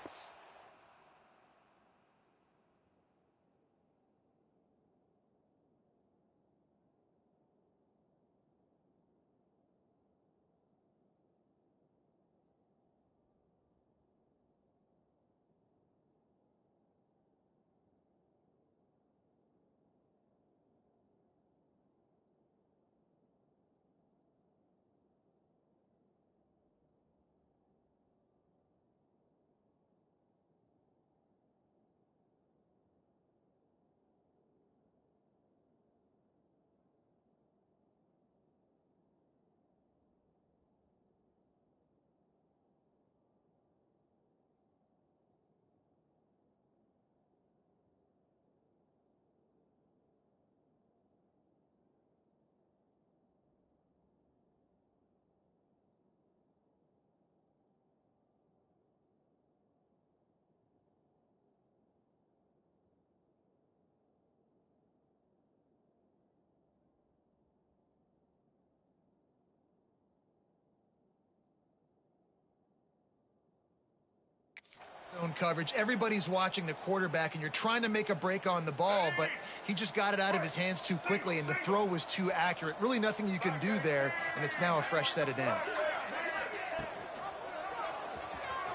Zone coverage. Everybody's watching the quarterback, and you're trying to make a break on the ball, but he just got it out of his hands too quickly, and the throw was too accurate. Really nothing you can do there, and it's now a fresh set of downs.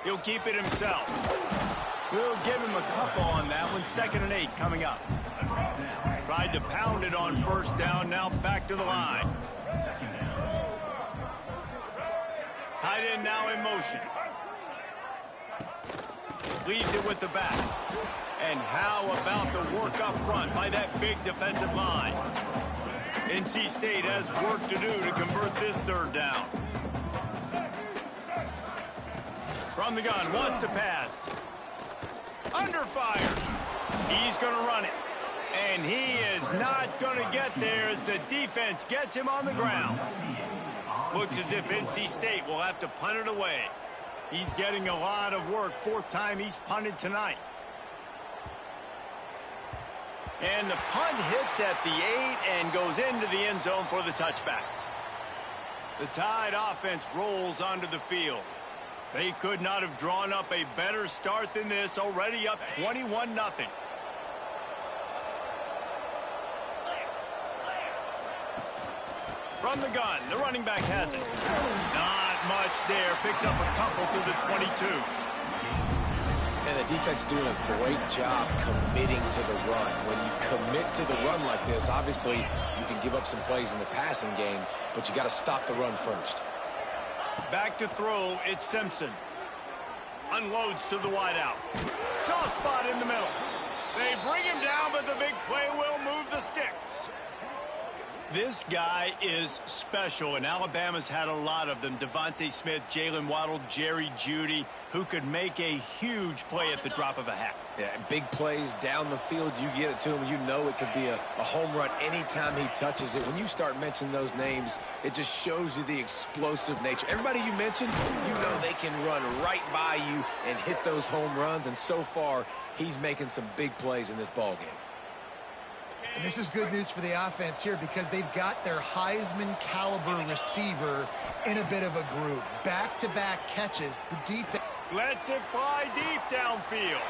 He'll keep it himself. We'll give him a couple on that one. 2nd and 8 coming up. Tried to pound it on first down. Now back to the line. Tight end now in motion. Leaves it with the back. And how about the work up front by that big defensive line? NC State has work to do to convert this 3rd down. From the gun, wants to pass. Under fire. He's going to run it. And he is not going to get there as the defense gets him on the ground. Looks as if NC State will have to punt it away. He's getting a lot of work. Fourth time he's punted tonight. And the punt hits at the 8 and goes into the end zone for the touchback. The Tide offense rolls onto the field. They could not have drawn up a better start than this, already up 21-0. From the gun, the running back has it. Not much there. Picks up a couple to the 22. And the defense doing a great job committing to the run. When you commit to the run like this, obviously you can give up some plays in the passing game, but you got to stop the run first. Back to throw, it's Simpson. Unloads to the wideout. Soft spot in the middle. They bring him down, but the big play will move the sticks. This guy is special, and Alabama's had a lot of them. Devontae Smith, Jalen Waddle, Jerry Jeudy, who could make a huge play at the drop of a hat. Yeah, big plays down the field, you get it to him, you know it could be a home run anytime he touches it. When you start mentioning those names, it just shows you the explosive nature. Everybody you mentioned, you know they can run right by you and hit those home runs, and so far, he's making some big plays in this ball game. And this is good news for the offense here because they've got their Heisman caliber receiver in a bit of a groove. Back-to-back catches. The defense Lets it fly deep downfield.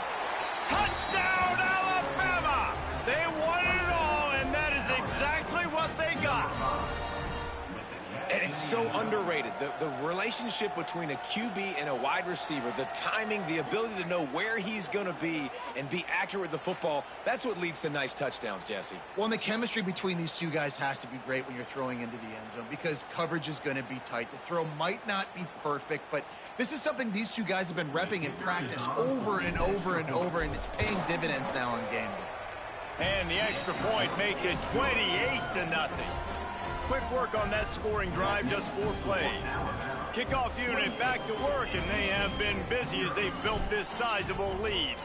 Touchdown, Alabama! They won it all, and that is exactly what they got. And it's so underrated. The relationship between a QB and a wide receiver, the timing, the ability to know where he's going to be and be accurate with the football, that's what leads to nice touchdowns, Jesse. Well, and the chemistry between these two guys has to be great when you're throwing into the end zone because coverage is going to be tight. The throw might not be perfect, but this is something these two guys have been repping in practice over and over and over, and it's paying dividends now on game day. And the extra point makes it 28-0. Quick work on that scoring drive, just 4 plays. Kickoff unit back to work, and they have been busy as they've built this sizable lead.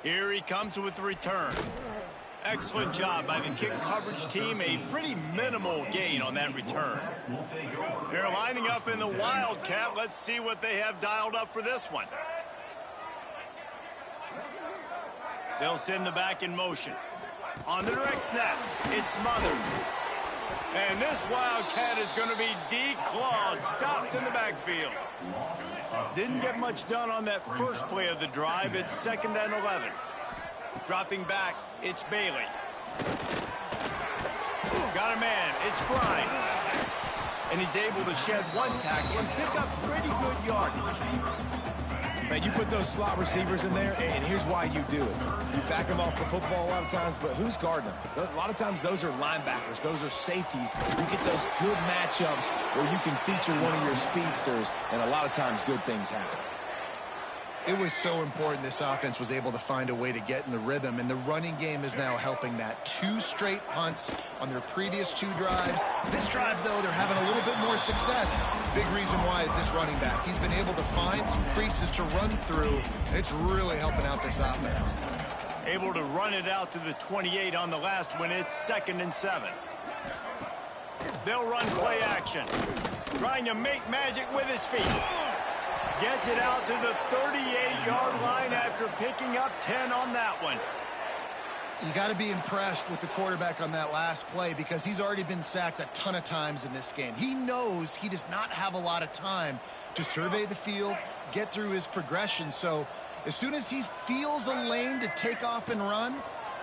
Here he comes with the return. Excellent job by the kick coverage team. A pretty minimal gain on that return. They're lining up in the Wildcat. Let's see what they have dialed up for this one. They'll send the back in motion. On the direct snap, it's Smothers. And this Wildcat is going to be declawed, stopped in the backfield. Didn't get much done on that first play of the drive. It's 2nd and 11. Dropping back, it's Bailey. Got a man, it's Grimes. And he's able to shed 1 tackle and pick up pretty good yardage. Man, you put those slot receivers in there, and here's why you do it. You back them off the football a lot of times, but who's guarding them? A lot of times those are linebackers. Those are safeties. You get those good matchups where you can feature one of your speedsters, and a lot of times good things happen. It was so important this offense was able to find a way to get in the rhythm, and the running game is now helping that. 2 straight punts on their previous 2 drives. This drive, though, they're having a little bit more success. Big reason why is this running back. He's been able to find some creases to run through, and it's really helping out this offense. Able to run it out to the 28 on the last one. It's 2nd and 7. They'll run play action. Trying to make magic with his feet. Gets it out to the 38-yard line after picking up 10 on that one. You got to be impressed with the quarterback on that last play because he's already been sacked a ton of times in this game. He knows he does not have a lot of time to survey the field, get through his progression. So as soon as he feels a lane to take off and run,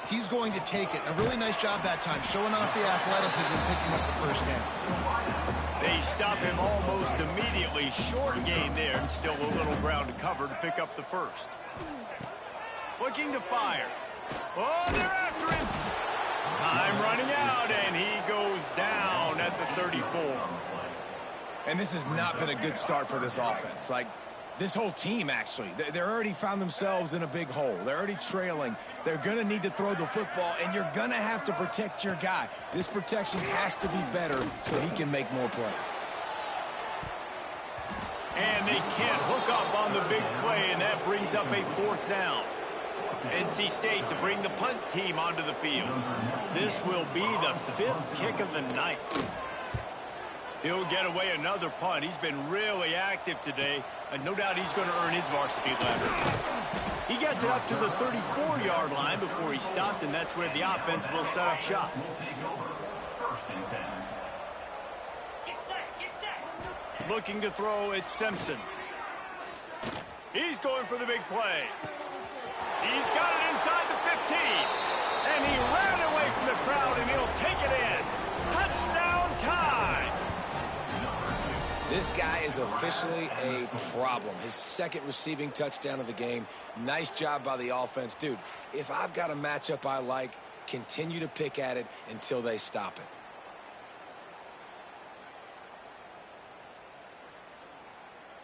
he's going to take it. A really nice job that time, showing off the athleticism and picking up the first down. They stop him almost immediately. Short gain there, and still a little ground to cover to pick up the first. Looking to fire. Oh, they're after him. Time running out, and he goes down at the 34. And this has not been a good start for this offense. Like, This whole team, actually, they're already found themselves in a big hole. They're already trailing. They're going to need to throw the football, and you're going to have to protect your guy. This protection has to be better so he can make more plays. And they can't hook up on the big play, and that brings up a 4th down. NC State to bring the punt team onto the field. This will be the 5th kick of the night. He'll get away another punt. He's been really active today, and no doubt he's going to earn his varsity letter. He gets it up to the 34-yard line before he stopped, and that's where the offense will set up shop. Looking to throw, it's Simpson. He's going for the big play. He's got it inside the 15. And he ran away from the crowd, and he'll take it in. Touchdown time. This guy is officially a problem. His 2nd receiving touchdown of the game. Nice job by the offense. Dude, if I've got a matchup I like, continue to pick at it until they stop it.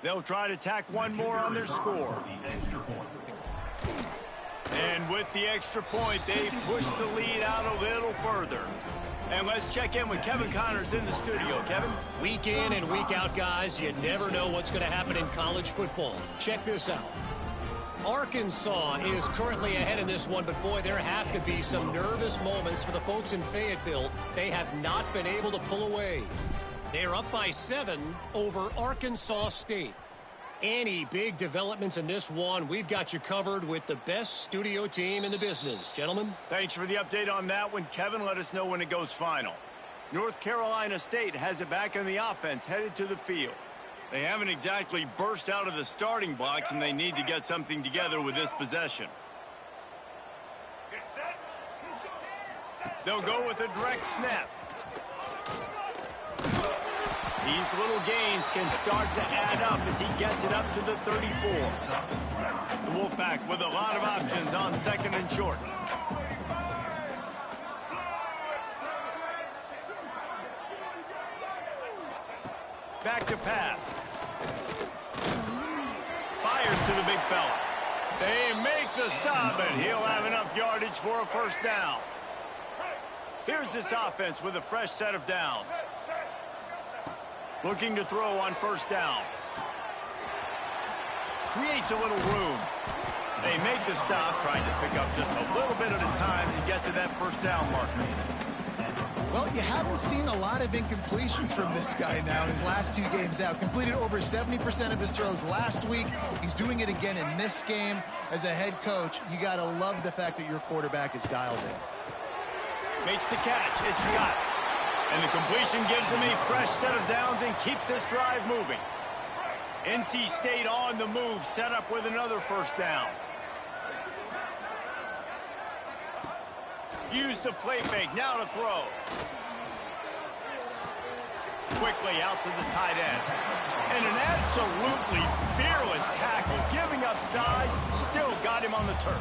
They'll try to tack one more on their score. And with the extra point, they push the lead out a little further. And let's check in with Kevin Connors in the studio. Kevin? Week in and week out, guys, you never know what's going to happen in college football. Check this out. Arkansas is currently ahead in this one, but boy, there have to be some nervous moments for the folks in Fayetteville. They have not been able to pull away. They're up by 7 over Arkansas State. Any big developments in this one, we've got you covered with the best studio team in the business. Gentlemen? Thanks for the update on that one, Kevin. Let us know when it goes final. North Carolina State has it back on the offense, headed to the field. They haven't exactly burst out of the starting blocks, and they need to get something together with this possession. They'll go with a direct snap. These little gains can start to add up as he gets it up to the 34. The Wolfpack with a lot of options on 2nd and short. Back to pass. Fires to the big fella. They make the stop, and he'll have enough yardage for a 1st down. Here's this offense with a fresh set of downs. Looking to throw on 1st down. Creates a little room. They make the stop, trying to pick up just a little bit at a time to get to that 1st down marker. Well, you haven't seen a lot of incompletions from this guy now in his last 2 games out. Completed over 70% of his throws last week. He's doing it again in this game. As a head coach, you got to love the fact that your quarterback is dialed in. Makes the catch. It's Scott. And the completion gives him a fresh set of downs and keeps this drive moving. NC State on the move, set up with another 1st down. Use the play fake, now to throw. Quickly out to the tight end. And an absolutely fearless tackle, giving up size, still got him on the turf.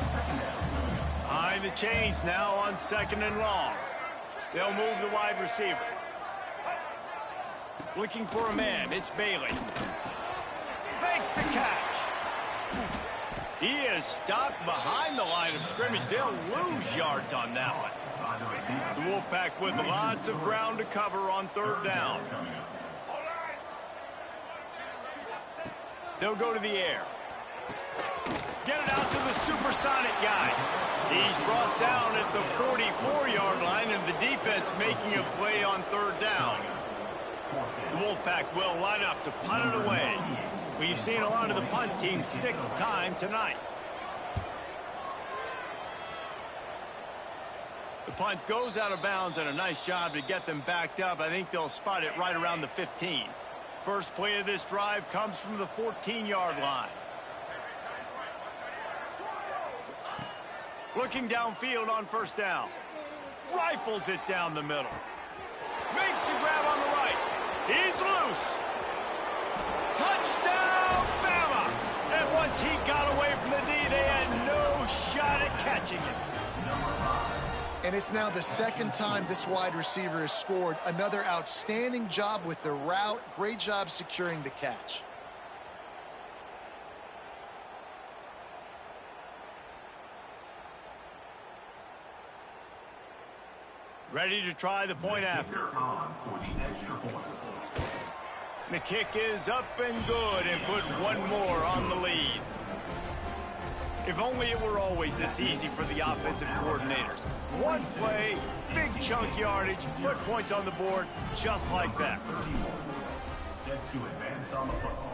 Behind the chains now on 2nd and long. They'll move the wide receiver. Looking for a man, it's Bailey. Makes the catch. He is stopped behind the line of scrimmage. They'll lose yards on that one. The Wolfpack with lots of ground to cover on 3rd down. They'll go to the air. Get it out to the supersonic guy. He's brought down at the 44-yard line, and the defense making a play on 3rd down. The Wolfpack will line up to punt it away. We've seen a lot of the punt team 6th time tonight. The punt goes out of bounds, and a nice job to get them backed up. I think they'll spot it right around the 15. First play of this drive comes from the 14-yard line. Looking downfield on 1st down. Rifles it down the middle. Makes the grab on the right. He's loose. Touchdown, Bama! And once he got away from the D, they had no shot at catching him. And it's now the 2nd time this wide receiver has scored. Another outstanding job with the route. Great job securing the catch. Ready to try the point after. The kick is up and good and put one more on the lead. If only it were always this easy for the offensive coordinators. One play, big chunk yardage, put points on the board just like that. Set to advance on the football.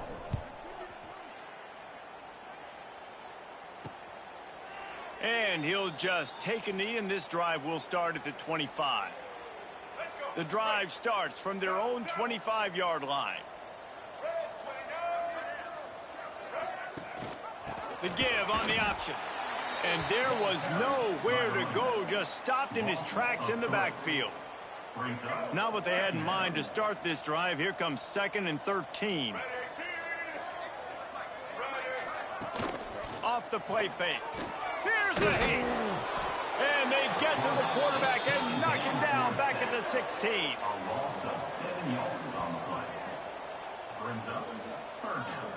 And he'll just take a knee, and this drive will start at the 25. The drive starts from their own 25-yard line. The give on the option. And there was nowhere to go, just stopped in his tracks in the backfield. Not what they had in mind to start this drive. Here comes 2nd and 13. Off the play fake. Here's the hit. And they get to the quarterback and knock him down back at the 16. A loss of 7 yards on the play. Brings up 3rd down.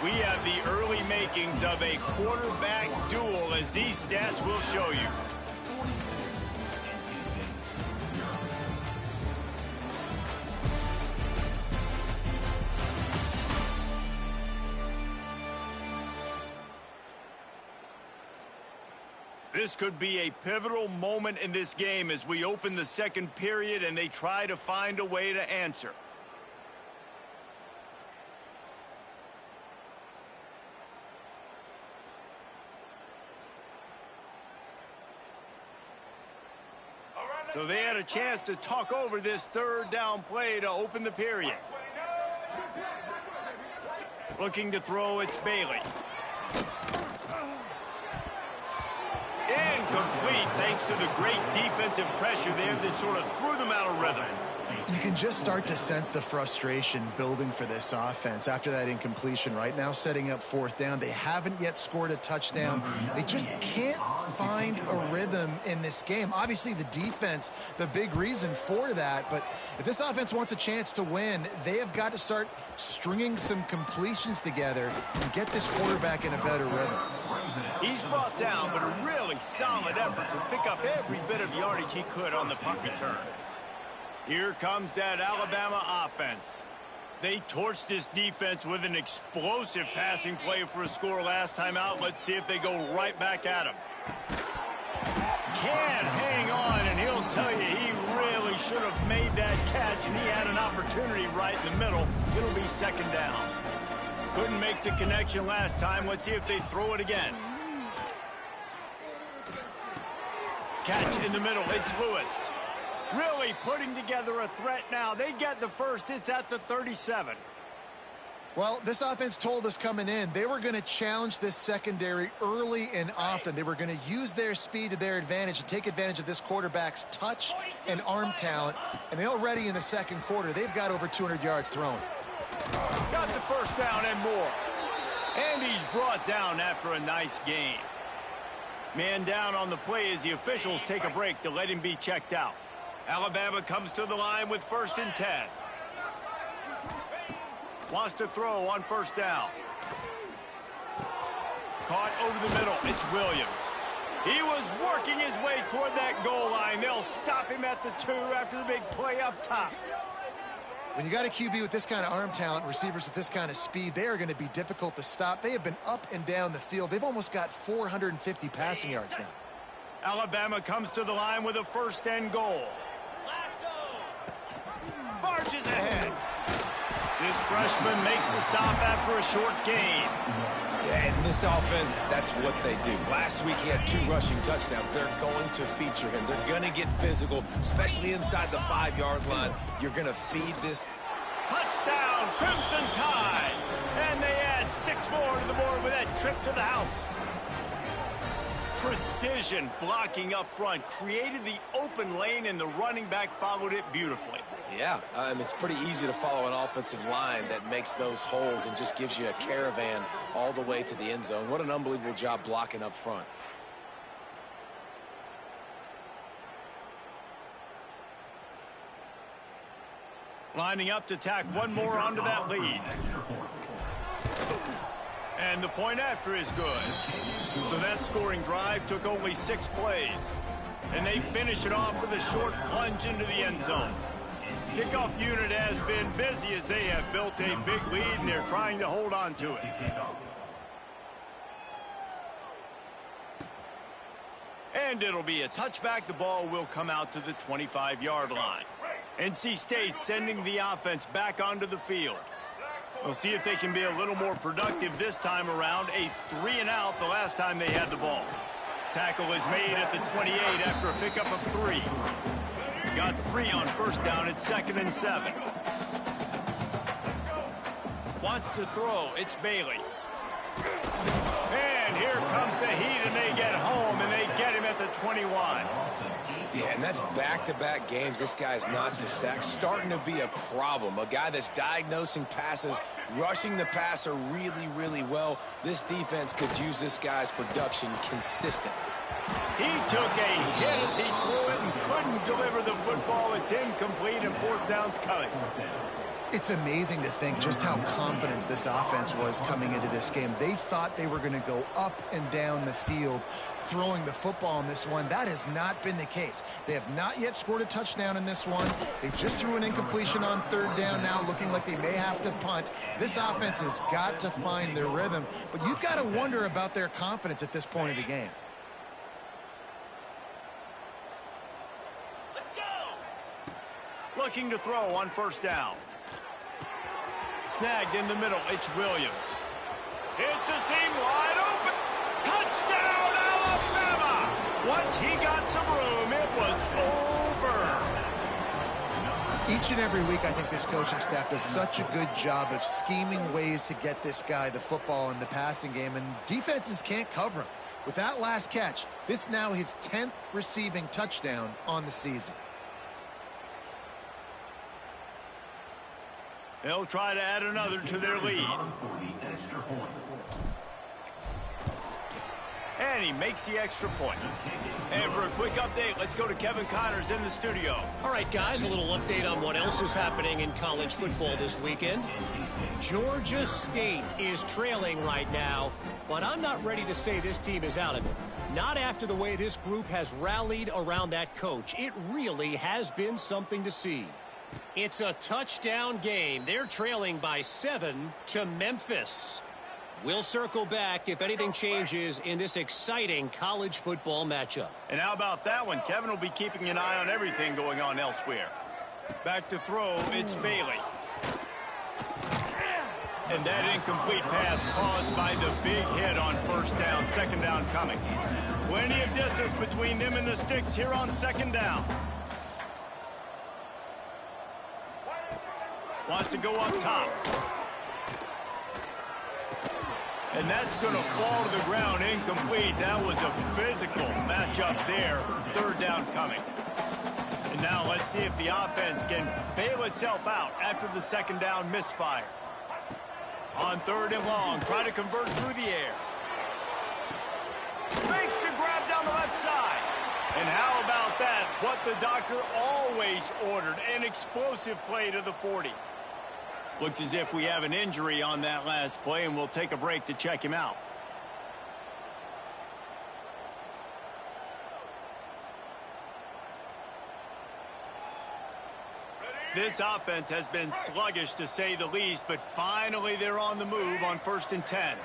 We have the early makings of a quarterback duel, as these stats will show you. This could be a pivotal moment in this game as we open the second period and they try to find a way to answer. So they had a chance to talk over this 3rd down play to open the period. Looking to throw, it's Bailey. Incomplete thanks to the great defensive pressure there that sort of threw them out of rhythm. You can just start to sense the frustration building for this offense after that incompletion. Right now, setting up 4th down. They haven't yet scored a touchdown. They just can't find a rhythm in this game. Obviously, the defense, the big reason for that. But if this offense wants a chance to win, they have got to start stringing some completions together and get this quarterback in a better rhythm. He's brought down, but a really solid effort to pick up every bit of yardage he could on the punt return. Here comes that Alabama offense. They torched this defense with an explosive passing play for a score last time out. Let's see if they go right back at him. Can't hang on, and he'll tell you he really should have made that catch, and he had an opportunity right in the middle. It'll be 2nd down. Couldn't make the connection last time. Let's see if they throw it again. Catch in the middle. It's Lewis. Really putting together a threat now. They get the first. It's at the 37. Well, this offense told us coming in they were going to challenge this secondary early and often. They were going to use their speed to their advantage and take advantage of this quarterback's touch and arm talent. And already in the 2nd quarter, they've got over 200 yards thrown. Got the first down and more. And he's brought down after a nice gain. Man down on the play as the officials take a break to let him be checked out. Alabama comes to the line with 1st and 10. Wants to throw on 1st down. Caught over the middle. It's Williams. He was working his way toward that goal line. They'll stop him at the 2 after the big play up top. When you got a QB with this kind of arm talent, receivers with this kind of speed, they are going to be difficult to stop. They have been up and down the field. They've almost got 450 passing yards now. Alabama comes to the line with a 1st and goal. Marches ahead. This freshman makes the stop after a short gain. Yeah, and this offense, that's what they do. Last week he had 2 rushing touchdowns. They're going to feature him. They're going to get physical, especially inside the 5-yard line. You're going to feed this. Touchdown, Crimson Tide. And they add 6 more to the board with that trip to the house. Precision blocking up front created the open lane, and the running back followed it beautifully. Yeah, it's pretty easy to follow an offensive line that makes those holes and just gives you a caravan all the way to the end zone. What an unbelievable job blocking up front. Lining up to tack one more onto that lead. And the point after is good. So that scoring drive took only 6 plays. And they finish it off with a short plunge into the end zone. Kickoff unit has been busy as they have built a big lead, and they're trying to hold on to it. And it'll be a touchback. The ball will come out to the 25-yard line. NC State sending the offense back onto the field. We'll see if they can be a little more productive this time around. A 3-and-out the last time they had the ball. Tackle is made at the 28 after a pickup of 3. Got 3 on first down at 2nd and 7. Wants to throw. It's Bailey. And here comes the heat, and they get home, and they get him at the 21. Yeah, and that's back-to-back games. This guy's notched a sack, starting to be a problem. A guy that's diagnosing passes, rushing the passer really, really well. This defense could use this guy's production consistently. He took a hit as he threw it and couldn't deliver the football. It's incomplete, and 4th down's coming. It's amazing to think just how confident this offense was coming into this game. They thought they were going to go up and down the field throwing the football in this one. That has not been the case. They have not yet scored a touchdown in this one. They just threw an incompletion on 3rd down, now looking like they may have to punt. This offense has got to find their rhythm, but you've got to wonder about their confidence at this point of the game. Let's go! Looking to throw on 1st down. Snagged in the middle. It's Williams. It's a seam wide open. Touchdown, Alabama! Once he got some room, it was over. Each and every week, I think this coaching staff does such a good job of scheming ways to get this guy the football in the passing game, and defenses can't cover him. With that last catch, this now his 10th receiving touchdown on the season. They'll try to add another to their lead. And he makes the extra point. And for a quick update, let's go to Kevin Connors in the studio. All right, guys, a little update on what else is happening in college football this weekend. Georgia State is trailing right now, but I'm not ready to say this team is out of it. Not after the way this group has rallied around that coach. It really has been something to see. It's a touchdown game. They're trailing by 7 to Memphis. We'll circle back if anything changes in this exciting college football matchup. And how about that one? Kevin will be keeping an eye on everything going on elsewhere. Back to throw, it's Bailey. And that incomplete pass caused by the big hit on 1st down, 2nd down coming. Plenty of distance between them and the sticks here on 2nd down. Wants to go up top. And that's going to fall to the ground incomplete. That was a physical matchup there. 3rd down coming. And now let's see if the offense can bail itself out after the 2nd down misfire. On 3rd and long, try to convert through the air. Makes a grab down the left side. And how about that? What the doctor always ordered, an explosive play to the 40. Looks as if we have an injury on that last play, and we'll take a break to check him out. This offense has been sluggish to say the least, but finally they're on the move on 1st and 10.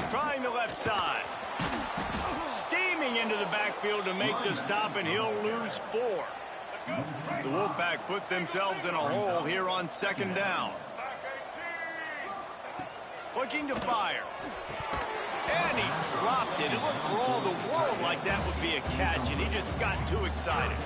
Trying the left side. Steaming into the backfield to make the stop, and he'll lose 4. The Wolfpack put themselves in a hole here on 2nd down. Looking to fire. And he dropped it. It looked for all the world like that would be a catch, and he just got too excited.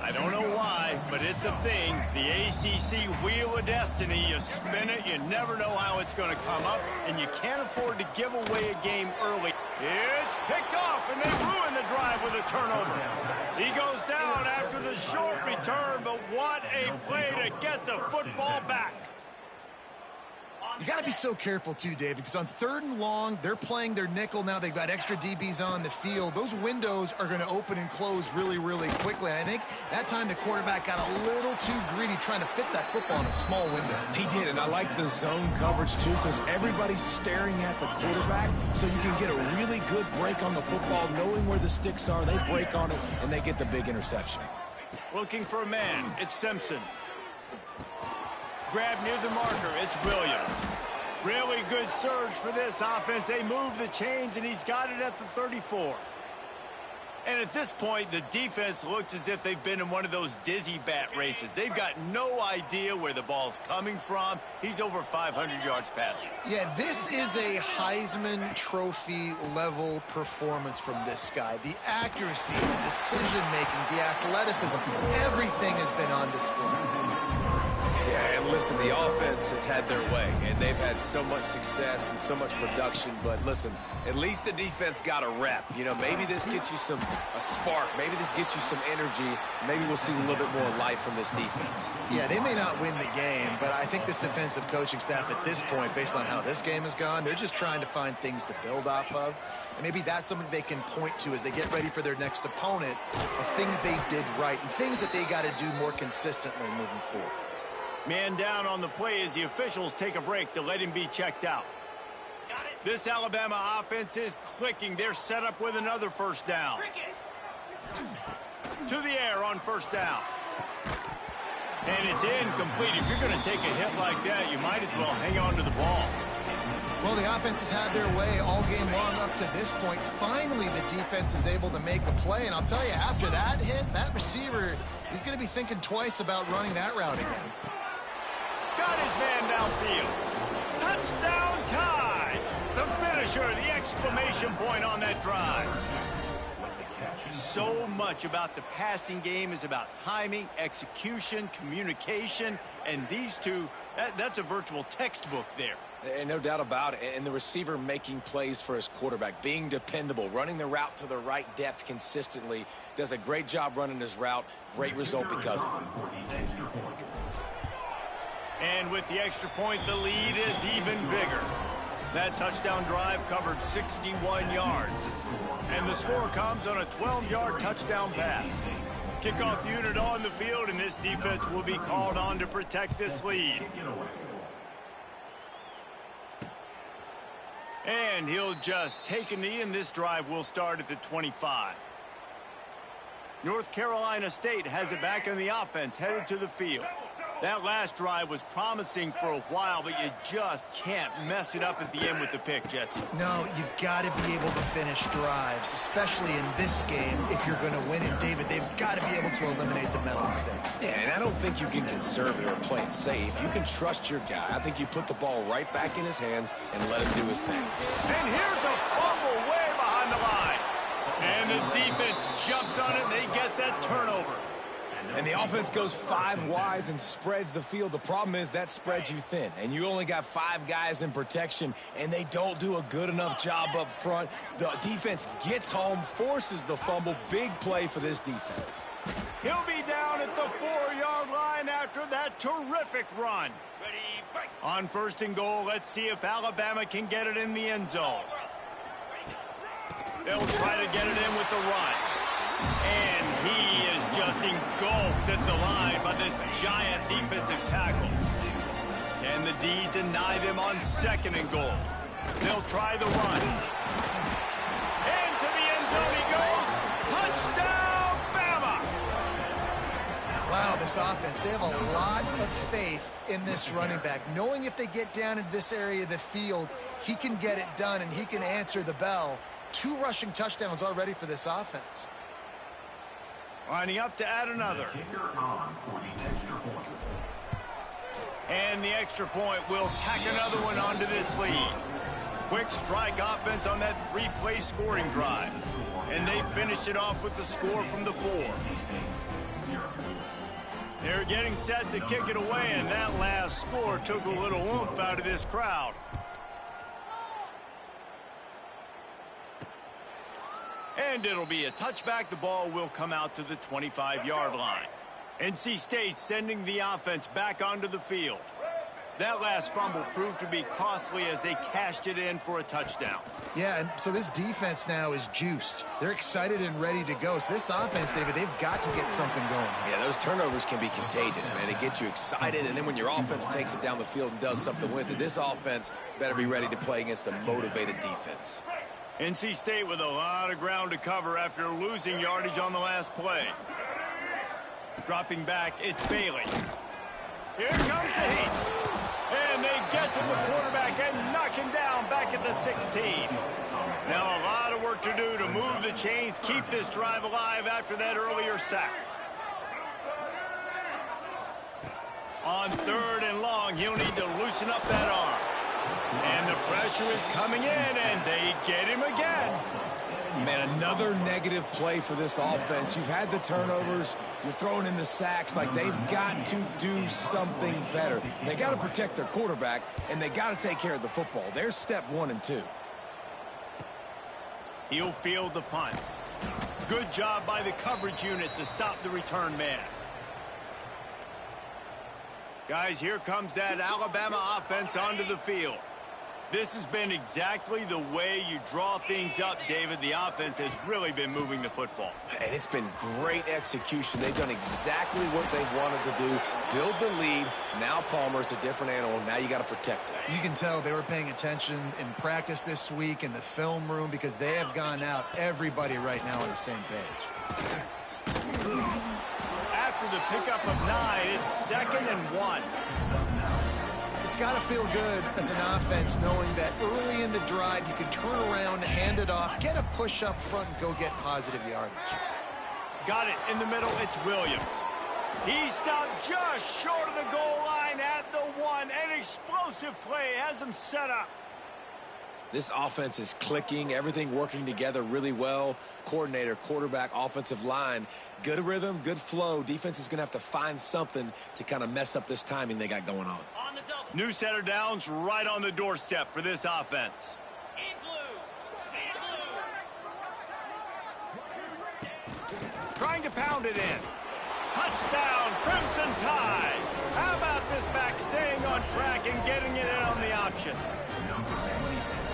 I don't know why, but it's a thing. The ACC Wheel of Destiny. You spin it, you never know how it's going to come up, and you can't afford to give away a game early. It's picked off, and they ruin the drive with a turnover. He goes down after the short return, but what a play to get the football back. You got to be so careful too, David, because on 3rd and long, they're playing their nickel now. They've got extra DBs on the field. Those windows are going to open and close really, really quickly. And I think that time the quarterback got a little too greedy trying to fit that football in a small window. He did, and I like the zone coverage too, because everybody's staring at the quarterback, so you can get a really good break on the football, knowing where the sticks are. They break on it, and they get the big interception. Looking for a man. It's Simpson. Grab near the marker. It's Williams. Really good surge for this offense. They move the chains, and he's got it at the 34. And at this point, the defense looks as if they've been in one of those dizzy bat races. They've got no idea where the ball's coming from. He's over 500 yards passing. Yeah, this is a Heisman Trophy level performance from this guy. The accuracy, the decision-making, the athleticism, everything has been on display. Yeah, and listen, the offense has had their way, and they've had so much success and so much production. But listen, at least the defense got a rep. You know, maybe this gets you a spark. Maybe this gets you some energy. Maybe we'll see a little bit more life from this defense. Yeah, they may not win the game, but I think this defensive coaching staff at this point, based on how this game has gone, they're just trying to find things to build off of. And maybe that's something they can point to as they get ready for their next opponent of things they did right and things that they got to do more consistently moving forward. Man down on the play as the officials take a break to let him be checked out. This Alabama offense is clicking. They're set up with another first down. To the air on first down. And it's incomplete. If you're going to take a hit like that, you might as well hang on to the ball. Well, the offense has had their way all game long up to this point. Finally, the defense is able to make a play. And I'll tell you, after that hit, that receiver, he's going to be thinking twice about running that route again. Got his man downfield. Touchdown tie. The finisher, the exclamation point on that drive. So much about the passing game is about timing, execution, communication, and these two, that's a virtual textbook there. And no doubt about it. And the receiver making plays for his quarterback, being dependable, running the route to the right depth consistently, does a great job running his route. Great result because of it. And with the extra point, the lead is even bigger. That touchdown drive covered 61 yards. And the score comes on a 12-yard touchdown pass. Kickoff unit on the field, and this defense will be called on to protect this lead. And he'll just take a knee, and this drive will start at the 25. North Carolina State has it back in the offense, headed to the field. That last drive was promising for a while, but you just can't mess it up at the end with the pick, Jesse. No, you got to be able to finish drives, especially in this game if you're going to win. And, David, they've got to be able to eliminate the mental mistakes. Yeah, and I don't think you can conserve it or play it safe. You can trust your guy. I think you put the ball right back in his hands and let him do his thing. And here's a fumble way behind the line. And the defense jumps on it, and they get that turnover. And the offense goes 5 wides and spreads the field. The problem is that spreads you thin, and you only got 5 guys in protection, and they don't do a good enough job up front. The defense gets home, forces the fumble. Big play for this defense. He'll be down at the 4-yard line after that terrific run. On first and goal, let's see if Alabama can get it in the end zone. They'll try to get it in with the run. And he is just engulfed at the line by this giant defensive tackle. Can the D deny them on second and goal? They'll try the run. Into the end zone he goes. Touchdown, Bama! Wow, this offense, they have a lot of faith in this running back. Knowing if they get down in this area of the field, he can get it done and he can answer the bell. 2 rushing touchdowns already for this offense. Lining up to add another. And the extra point will tack another one onto this lead. Quick strike offense on that 3-play scoring drive. And they finish it off with the score from the 4. They're getting set to kick it away, and that last score took a little oomph out of this crowd. And it'll be a touchback. The ball will come out to the 25-yard line. NC State sending the offense back onto the field. That last fumble proved to be costly as they cashed it in for a touchdown. Yeah, and so this defense now is juiced. They're excited and ready to go. So this offense, David, they've got to get something going. Yeah, those turnovers can be contagious, man. It gets you excited, and then when your offense takes it down the field and does something with it, this offense better be ready to play against a motivated defense. NC State with a lot of ground to cover after losing yardage on the last play. Dropping back, it's Bailey. Here comes the heat. And they get to the quarterback and knock him down back at the 16. Now a lot of work to do to move the chains, keep this drive alive after that earlier sack. On 3rd and long, he'll need to loosen up that arm. And the pressure is coming in, and they get him again. Man, another negative play for this offense. You've had the turnovers. You're throwing in the sacks. Like, they've got to do something better. They got to protect their quarterback, and they got to take care of the football. There's step 1 and 2. He'll field the punt. Good job by the coverage unit to stop the return man. Guys, here comes that Alabama offense onto the field. This has been exactly the way you draw things up, David. The offense has really been moving the football. And it's been great execution. They've done exactly what they've wanted to do. Build the lead. Now Palmer's a different animal. Now you got to protect it. You can tell they were paying attention in practice this week in the film room because they have gone out, everybody right now on the same page. After the pickup of 9, it's 2nd and 1. It's got to feel good as an offense knowing that early in the drive you can turn around, hand it off, get a push up front, and go get positive yardage. Got it in the middle. It's Williams. He stopped just short of the goal line at the 1. An explosive play has him set up. This offense is clicking, everything working together really well. Coordinator, quarterback, offensive line, good rhythm, good flow. Defense is going to have to find something to kind of mess up this timing they got going on. New set of downs right on the doorstep for this offense. Trying to pound it in. Touchdown, Crimson Tide. How about this back staying on track and getting it in on the option?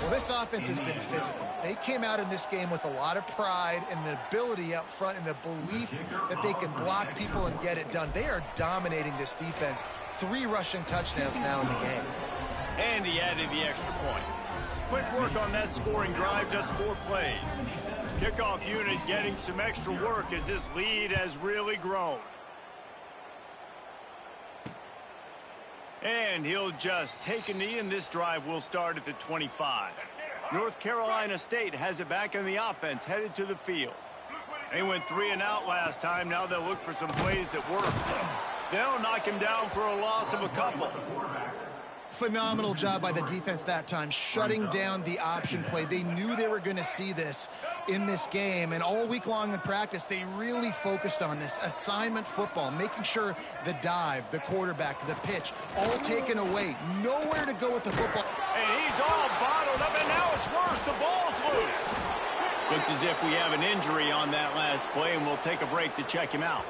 Well, this offense has been physical. They came out in this game with a lot of pride and an ability up front and a belief that they can block people and get it done. They are dominating this defense. 3 rushing touchdowns now in the game. And he added the extra point. Quick work on that scoring drive, just 4 plays. Kickoff unit getting some extra work as this lead has really grown. And he'll just take a knee, and this drive will start at the 25. North Carolina State has it back in the offense, headed to the field. They went 3 and out last time. Now they'll look for some plays that work. They'll knock him down for a loss of a couple. Phenomenal job by the defense that time, shutting down the option play. They knew they were going to see this in this game, and all week long in practice, they really focused on this assignment football, making sure the dive, the quarterback, the pitch, all taken away. Nowhere to go with the football. And he's all bottled up, and now it's worse. The ball's loose. Looks as if we have an injury on that last play, and we'll take a break to check him out.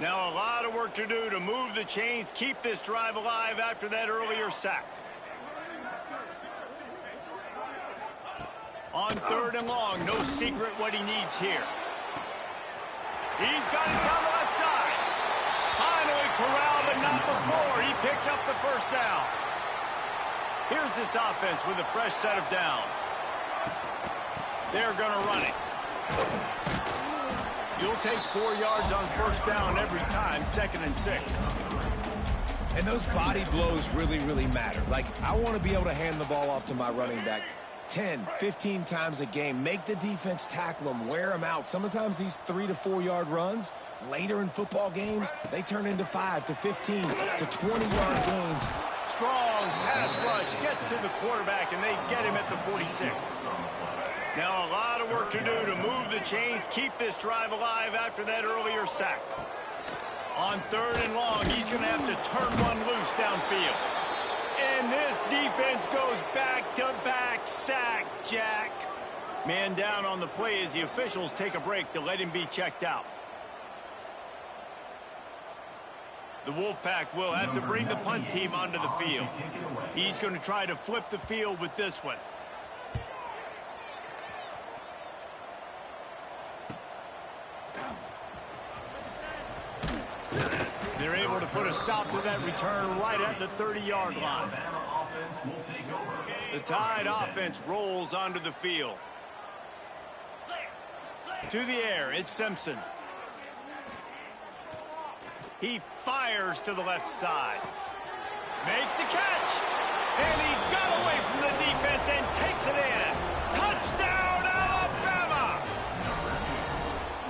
Now a lot of work to do to move the chains, keep this drive alive after that earlier sack. On 3rd and long, no secret what he needs here. He's got it down the left side. Finally corralled, but not before. He picks up the first down. Here's this offense with a fresh set of downs. They're going to run it. You'll take 4 yards on first down every time, 2nd and 6. And those body blows really, really matter. Like, I want to be able to hand the ball off to my running back 10, 15 times a game. Make the defense tackle them, wear them out. Sometimes these 3 to 4 yard runs, later in football games, they turn into 5 to 15 to 20 yard games. Strong pass rush gets to the quarterback, and they get him at the 46. Now a lot of work to do to move the chains, keep this drive alive after that earlier sack. On 3rd and long, he's going to have to turn one loose downfield. And this defense goes back-to-back sack, Jack. Man down on the play as the officials take a break to let him be checked out. The Wolfpack will have to bring the punt team onto the field. He's going to try to flip the field with this one. They're able to put a stop to that return right at the 30-yard line. The Tide offense rolls onto the field. To the air, it's Simpson. He fires to the left side. Makes the catch. And he got away from the defense and takes it in. Touchdown, Alabama!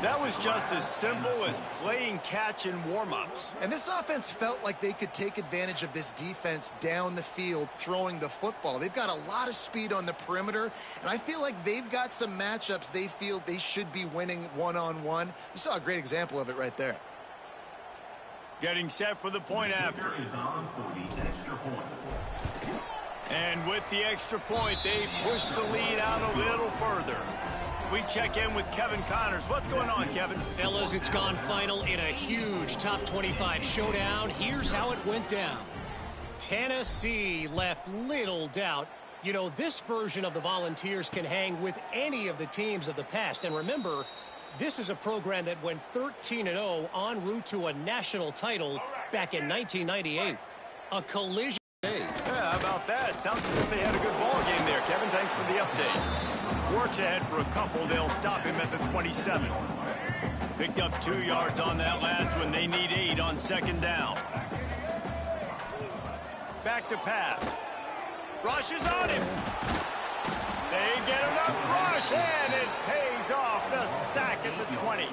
That was just as simple as playing catch in warm-ups. And this offense felt like they could take advantage of this defense down the field throwing the football. They've got a lot of speed on the perimeter, and I feel like they've got some matchups they feel they should be winning one-on-one. You saw a great example of it right there. Getting set for the point after. And with the extra point, they push the lead out a little further. We check in with Kevin Connors. What's going on, Kevin? Fellas, it's gone final in a huge top 25 showdown. Here's how it went down. Tennessee left little doubt. You know, this version of the Volunteers can hang with any of the teams of the past. And remember, this is a program that went 13-0 en route to a national title back in 1998. A collision. Yeah, how about that? Sounds as if they had a good ball game there. Kevin, thanks for the update. Works ahead for a couple. They'll stop him at the 27. Picked up 2 yards on that last one. They need 8 on second down. Back to pass. Rush is on him. They get enough rush, and it pays off. The sack at the 20.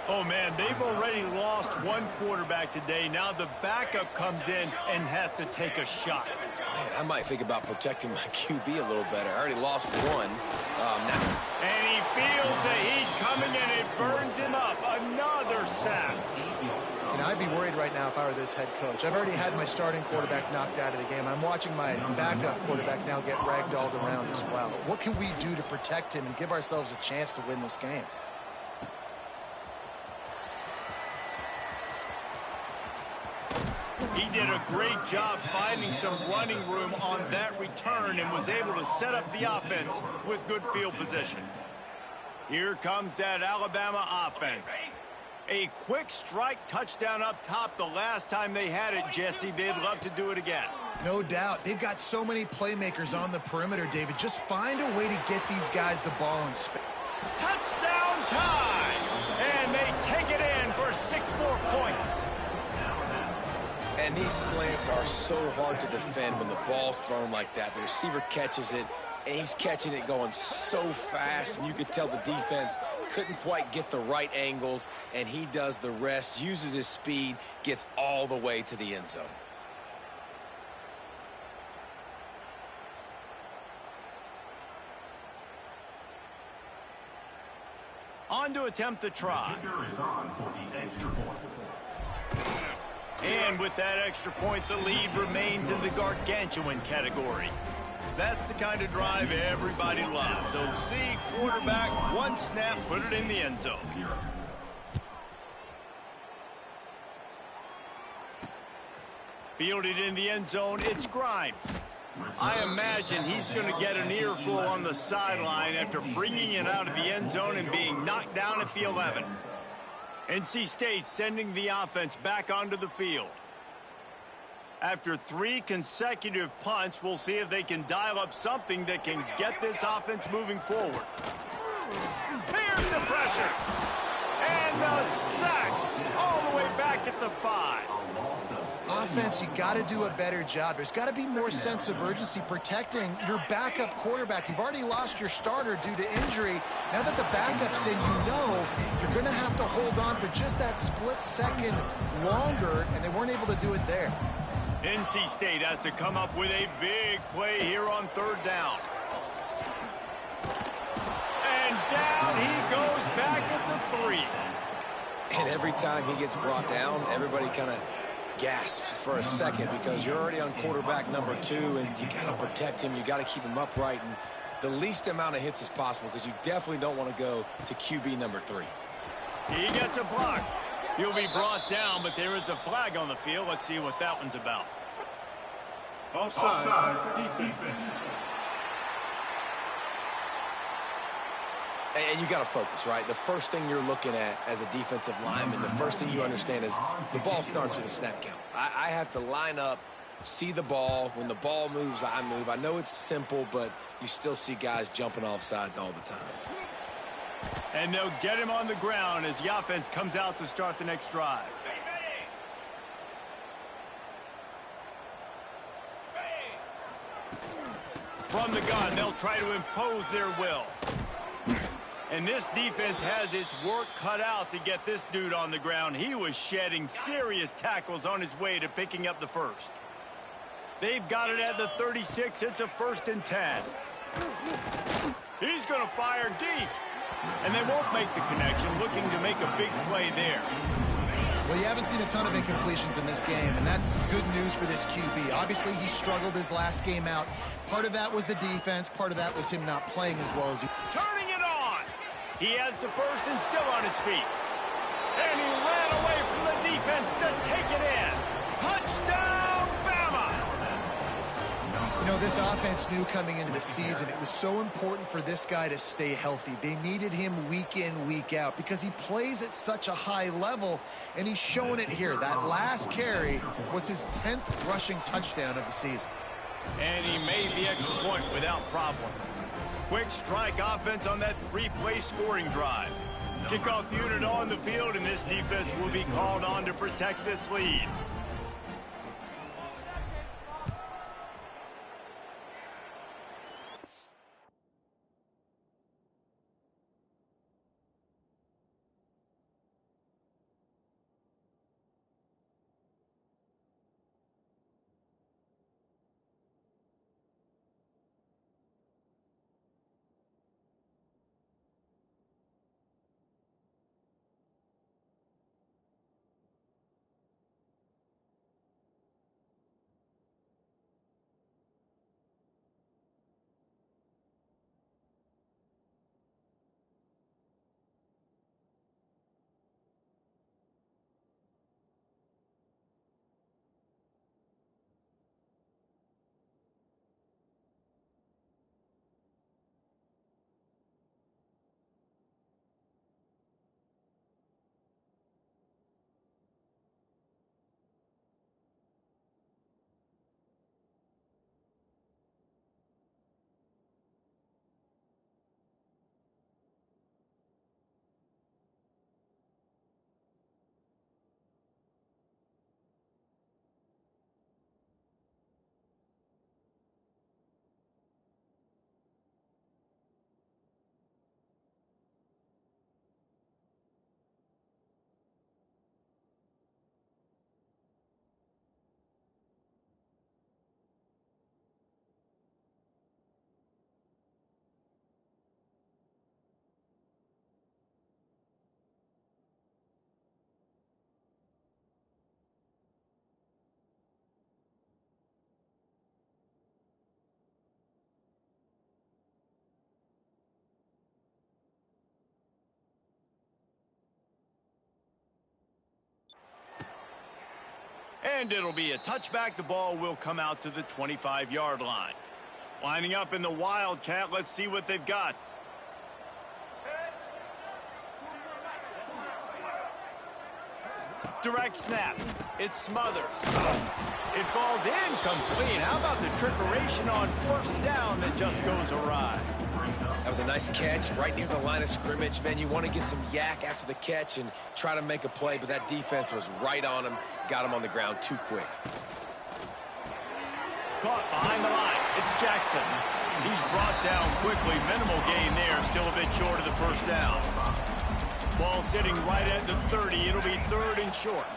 Oh, man, they've already lost one quarterback today. Now the backup comes in and has to take a shot. Man, I might think about protecting my QB a little better. I already lost one. Now. And he feels the heat coming, and it burns him up. Another sack. And I'd be worried right now if I were this head coach. I've already had my starting quarterback knocked out of the game. I'm watching my backup quarterback now get ragdolled around as well. What can we do to protect him and give ourselves a chance to win this game? He did a great job finding some running room on that return and was able to set up the offense with good field position. Here comes that Alabama offense. A quick strike touchdown up top the last time they had it, Jesse. They'd love to do it again. No doubt. They've got so many playmakers on the perimeter, David. Just find a way to get these guys the ball in space. Touchdown time! And they take it in for 6 more points. And these slants are so hard to defend when the ball's thrown like that. The receiver catches it, and he's catching it going so fast, and you could tell the defense couldn't quite get the right angles, and he does the rest, uses his speed, gets all the way to the end zone. On to attempt the try. And with that extra point, the lead remains in the gargantuan category. That's the kind of drive everybody loves. OC, quarterback, one snap, put it in the end zone. Fielded in the end zone, it's Grimes. I imagine he's going to get an earful on the sideline after bringing it out of the end zone and being knocked down at the 11. NC State sending the offense back onto the field. After 3 consecutive punts, we'll see if they can dial up something that can get this offense moving forward. Here's the pressure. And the sack all the way back at the 5. Offense, you got to do a better job. There's got to be more sense of urgency protecting your backup quarterback. You've already lost your starter due to injury. Now that the backup's in, you know you're going to have to hold on for just that split second longer, and they weren't able to do it there. NC State has to come up with a big play here on 3rd down. And down he goes back at the 3. And every time he gets brought down, everybody kind of gasps for a second because you're already on quarterback number 2, and you got to protect him. You got to keep him upright and the least amount of hits as possible because you definitely don't want to go to QB number 3. He gets a block. He'll be brought down, but there is a flag on the field. Let's see what that one's about. Offside, defense. And you got to focus, right? The first thing you're looking at as a defensive lineman, the first thing you understand is the ball starts with a snap count. I have to line up, see the ball. When the ball moves, I move. I know it's simple, but you still see guys jumping off sides all the time. And they'll get him on the ground as the offense comes out to start the next drive. From the gun, they'll try to impose their will. And this defense has its work cut out to get this dude on the ground. He was shedding serious tackles on his way to picking up the first. They've got it at the 36. It's a 1st and 10. He's going to fire deep. And they won't make the connection, looking to make a big play there. Well, you haven't seen a ton of incompletions in this game, and that's good news for this QB. Obviously, he struggled his last game out. Part of that was the defense. Part of that was him not playing as well as he... Turning it on! He has the first and still on his feet. And he ran away from the defense to take it in. Touchdown, Bama! You know, this offense knew coming into the season it was so important for this guy to stay healthy. They needed him week in, week out because he plays at such a high level, and he's showing it here. That last carry was his 10th rushing touchdown of the season. And he made the extra point without problem. Quick strike offense on that 3-play scoring drive. Kickoff unit on the field, and this defense will be called on to protect this lead. And it'll be a touchback. The ball will come out to the 25-yard line. Lining up in the Wildcat. Let's see what they've got. Direct snap. It smothers. It falls incomplete. How about the trickeration on 1st down that just goes awry? That was a nice catch right near the line of scrimmage. Man, you want to get some yak after the catch and try to make a play, but that defense was right on him, got him on the ground too quick. Caught behind the line. It's Jackson. He's brought down quickly. Minimal gain there, still a bit short of the 1st down. Ball sitting right at the 30. It'll be 3rd and short.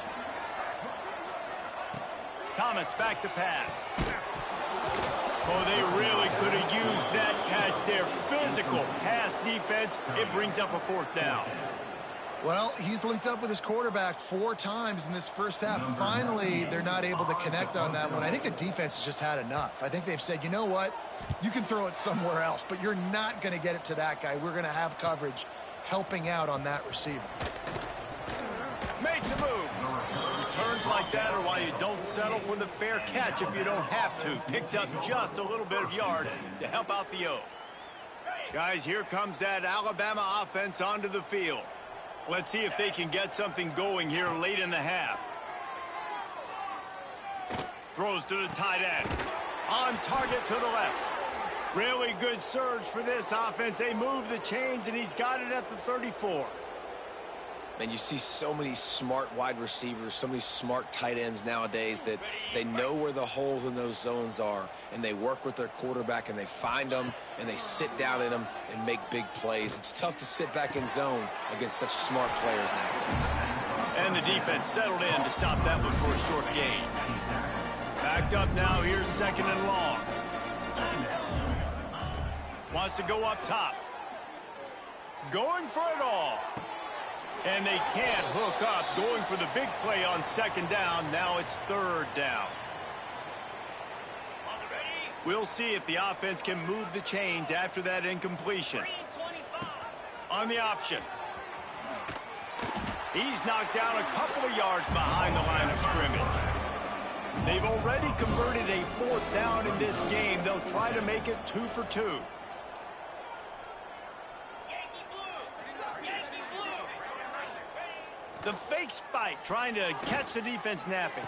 Thomas back to pass. Oh, they really could have used that catch there. Physical pass defense. It brings up a 4th down. Well, he's linked up with his quarterback 4 times in this first half. Finally, they're not able to connect on that one. I think the defense has just had enough. I think they've said, you know what? You can throw it somewhere else, but you're not going to get it to that guy. We're going to have coverage helping out on that receiver. Makes a move. Returns like that are why you don't settle for the fair catch if you don't have to. Picks up just a little bit of yards to help out the O. Guys, here comes that Alabama offense onto the field. Let's see if they can get something going here late in the half. Throws to the tight end. On target to the left. Really good surge for this offense. They move the chains, and he's got it at the 34. And you see so many smart wide receivers, so many smart tight ends nowadays that they know where the holes in those zones are, and they work with their quarterback, and they find them, and they sit down in them and make big plays. It's tough to sit back in zone against such smart players nowadays. And the defense settled in to stop that one for a short gain. Backed up now, here's 2nd and long. Wants to go up top. Going for it all. And they can't hook up. Going for the big play on 2nd down. Now it's 3rd down. We'll see if the offense can move the chains after that incompletion. On the option. He's knocked down a couple of yards behind the line of scrimmage. They've already converted a 4th down in this game. They'll try to make it 2 for 2. The fake spike trying to catch the defense napping.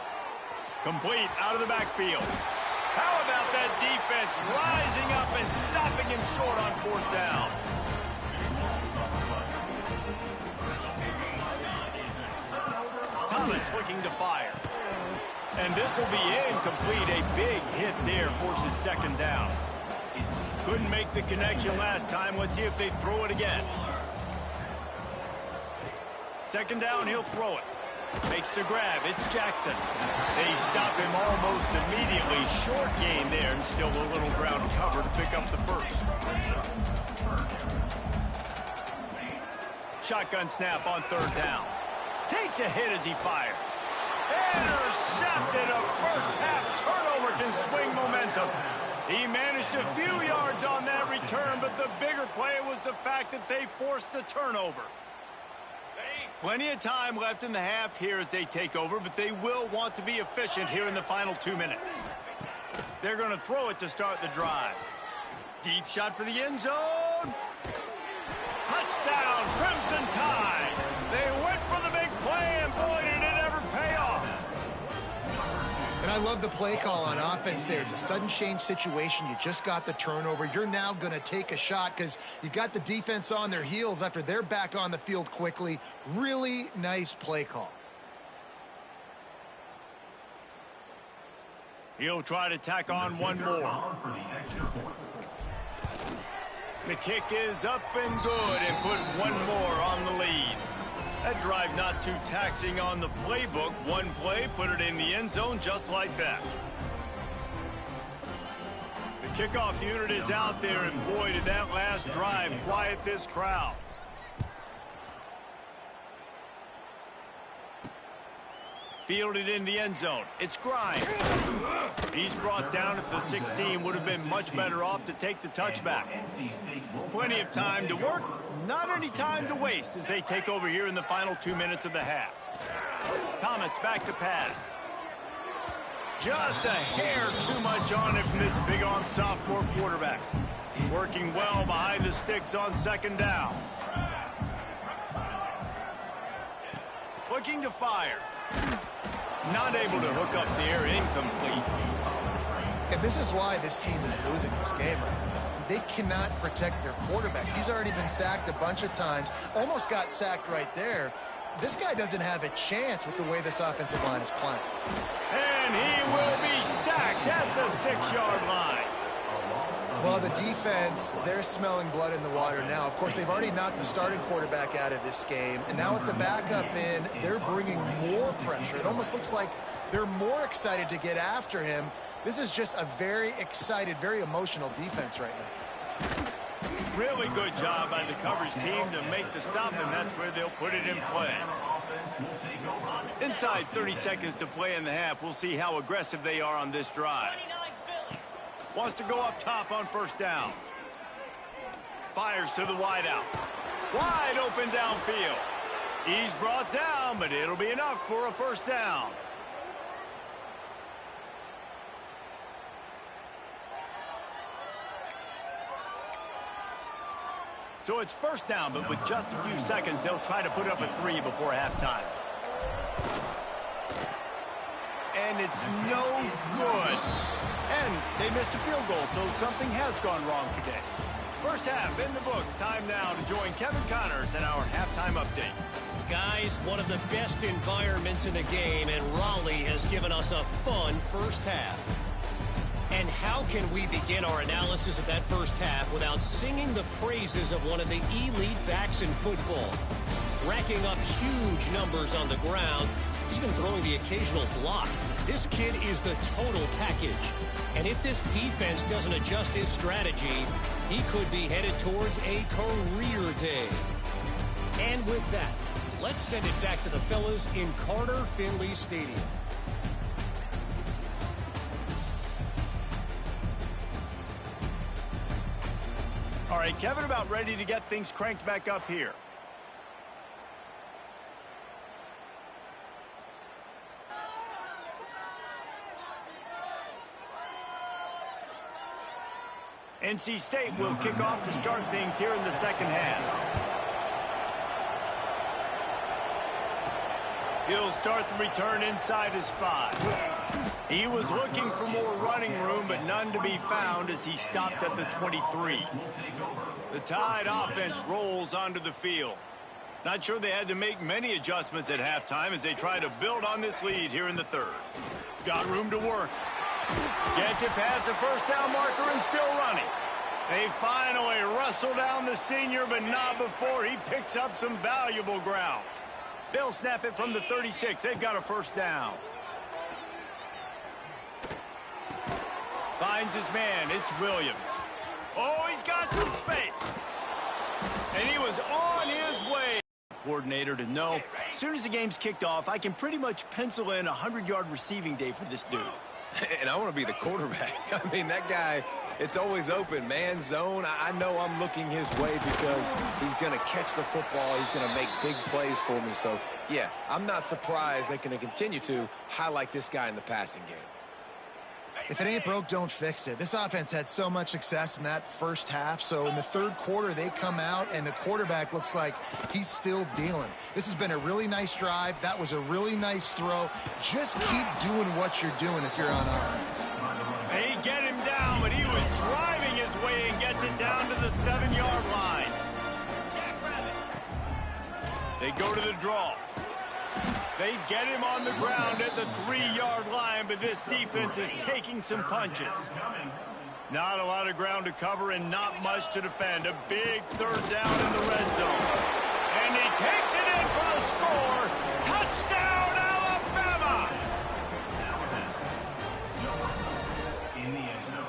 Complete out of the backfield. How about that defense rising up and stopping him short on 4th down? Thomas looking to fire. And this will be incomplete. A big hit there forces 2nd down. Couldn't make the connection last time. Let's see if they throw it again. 2nd down, he'll throw it. Makes the grab. It's Jackson. They stop him almost immediately. Short gain there, and still a little ground to cover to pick up the 1st. Shotgun snap on 3rd down. Takes a hit as he fires. Intercepted. A first-half turnover can swing momentum. He managed a few yards on that return, but the bigger play was the fact that they forced the turnover. Plenty of time left in the half here as they take over, but they will want to be efficient here in the final 2 minutes. They're going to throw it to start the drive. Deep shot for the end zone. Touchdown, Crimson Tide. They went for the big play, and boy, did it ever pay off. And I love the play call on offense there. It's a sudden change situation. You just got the turnover. You're now going to take a shot because you got the defense on their heels after they're back on the field quickly. Really nice play call. He'll try to tack on one more. The kick is up and good and put one more on the lead. That drive not too taxing on the playbook. One play, put it in the end zone just like that. The kickoff unit is out there, and boy, did that last drive quiet this crowd. Fielded in the end zone. It's Grimes. He's brought down at the 16. Would have been much better off to take the touchback. Plenty of time to work. Not any time to waste as they take over here in the final 2 minutes of the half. Thomas back to pass. Just a hair too much on it from this big-arm sophomore quarterback. Working well behind the sticks on 2nd down. Looking to fire. Not able to hook up there, incomplete. And this is why this team is losing this game right now. They cannot protect their quarterback. He's already been sacked a bunch of times. Almost got sacked right there. This guy doesn't have a chance with the way this offensive line is playing. And he will be sacked at the 6-yard line. Well, the defense, they're smelling blood in the water now. Of course, they've already knocked the starting quarterback out of this game. And now with the backup in, they're bringing more pressure. It almost looks like they're more excited to get after him. This is just a very excited, very emotional defense right now. Really good job by the coverage team to make the stop, and that's where they'll put it in play. Inside 30 seconds to play in the half. We'll see how aggressive they are on this drive. Wants to go up top on 1st down. Fires to the wideout. Wide open downfield. He's brought down, but it'll be enough for a first down. So it's first down, but with just a few seconds, they'll try to put up a 3 before halftime. And it's no good. And they missed a field goal, so something has gone wrong today. First half in the books. Time now to join Kevin Connors in our halftime update. Guys, one of the best environments in the game, and Raleigh has given us a fun first half. And how can we begin our analysis of that first half without singing the praises of one of the elite backs in football? Racking up huge numbers on the ground, even throwing the occasional block. This kid is the total package. And if this defense doesn't adjust its strategy, he could be headed towards a career day. And with that, let's send it back to the fellas in Carter Finley Stadium. All right, Kevin, about ready to get things cranked back up here. NC State will kick off to start things here in the second half. He'll start the return inside his 5. He was looking for more running room, but none to be found as he stopped at the 23. The Tide offense rolls onto the field. Not sure they had to make many adjustments at halftime as they try to build on this lead here in the third. Got room to work. Gets it past the first down marker and still running. They finally wrestle down the senior, but not before he picks up some valuable ground. They'll snap it from the 36. They've got a first down. Finds his man. It's Williams. Oh, he's got some space. And he was on his way. Coordinator to know, as soon as the game's kicked off, I can pretty much pencil in a 100-yard receiving day for this dude. And I want to be the quarterback. I mean, that guy, it's always open. Man zone, I know I'm looking his way because he's going to catch the football. He's going to make big plays for me. So, yeah, I'm not surprised they're going to continue to highlight this guy in the passing game. If it ain't broke, don't fix it. This offense had so much success in that first half, so in the third quarter, they come out, and the quarterback looks like he's still dealing. This has been a really nice drive. That was a really nice throw. Just keep doing what you're doing if you're on offense. They get him down, but he was driving his way and gets it down to the 7-yard line. They go to the draw. They get him on the ground at the 3-yard line, but this defense is taking some punches. Not a lot of ground to cover and not much to defend. A big third down in the red zone. And he takes it in for the score. Touchdown, Alabama! In the end zone.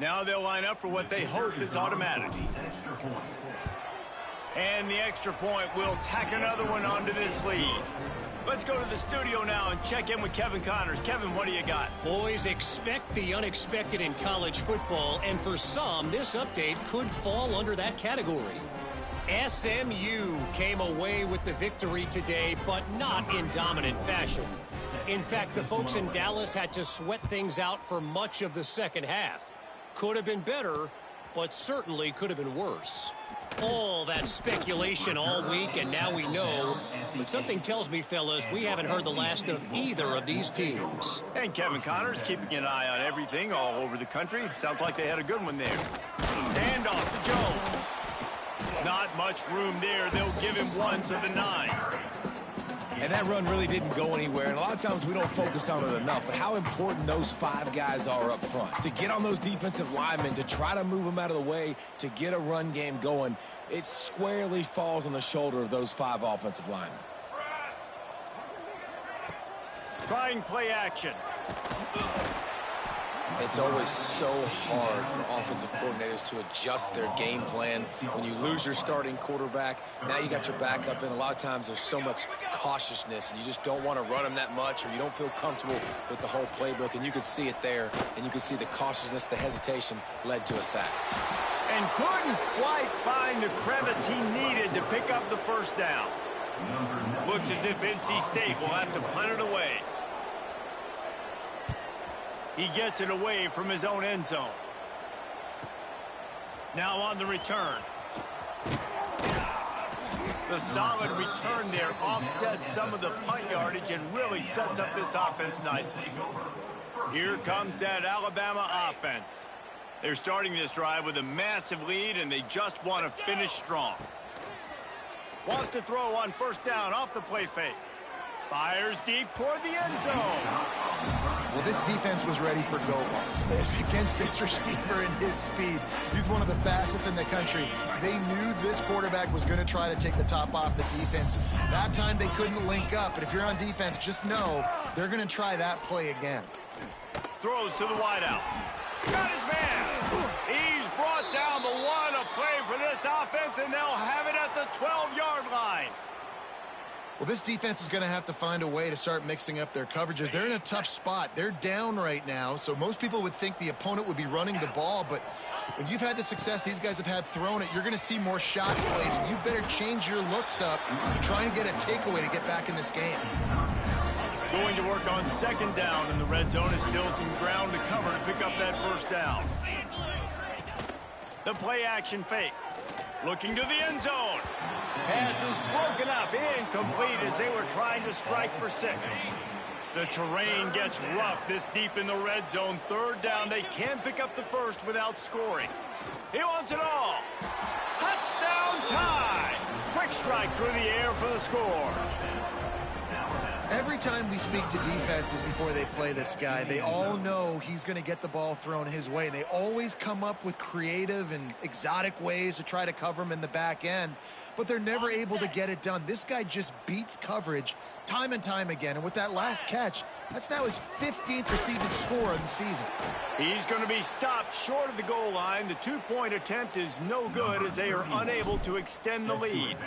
Now they'll line up for what they hope is automatic. And the extra point will tack another one onto this lead. Let's go to the studio now and check in with Kevin Connors. Kevin, what do you got? Boys, expect the unexpected in college football, and for some, this update could fall under that category. SMU came away with the victory today, but not in dominant fashion. In fact, the folks in Dallas had to sweat things out for much of the second half. Could have been better, but certainly could have been worse. All that speculation all week, and now we know. But something tells me, fellas, we haven't heard the last of either of these teams. And Kevin Connors keeping an eye on everything all over the country. Sounds like they had a good one there. Hand off to Jones. Not much room there. They'll give him one to the 9. And that run really didn't go anywhere. And a lot of times we don't focus on it enough. But how important those 5 guys are up front. To get on those defensive linemen, to try to move them out of the way, to get a run game going, it squarely falls on the shoulder of those 5 offensive linemen. Trying play action. It's always so hard for offensive coordinators to adjust their game plan. When you lose your starting quarterback, now you got your backup in. A lot of times there's so much cautiousness, and you just don't want to run them that much, or you don't feel comfortable with the whole playbook, and you can see it there, and you can see the cautiousness, the hesitation led to a sack. And couldn't quite find the crevice he needed to pick up the first down. Looks as if NC State will have to punt it away. He gets it away from his own end zone. Now on the return. The solid return there offsets some of the punt yardage and really sets up this offense nicely. Here comes that Alabama offense. They're starting this drive with a massive lead, and they just want to finish strong. Wants to throw on first down off the play fake. Fires deep toward the end zone. Well, this defense was ready for go balls against this receiver and his speed. He's one of the fastest in the country. They knew this quarterback was going to try to take the top off the defense. That time they couldn't link up, but if you're on defense, just know they're going to try that play again. Throws to the wideout. Got his man. He's brought down the one, a play for this offense, and they'll have it at the 12-yard line. Well, this defense is going to have to find a way to start mixing up their coverages. They're in a tough spot. They're down right now, so most people would think the opponent would be running the ball, but when you've had the success these guys have had throwing it, you're going to see more shot plays, and you better change your looks up and try and get a takeaway to get back in this game. Going to work on second down in the red zone. Is still some ground to cover to pick up that first down. The play action fake. Looking to the end zone. Pass is broken up, incomplete as they were trying to strike for 6. The terrain gets rough this deep in the red zone. Third down, they can't pick up the first without scoring. He wants it all. Touchdown tie. Quick strike through the air for the score. Every time we speak to defenses before they play this guy, they all know he's going to get the ball thrown his way. They always come up with creative and exotic ways to try to cover him in the back end, but they're never able to get it done. This guy just beats coverage time and time again, and with that last catch, that's now his 15th receiving score of the season. He's going to be stopped short of the goal line. The two-point attempt is no good as they are unable to extend the lead.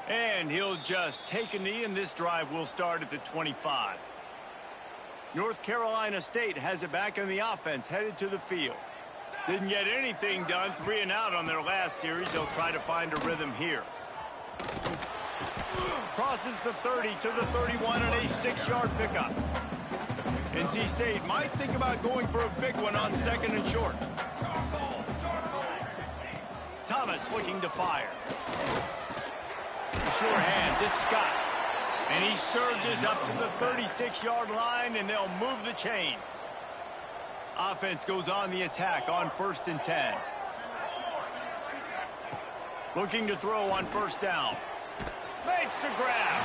And he'll just take a knee, and this drive will start at the 25. North Carolina State has it back in the offense, headed to the field. Didn't get anything done, 3 and out on their last series. They'll try to find a rhythm here. Crosses the 30 to the 31 and a 6-yard pickup. NC State might think about going for a big one on second and short. Thomas looking to fire. Sure hands, it's Scott. And he surges up to the 36-yard line, and they'll move the chains. Offense goes on the attack on 1st and 10. Looking to throw on first down. Makes the grab.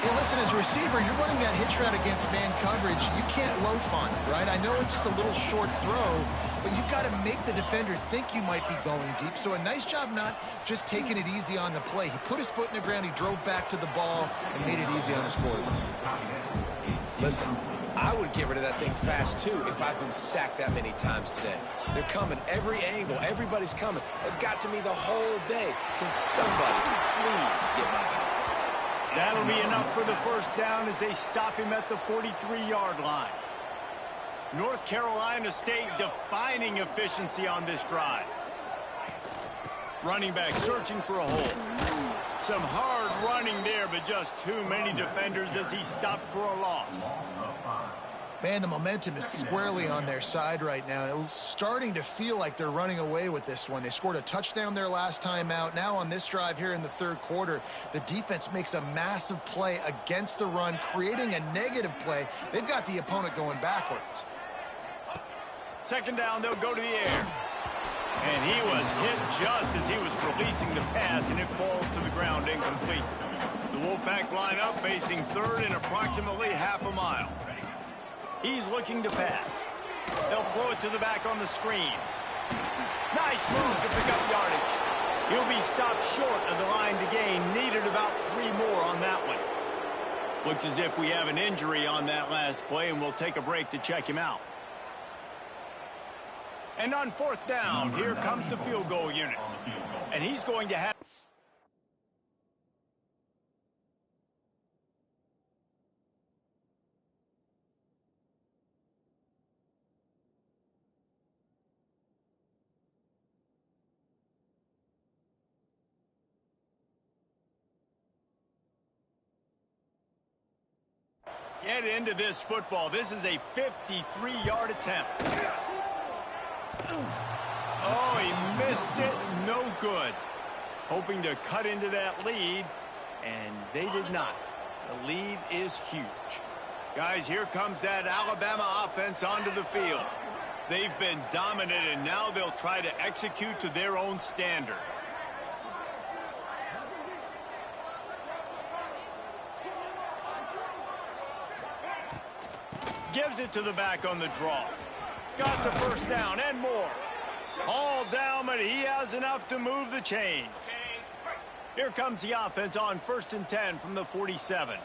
Hey, listen, as a receiver, you're running that hitch route against man coverage. You can't loaf on it, right? I know it's just a little short throw, but you've got to make the defender think you might be going deep. So a nice job not just taking it easy on the play. He put his foot in the ground, he drove back to the ball, and made it easy on his quarterback. Listen, I would get rid of that thing fast, too, if I've been sacked that many times today. They're coming every angle. Everybody's coming. They've got to me the whole day. Can somebody please get my back? That'll be enough for the first down as they stop him at the 43-yard line. North Carolina State defining efficiency on this drive. Running back searching for a hole. Some hard running there, but just too many defenders as he stopped for a loss. Man, the momentum is squarely on their side right now. It's starting to feel like they're running away with this one. They scored a touchdown their last time out. Now on this drive here in the third quarter, the defense makes a massive play against the run, creating a negative play. They've got the opponent going backwards. Second down, they'll go to the air. And he was hit just as he was releasing the pass, and it falls to the ground incomplete. The Wolfpack line up facing third and approximately half a mile. He's looking to pass. They'll throw it to the back on the screen. Nice move to pick up yardage. He'll be stopped short of the line to gain. Needed about 3 more on that one. Looks as if we have an injury on that last play, and we'll take a break to check him out. And on fourth down, here comes the field goal unit. And he's going to have... Get into this football. This is a 53-yard attempt. Oh, he missed it. No good. Hoping to cut into that lead, and they did not. The lead is huge. Guys, here comes that Alabama offense onto the field. They've been dominant, and now they'll try to execute to their own standard. Gives it to the back on the draw. Got the first down and more. All down, but he has enough to move the chains. Here comes the offense on 1st and 10 from the 47.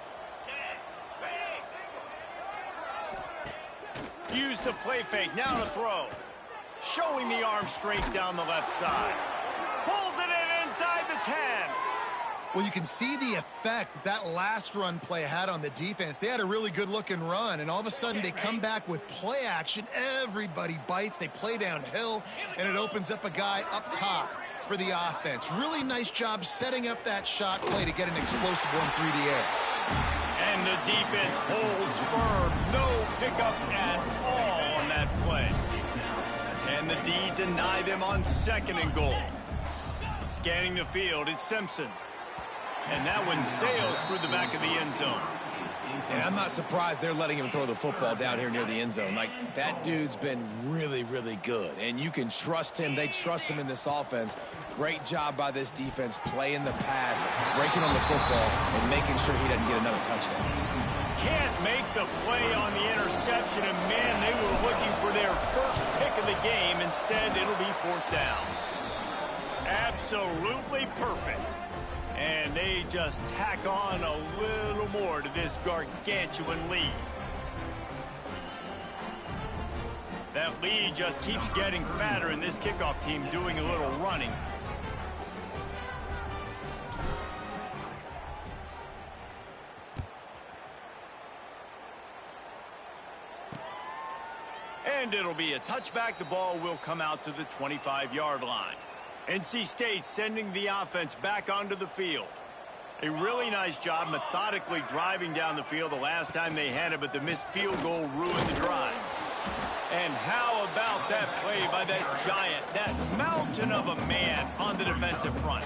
Use the play fake, now to throw. Showing the arm straight down the left side. Pulls it in inside the 10. Well, you can see the effect that last run play had on the defense. They had a really good-looking run, and all of a sudden they come back with play action. Everybody bites. They play downhill, and it opens up a guy up top for the offense. Really nice job setting up that shot play to get an explosive one through the air. And the defense holds firm. No pickup at all on that play. And the D deny them on 2nd and goal. Scanning the field, it's Simpson. And that one sails through the back of the end zone. And I'm not surprised they're letting him throw the football down here near the end zone. Like, that dude's been really, really good. And you can trust him. They trust him in this offense. Great job by this defense playing the pass, breaking on the football, and making sure he doesn't get another touchdown. Can't make the play on the interception. And, man, they were looking for their first pick of the game. Instead, it'll be 4th down. Absolutely perfect. And they just tack on a little more to this gargantuan lead. That lead just keeps getting fatter, and this kickoff team doing a little running. And it'll be a touchback. The ball will come out to the 25-yard line. NC State sending the offense back onto the field. A really nice job methodically driving down the field the last time they had it, but the missed field goal ruined the drive. And how about that play by that giant, that mountain of a man on the defensive front?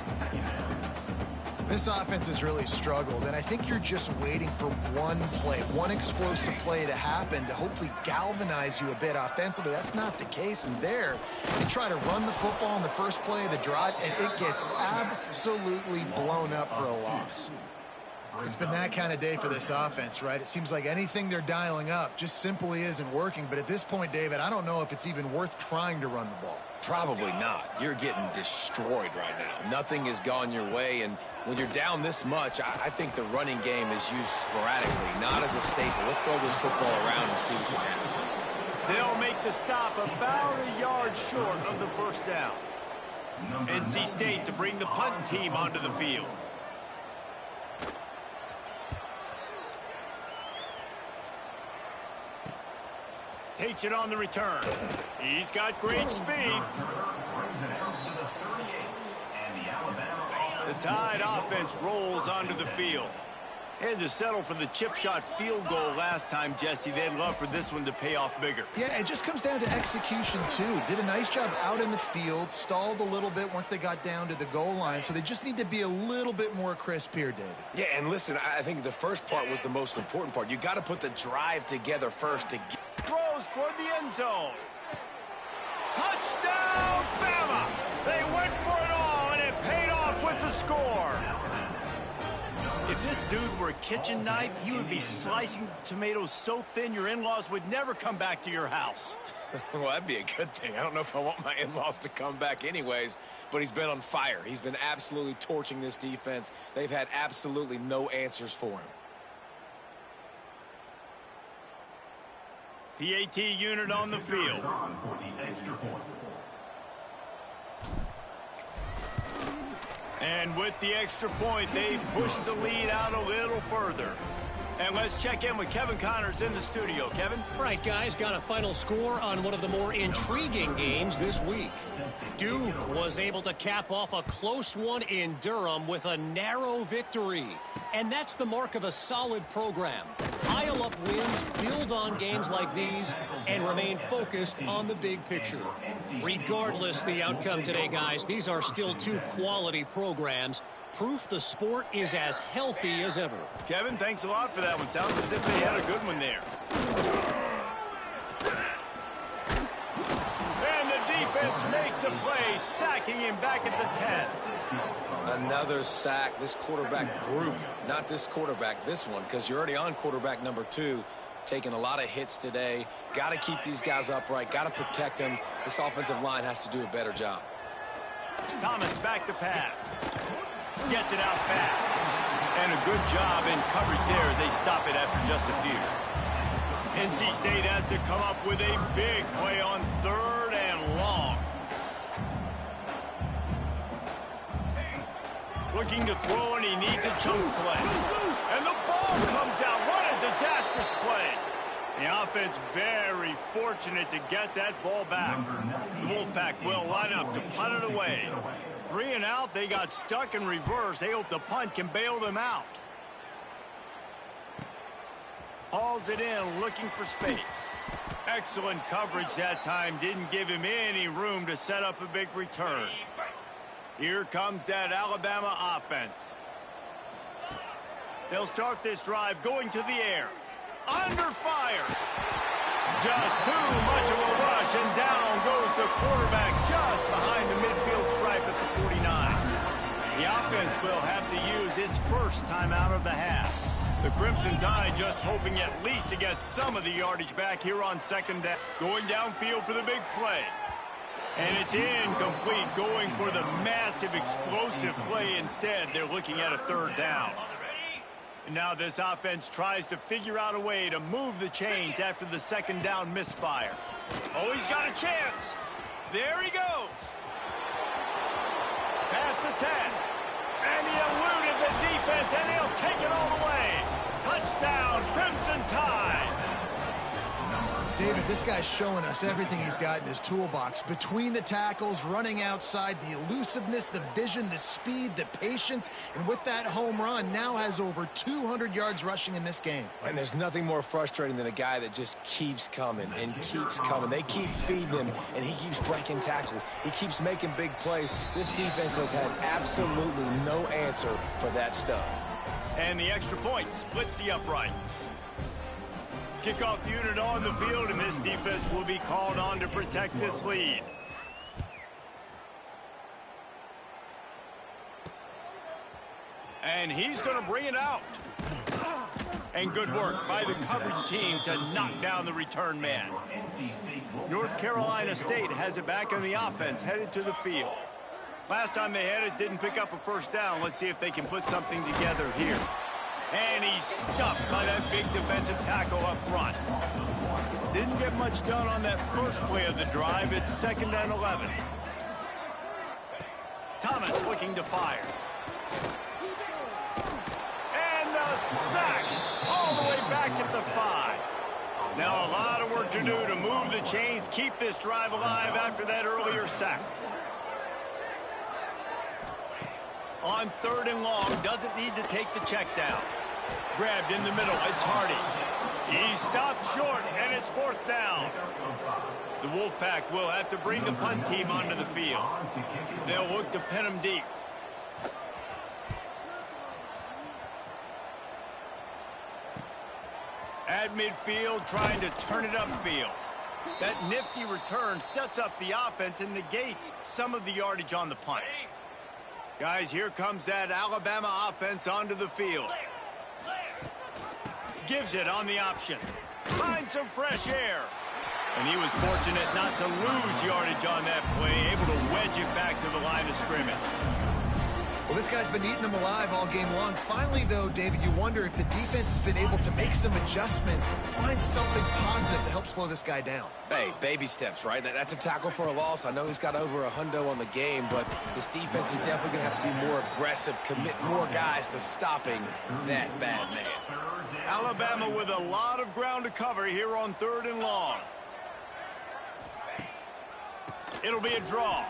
This offense has really struggled, and I think you're just waiting for one play, one explosive play to happen to hopefully galvanize you a bit offensively. That's not the case, and there, they try to run the football in the first play of the drive, and it gets absolutely blown up for a loss. It's been that kind of day for this offense, right? It seems like anything they're dialing up just simply isn't working, but at this point, David, I don't know if it's even worth trying to run the ball. Probably not. You're getting destroyed right now. Nothing has gone your way, and when you're down this much, I think the running game is used sporadically, not as a staple. Let's throw this football around and see what can happen. They'll make the stop about a yard short of the first down. NC State to bring the punt team onto the field. Takes it on the return. He's got great speed. The Tide offense rolls onto the field. Had to settle for the chip shot field goal last time, Jesse. They'd love for this one to pay off bigger. Yeah, it just comes down to execution, too. Did a nice job out in the field, stalled a little bit once they got down to the goal line, so they just need to be a little bit more crisp here, David. Yeah, and listen, I think the first part was the most important part. You got to put the drive together first to get... Throws toward the end zone. Touchdown, Bama! They went for it all, and it paid off with the score. If this dude were a kitchen knife, he would be slicing tomatoes so thin your in-laws would never come back to your house. Well, that'd be a good thing. I don't know if I want my in-laws to come back anyways, but he's been on fire. He's been absolutely torching this defense. They've had absolutely no answers for him. PAT unit on the field. On for the extra point. And with the extra point, they push the lead out a little further. And let's check in with Kevin Connors in the studio. Kevin? All right, guys, got a final score on one of the more intriguing games this week. Duke was able to cap off a close one in Durham with a narrow victory. And that's the mark of a solid program. Pile up wins, build on games like these, and remain focused on the big picture. Regardless the outcome today, guys, these are still two quality programs. Proof the sport is as healthy as ever. Kevin, thanks a lot for that one. Sounds as if they had a good one there. And the defense makes a play, sacking him back at the 10. Another sack. This quarterback group, not this quarterback, this one, because you're already on quarterback number 2, taking a lot of hits today. Got to keep these guys upright, got to protect them. This offensive line has to do a better job. Thomas back to pass. Gets it out fast. And a good job in coverage there as they stop it after just a few. NC State has to come up with a big play on 3rd and long. Looking to throw, and he needs a chunk play. And the ball comes out. What a disastrous play. The offense very fortunate to get that ball back. The Wolfpack will line up to punt it away. 3 and out, they got stuck in reverse. They hope the punt can bail them out. Hauls it in, looking for space. Excellent coverage that time. Didn't give him any room to set up a big return. Here comes that Alabama offense. They'll start this drive going to the air. Under fire. Just too much of a rush, and down goes the quarterback just behind the midfield stripe at the 49. The offense will have to use its first time out of the half. The Crimson Tide just hoping at least to get some of the yardage back here on 2nd down. Going downfield for the big play. And it's incomplete, going for the massive explosive play instead. They're looking at a 3rd down. And now this offense tries to figure out a way to move the chains after the 2nd down misfire. Oh, he's got a chance. There he goes. Past the 10. And he eluded the defense, and he'll take it all the way. Touchdown, Crimson Tide. David, this guy's showing us everything he's got in his toolbox. Between the tackles, running outside, the elusiveness, the vision, the speed, the patience, and with that home run, now has over 200 yards rushing in this game. And there's nothing more frustrating than a guy that just keeps coming and keeps coming. They keep feeding him, and he keeps breaking tackles. He keeps making big plays. This defense has had absolutely no answer for that stud. And the extra point splits the uprights. Kickoff unit on the field, and this defense will be called on to protect this lead. And he's going to bring it out. And good work by the coverage team to knock down the return man. North Carolina State has it back on the offense, headed to the field. Last time they had it, didn't pick up a 1st down. Let's see if they can put something together here. And he's stuffed by that big defensive tackle up front. Didn't get much done on that first play of the drive. It's 2nd and 11. Thomas looking to fire. And the sack all the way back at the 5. Now a lot of work to do to move the chains, keep this drive alive after that earlier sack. On 3rd and long, doesn't need to take the check down. Grabbed in the middle, it's Hardy. He stopped short, and it's 4th down. The Wolfpack will have to bring the punt team onto the field. They'll look to pin him deep. At midfield, trying to turn it upfield. That nifty return sets up the offense and negates some of the yardage on the punt. Guys, here comes that Alabama offense onto the field. Gives it on the option. Finds some fresh air. And he was fortunate not to lose yardage on that play, able to wedge it back to the line of scrimmage. This guy's been eating them alive all game long. Finally, though, David, you wonder if the defense has been able to make some adjustments, find something positive to help slow this guy down. Hey, baby steps, right? That's a tackle for a loss. I know he's got over a hundo on the game, but this defense is definitely going to have to be more aggressive, commit more guys to stopping that bad man. Alabama with a lot of ground to cover here on 3rd and long. It'll be a draw.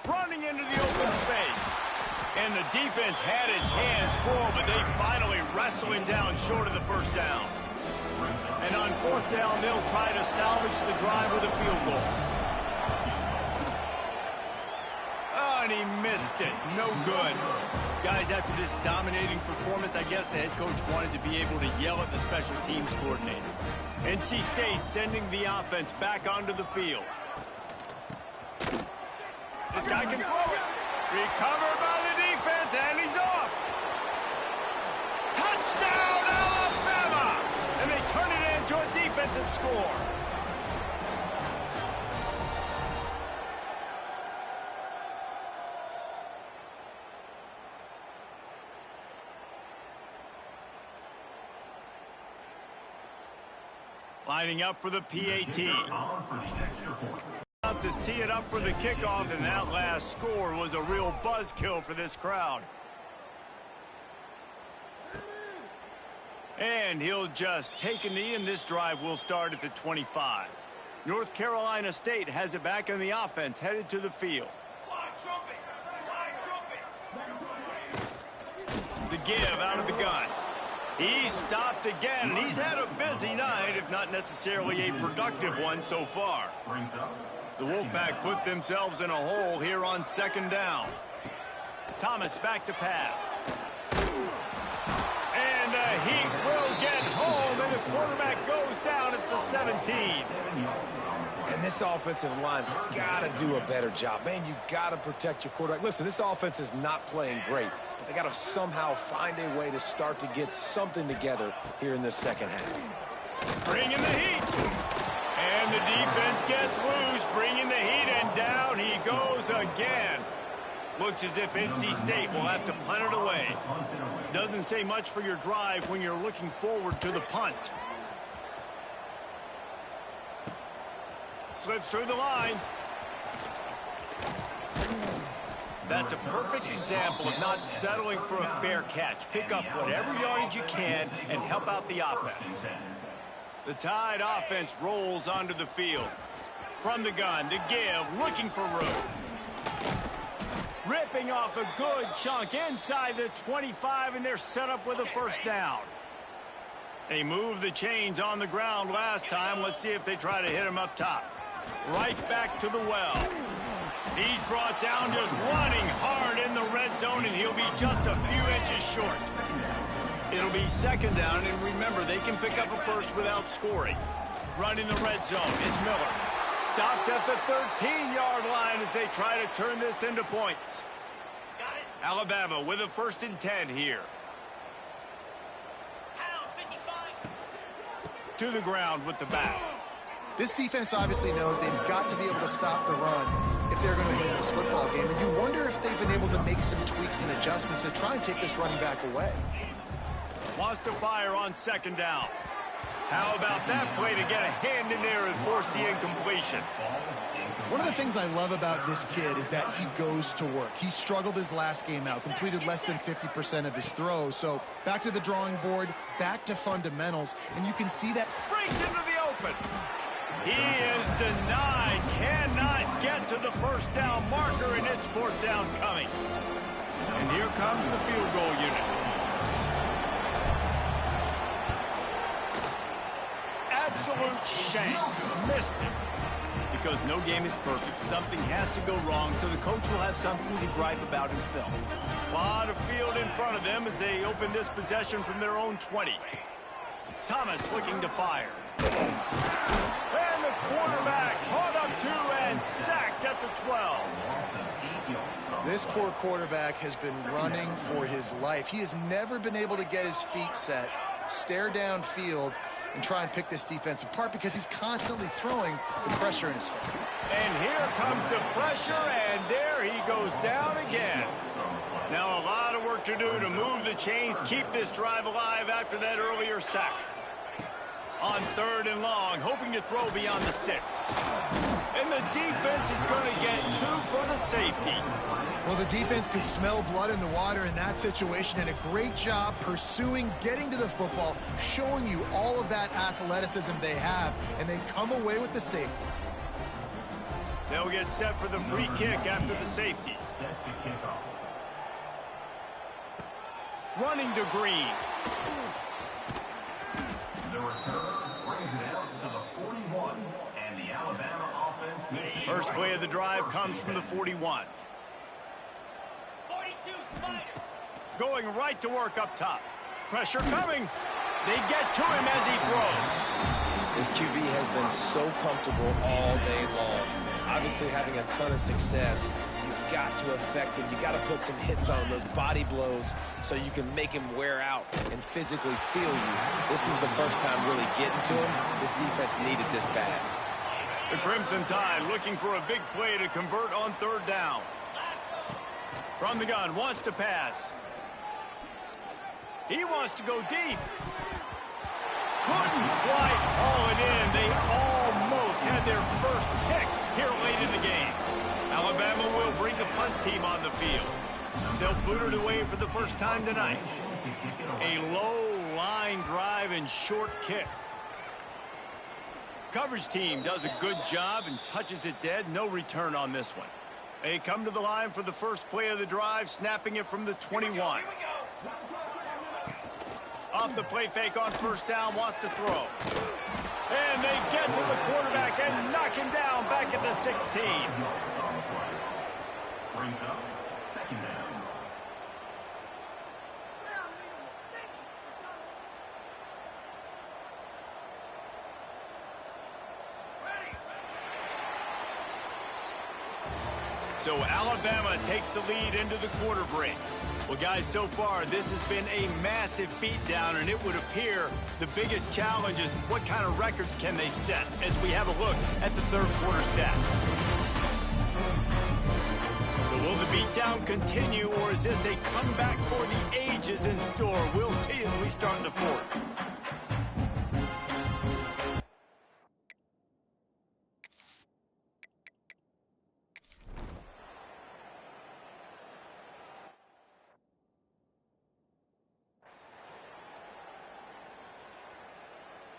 Running into the open space. And the defense had its hands full, but they finally wrestle him down short of the first down. And on 4th down, they'll try to salvage the drive with a field goal. Oh, and he missed it. No good. Guys, after this dominating performance, I guess the head coach wanted to be able to yell at the special teams coordinator. NC State sending the offense back onto the field. This guy can throw it. Recovered by the defense, and he's off. Touchdown, Alabama! And they turn it into a defensive score. Lining up for the PAT. To tee it up for the kickoff, and that last score was a real buzzkill for this crowd. And he'll just take a knee, and this drive will start at the 25. North Carolina State has it back in the offense, headed to the field. The give out of the gun. He stopped again, and he's had a busy night, if not necessarily a productive one so far. The Wolfpack put themselves in a hole here on 2nd down. Thomas back to pass. And he will get home, and the quarterback goes down at the 17. And this offensive line's got to do a better job. Man, you got to protect your quarterback. Listen, this offense is not playing great. They got to somehow find a way to start to get something together here in this 2nd half. Bring in the heat. And the defense gets loose, bringing the heat, and down he goes again. Looks as if NC State will have to punt it away. Doesn't say much for your drive when you're looking forward to the punt. Slips through the line. That's a perfect example of not settling for a fair catch. Pick up whatever yardage you can and help out the offense. The Tide offense rolls onto the field. From the gun to give, looking for room. Ripping off a good chunk inside the 25, and they're set up with a 1st down. They moved the chains on the ground last time. Let's see if they try to hit him up top. Right back to the well. He's brought down, just running hard in the red zone, and he'll be just a few inches short. It'll be 2nd down, and remember, they can pick up a first without scoring. Run in the red zone. It's Miller. Stopped at the 13-yard line as they try to turn this into points. Alabama with a 1st and 10 here. To the ground with the back. This defense obviously knows they've got to be able to stop the run if they're going to win this football game. And you wonder if they've been able to make some tweaks and adjustments to try and take this running back away. Wants to fire on 2nd down. How about that play to get a hand in there and force the incompletion? One of the things I love about this kid is that he goes to work. He struggled his last game out, completed less than 50% of his throws. So back to the drawing board, back to fundamentals, and you can see that. Breaks into the open. He is denied, cannot get to the 1st down marker, and it's 4th down coming. And here comes the field goal unit. Absolute shank. Missed it. Because no game is perfect. Something has to go wrong, so the coach will have something to gripe about in film. A lot of field in front of them as they open this possession from their own 20. Thomas looking to fire. And the quarterback caught up to and sacked at the 12. This poor quarterback has been running for his life. He has never been able to get his feet set, stare downfield, and try and pick this defense apart because he's constantly throwing with pressure in his face. And here comes the pressure, and there there he goes down again. Now a lot of work to do to move the chains, keep this drive alive after that earlier sack. On 3rd and long, hoping to throw beyond the sticks. And the defense is going to get 2 for the safety. Well, the defense could smell blood in the water in that situation, and a great job pursuing, getting to the football, showing you all of that athleticism they have, and they come away with the safety. They'll get set for the free kick after the safety. Running to Green. The return brings it out to the 41, and the Alabama offense makes it. First play of the drive comes from the 41. 42, Spider. Going right to work up top. Pressure coming. They get to him as he throws. This QB has been so comfortable all day long. Obviously having a ton of success. You've got to affect him. You've got to put some hits on those body blows so you can make him wear out and physically feel you. This is the first time really getting to him. This defense needed this bad. The Crimson Tide looking for a big play to convert on 3rd down. From the gun, wants to pass. He wants to go deep. Couldn't quite haul it in. They almost had their first pick here late in the game. Alabama will bring the punt team on the field. They'll boot it away for the first time tonight. A low line drive and short kick. Coverage team does a good job and touches it dead. No return on this one. They come to the line for the first play of the drive, snapping it from the 21. Off the play fake on 1st down, wants to throw. And they get to the quarterback and knock him down back at the 16. Brings up 2nd down. So Alabama takes the lead into the quarter break. Well, guys, so far, this has been a massive beatdown, and it would appear the biggest challenge is what kind of records can they set as we have a look at the 3rd quarter stats. So will the beatdown continue, or is this a comeback for the ages in store? We'll see as we start the 4th.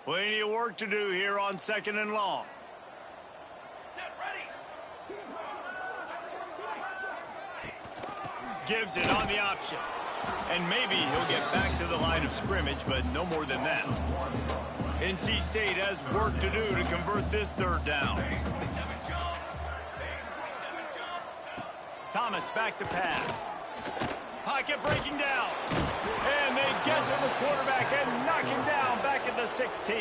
Plenty of work to do here on 2nd and long. Gives it on the option. And maybe he'll get back to the line of scrimmage, but no more than that. NC State has work to do to convert this 3rd down. Thomas back to pass. Pocket breaking down. And they get to the quarterback and knock him down back at the 16.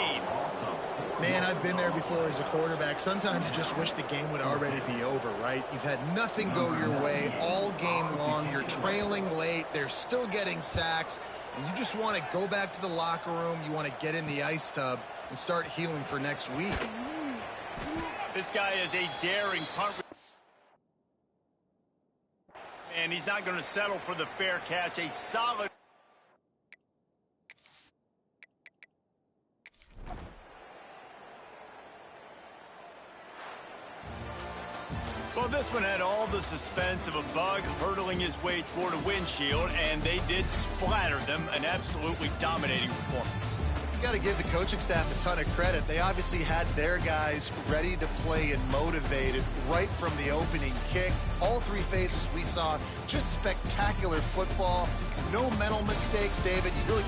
Man, I've been there before as a quarterback. Sometimes you just wish the game would already be over, right? You've had nothing go your way all game long. You're trailing late. They're still getting sacks. And you just want to go back to the locker room. You want to get in the ice tub and start healing for next week. This guy is a daring punt. And he's not going to settle for the fair catch. A solid. Well, this one had all the suspense of a bug hurtling his way toward a windshield, and they did splatter them. An absolutely dominating performance. You got to give the coaching staff a ton of credit. They obviously had their guys ready to play and motivated right from the opening kick. All 3 phases we saw, just spectacular football. No mental mistakes, David. You really